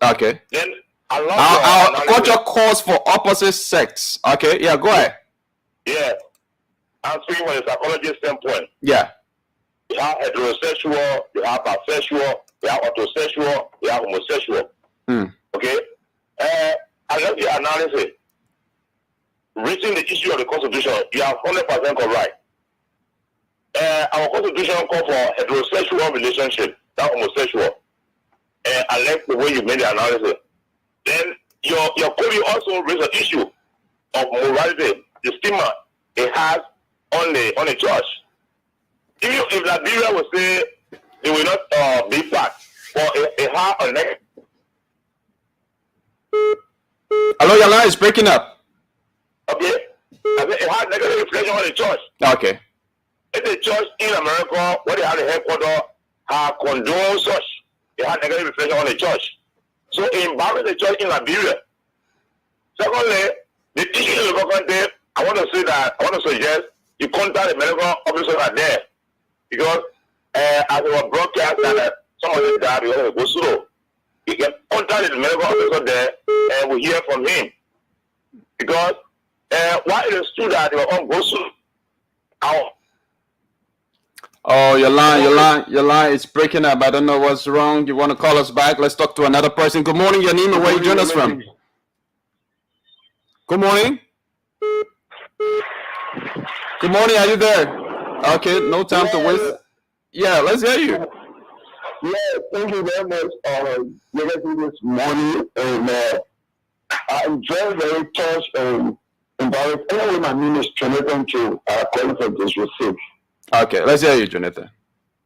Okay. Then along Our culture calls for opposite sex. Okay, yeah, go ahead. Yeah. I'm speaking from a psychology standpoint. Yeah. You have heterosexual, you have bisexual, you have autosexual, you have homosexual. Okay? Unless you analyze it, reaching the issue of the Constitution, you are 100% correct. Our Constitution calls for heterosexual relationship, not homosexual. I like the way you made the analysis. Then your code also raised an issue of morality, the stigma it has on the church. Even if Liberia would say they will not be part, but it has a negative. Hello, your line is breaking up. Okay, I said it has negative reflection on the church. Okay. If the church in America, where they have the headquarters, have condoned such, it has negative reflection on the church. So it embarrassed the church in Liberia. Secondly, the issue in the country, I want to suggest you contact the medical officers are there. Because as it was broadcast that some of them died because of go slow. You can contact the medical officer there and we hear from him. Because why it is true that they were on go slow. Oh, your line is breaking up. I don't know what's wrong. You want to call us back? Let's talk to another person. Good morning, your name and where you join us from. Good morning. Good morning, are you there? Okay, no time to waste. Yeah, let's hear you. Yeah, thank you very much. This morning, and I'm very, very touched and embarrassed. Anyway, my name is Jonathan to calling from District 6. Okay, let's hear you, Jonathan.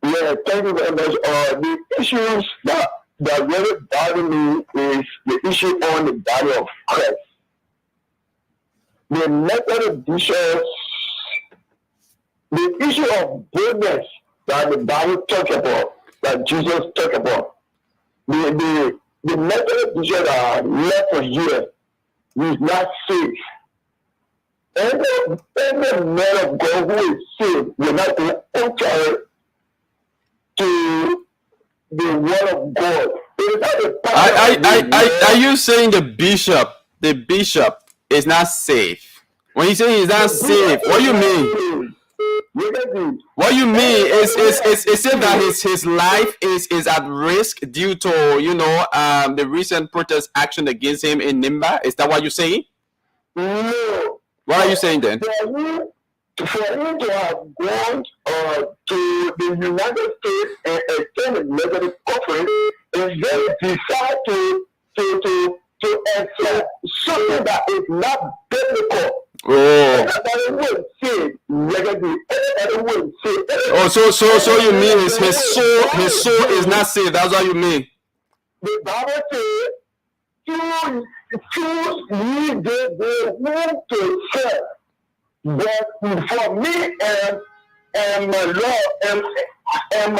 Yeah, thank you very much. The issues that really bother me is the issue on the body of Christ. The method of bishops, the issue of boldness that the Bible talks about, that Jesus talked about, the method of bishops that are left for here is not safe. Every man of God who is saved will not be contrary to the word of God. Are you saying the bishop is not safe? When you say he's not safe, what do you mean? What you mean is it that his life is at risk due to the recent protest action against him in Nimba? Is that what you're saying? No. What are you saying then? For him to have gone to the United States and attend the Methodist conference is very decide to accept something that is not biblical. Everybody would say negative. Everybody would say. So you mean his soul is not saved? That's what you mean? The Bible says, choose ye the whom to serve. But for me and my Lord and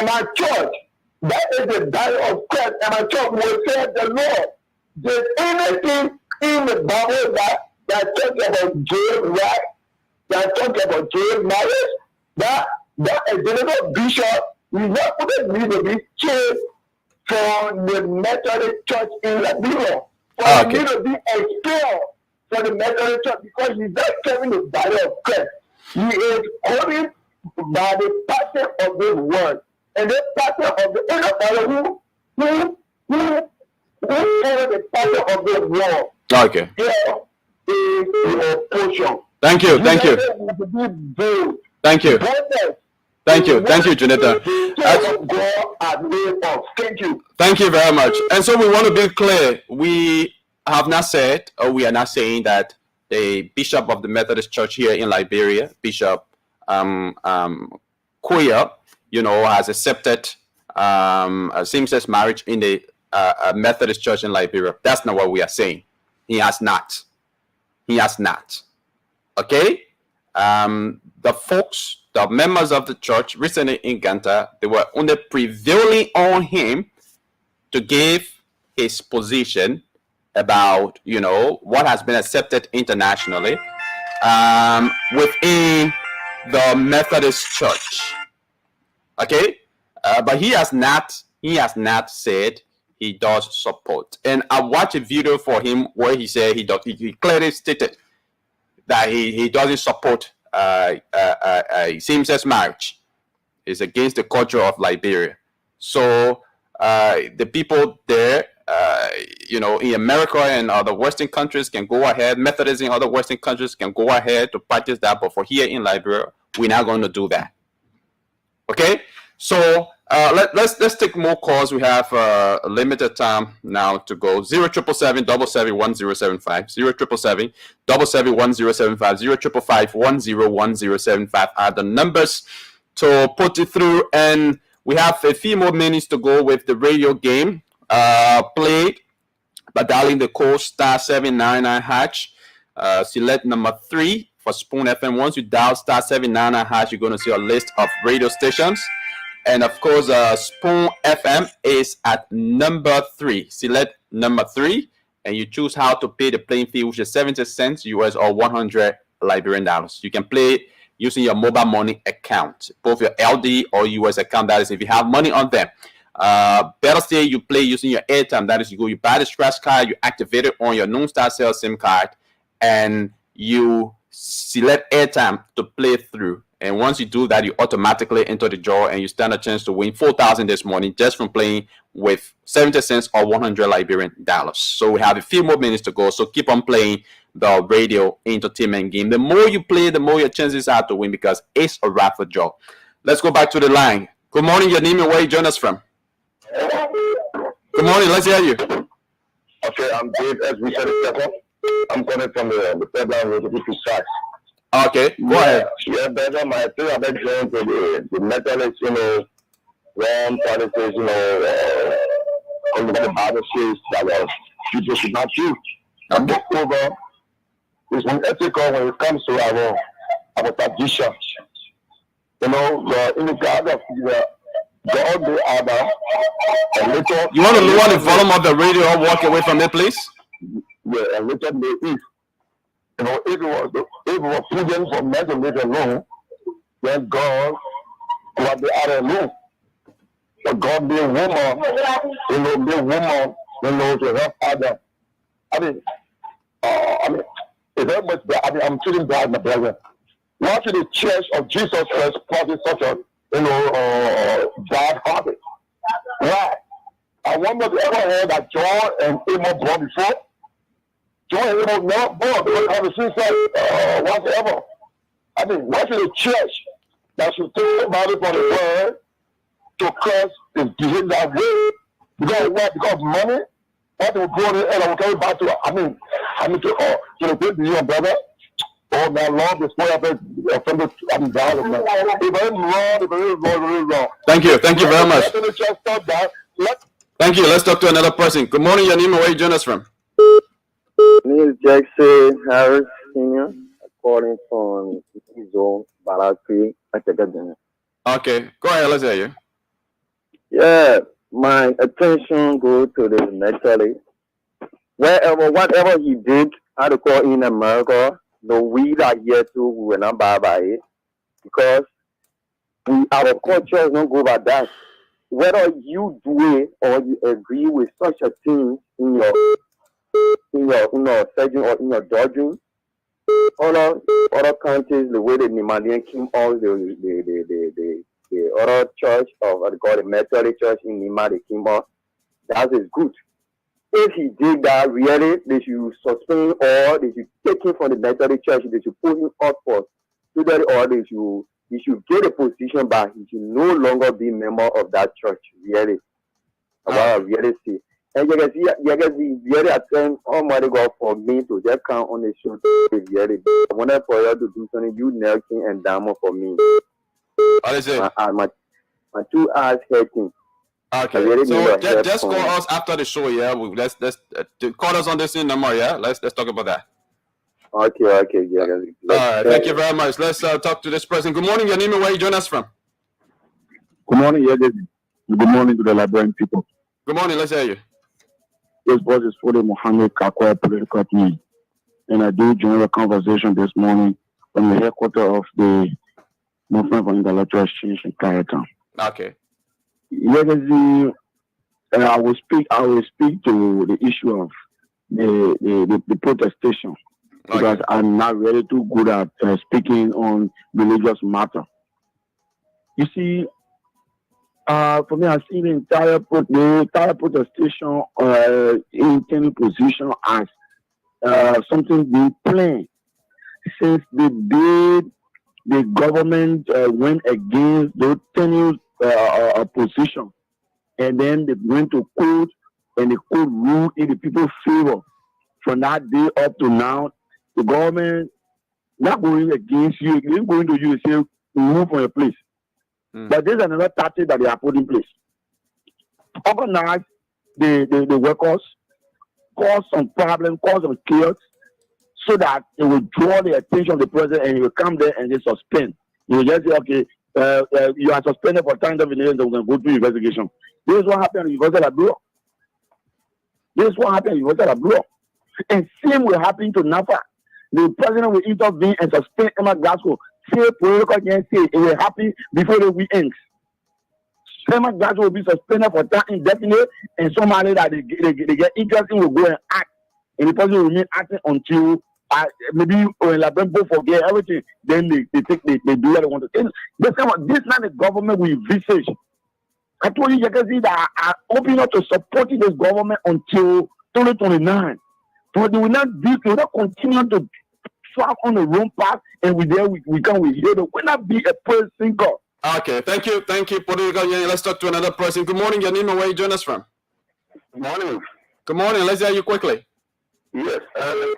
my church, that is the body of Christ, and my church will serve the Lord. There's anything in the Bible that talks about gay right, that talks about gay marriage, that a general bishop is not going to need to be changed from the Methodist Church in Liberia. For me to be expelled from the Methodist Church because he's not serving the body of Christ. He is holding by the pattern of this word. And the pattern of the anybody who follow the pattern of this word. Okay. Here is your portion. Thank you. Thank you, Jonathan. Thank you very much. And so we want to be clear. We have not said, or we are not saying that the bishop of the Methodist Church here in Liberia, Bishop Queer, has accepted a same-sex marriage in the Methodist Church in Liberia. That's not what we are saying. He has not. Okay? The folks, the members of the church recently in Ghana, they were only prevailing on him to give his position about, what has been accepted internationally within the Methodist Church. Okay? But he has not said he does support. And I watched a video for him where he said he clearly stated that he doesn't support same-sex marriage. It's against the culture of Liberia. So the people there, in America and other Western countries can go ahead. Methodists in other Western countries can go ahead to practice that. But for here in Liberia, we're not going to do that. Okay? So let's take more calls. We have a limited time now to go. 0777-771-1075, 0777-771-1075, 0555-101075 are the numbers to put it through. And we have a few more minutes to go with the radio game. Played by dialing the code *799#. Select number 3 for Spoon FM. Once you dial *799#, you're going to see a list of radio stations. And of course, Spoon FM is at number 3. Select number 3, and you choose how to pay the playing fee, which is 70 cents US or 100 Liberian dollars. You can play using your mobile money account, both your LD or US account. That is, if you have money on them. Better say you play using your airtime. That is, you buy the scratch card, you activate it on your non-star sale SIM card, and you select airtime to play through. And once you do that, you automatically enter the draw, and you stand a chance to win $4,000 this morning just from playing with 70 cents or 100 Liberian dollars. So we have a few more minutes to go. So keep on playing the radio entertainment game. The more you play, the more your chances are to win, because it's a raffle draw. Let's go back to the line. Good morning, your name and where you join us from. Good morning, let's hear you. Okay, I'm Dave, as we said, I'm calling from the Federal Road to be precise. Okay, go ahead. Yeah, better. I think I've been joined to the Methodist, one politics, the Bible says that people should not choose. And moreover, it's unethical when it comes to our tradition. In the God of God the Other, and later. You want to lower the volume of the radio or walk away from it, please? Yeah, and later if it was prudent for men to live alone, then God was the other alone. But God being woman, to help others. It's very much bad. I'm feeling bad, my brother. Why should the Church of Jesus Christ practice such a bad habit? Why? I wonder if you ever heard that John and Emma born before. John and Emma never born because they have a suicide whatsoever. Why should the church that should take somebody from the world to Christ is behave that way? Because what? Because money? What will go in and I will carry back to to the good your brother. Oh, my Lord, this boy offended. I'm down. It's very wrong. Thank you very much. Thank you. Let's talk to another person. Good morning, your name and where you join us from. My name is Jackson Harris Sr., calling from Zone Balakri. Okay, go ahead. Let's hear you. Yeah, my attention goes to the mentally. Whatever he did, how to call in America, no, we are here too. We will not buy by it because our culture is not go by that. Whether you do it or you agree with such a thing in your setting or in your dodging, other countries, the way the Nimba came out, the other church of the Methodist Church in Nimba, they came out. That is good. If he did that, really, they should suspend or they should take him from the Methodist Church. They should put him up for student or he should get a position, but he should no longer be a member of that church. Really, what I really see. And you can see, really, I thank Almighty God for me to just come on the show. Really, I wanted for you to do something. You knocking and down for me. What is it? My 2 eyes hurting. Okay, really so just call us after the show. Yeah, let's call us on this number. Yeah, let's talk about that. Okay, yeah. All right, thank you very much. Let's talk to this person. Good morning, your name and where you join us from. Good morning, Good morning to the Liberian people. Good morning. Let's hear you. This boss is Fode Mohammed Kakwa, political team, and I do join the conversation this morning from the headquarters of the Movement for Intellectual Exchange in Kayatan. Okay. I will speak to the issue of the protestation, because I'm not really too good at speaking on religious matter. You see, for me, I see the entire protestation in any position as something being planned since the day the government went against those tenuous position, and then they went to court, and the court ruled in the people's favor. From that day up to now, the government not going against you, they're going to you and say, move from your place. But there's another tactic that they are putting in place. Organize the workers, cause some problem, cause some chaos, so that it will draw the attention of the president, and he will come there and they suspend. He will just say, okay, you are suspended for time of and we're going to go through investigation. This is what happened in University of Liberia. This is what happened in University of Liberia. And same will happen to NAFA. The president will intervene and suspend Emma Glasgow. Say political can say it will happen before the week ends. Emma Glasgow will be suspended for time indefinite, and somebody that they get interested will go and act. And the person will remain acting until maybe when both forget everything, then they do what they want to do. This is not the government we envisage. I told you can see that I open up to supporting this government until 2029. So they will not continue to travel on the wrong path, and we hear there will not be a person call. Okay, thank you, political. Let's talk to another person. Good morning, your name and where you join us from? Good morning. Good morning. Let's hear you quickly. Yes,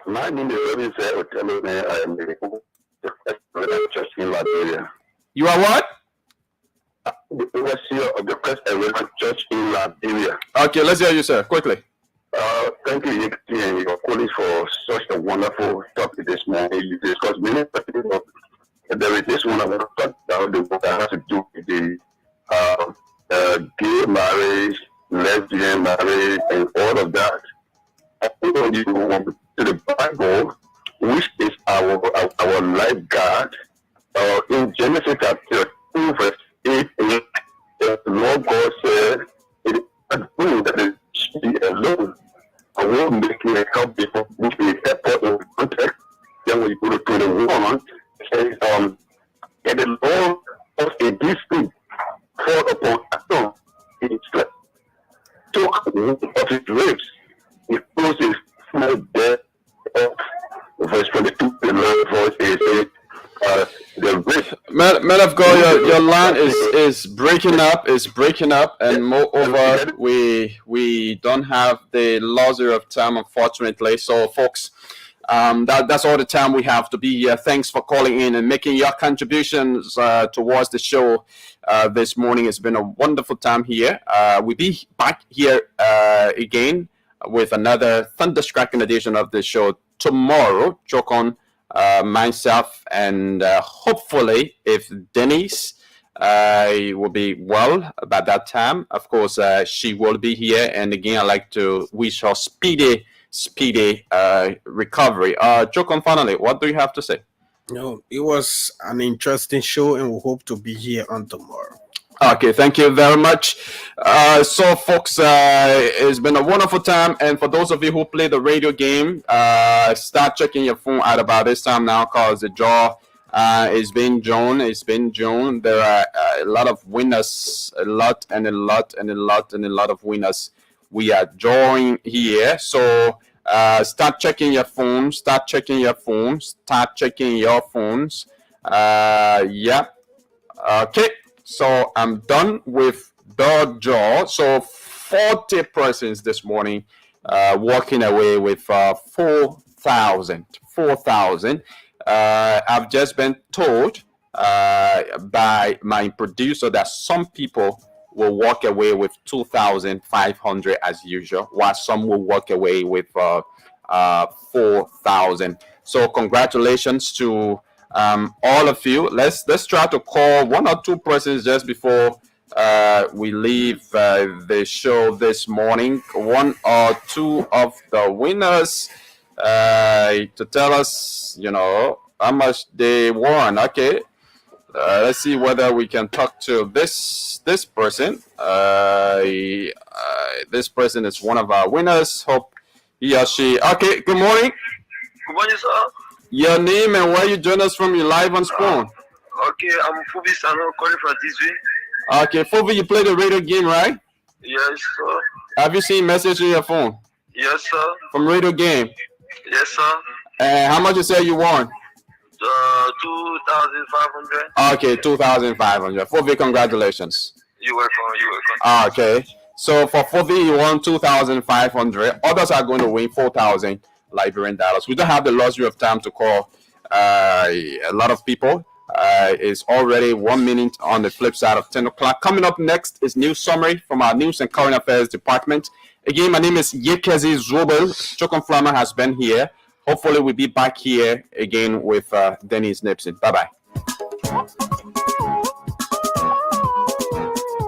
my name is Robin. I am the church in Liberia. You are what? The overseer of the Christ Reverend Church in Liberia. Okay, let's hear you, sir, quickly. Thank you, Nick, and your colleagues, for such a wonderful topic this morning. You discuss many topics. There is this one I want to talk about, the work that has to do with the gay marriage, lesbian marriage, and all of that. I think when you go to the Bible, which is our lifeguard, in Genesis chapter 2, verse 8, the Lord God said, it is not good that it should be alone. I will make you a help people, which will help us in the context. Then when you go to 21, it says, and the Lord of a district fall upon Adam in his flesh. Took of his ribs, he closes small death of verse 22, the Lord voice is the ribs. Man of God, your line is breaking up, and moreover, we don't have the luxury of time, unfortunately. So, folks, that's all the time we have to be here. Thanks for calling in and making your contributions towards the show this morning. It's been a wonderful time here. We'll be back here again with another thunderstriking edition of the show tomorrow. Jokon, myself, and hopefully, if Denise will be well by that time, of course, she will be here. And again, I'd like to wish her speedy recovery. Jokon, finally, what do you have to say? No, it was an interesting show, and we hope to be here on tomorrow. Okay, thank you very much. So, folks, it's been a wonderful time. And for those of you who play the radio game, start checking your phone at about this time now, because the draw is being drawn. It's been drawn. There are a lot of winners, a lot of winners. We are drawing here. So, start checking your phones. Yeah. Okay. So I'm done with the draw. So 40 persons this morning walking away with 4,000. I've just been told by my producer that some people will walk away with 2,500 as usual, while some will walk away with 4,000. So congratulations to all of you. Let's try to call one or two persons just before we leave the show this morning. One or two of the winners to tell us, how much they won. Okay, Let's see whether we can talk to this person. This person is one of our winners. Hope he or she. Okay. Good morning. Good morning, sir. Your name and where you join us from? You live on Spawn. Okay, I'm Fubi Sano calling from Disney. Okay, Fubi, you play the radio game, right? Yes, sir. Have you seen message on your phone? Yes, sir. From radio game. Yes, sir. And how much you say you won? 2,500. Okay, 2,500. Fubi, congratulations. You're welcome. Okay. So for Fubi, you won 2,500. Others are going to win 4,000 Liberian dollars. We don't have the luxury of time to call a lot of people. It's already 1 minute on the flip side of 10 o'clock. Coming up next is news summary from our news and current affairs department. Again, my name is Yekezi Zobel. Chokon Flama has been here. Hopefully we'll be back here again with Dennis Nipson. Bye-bye.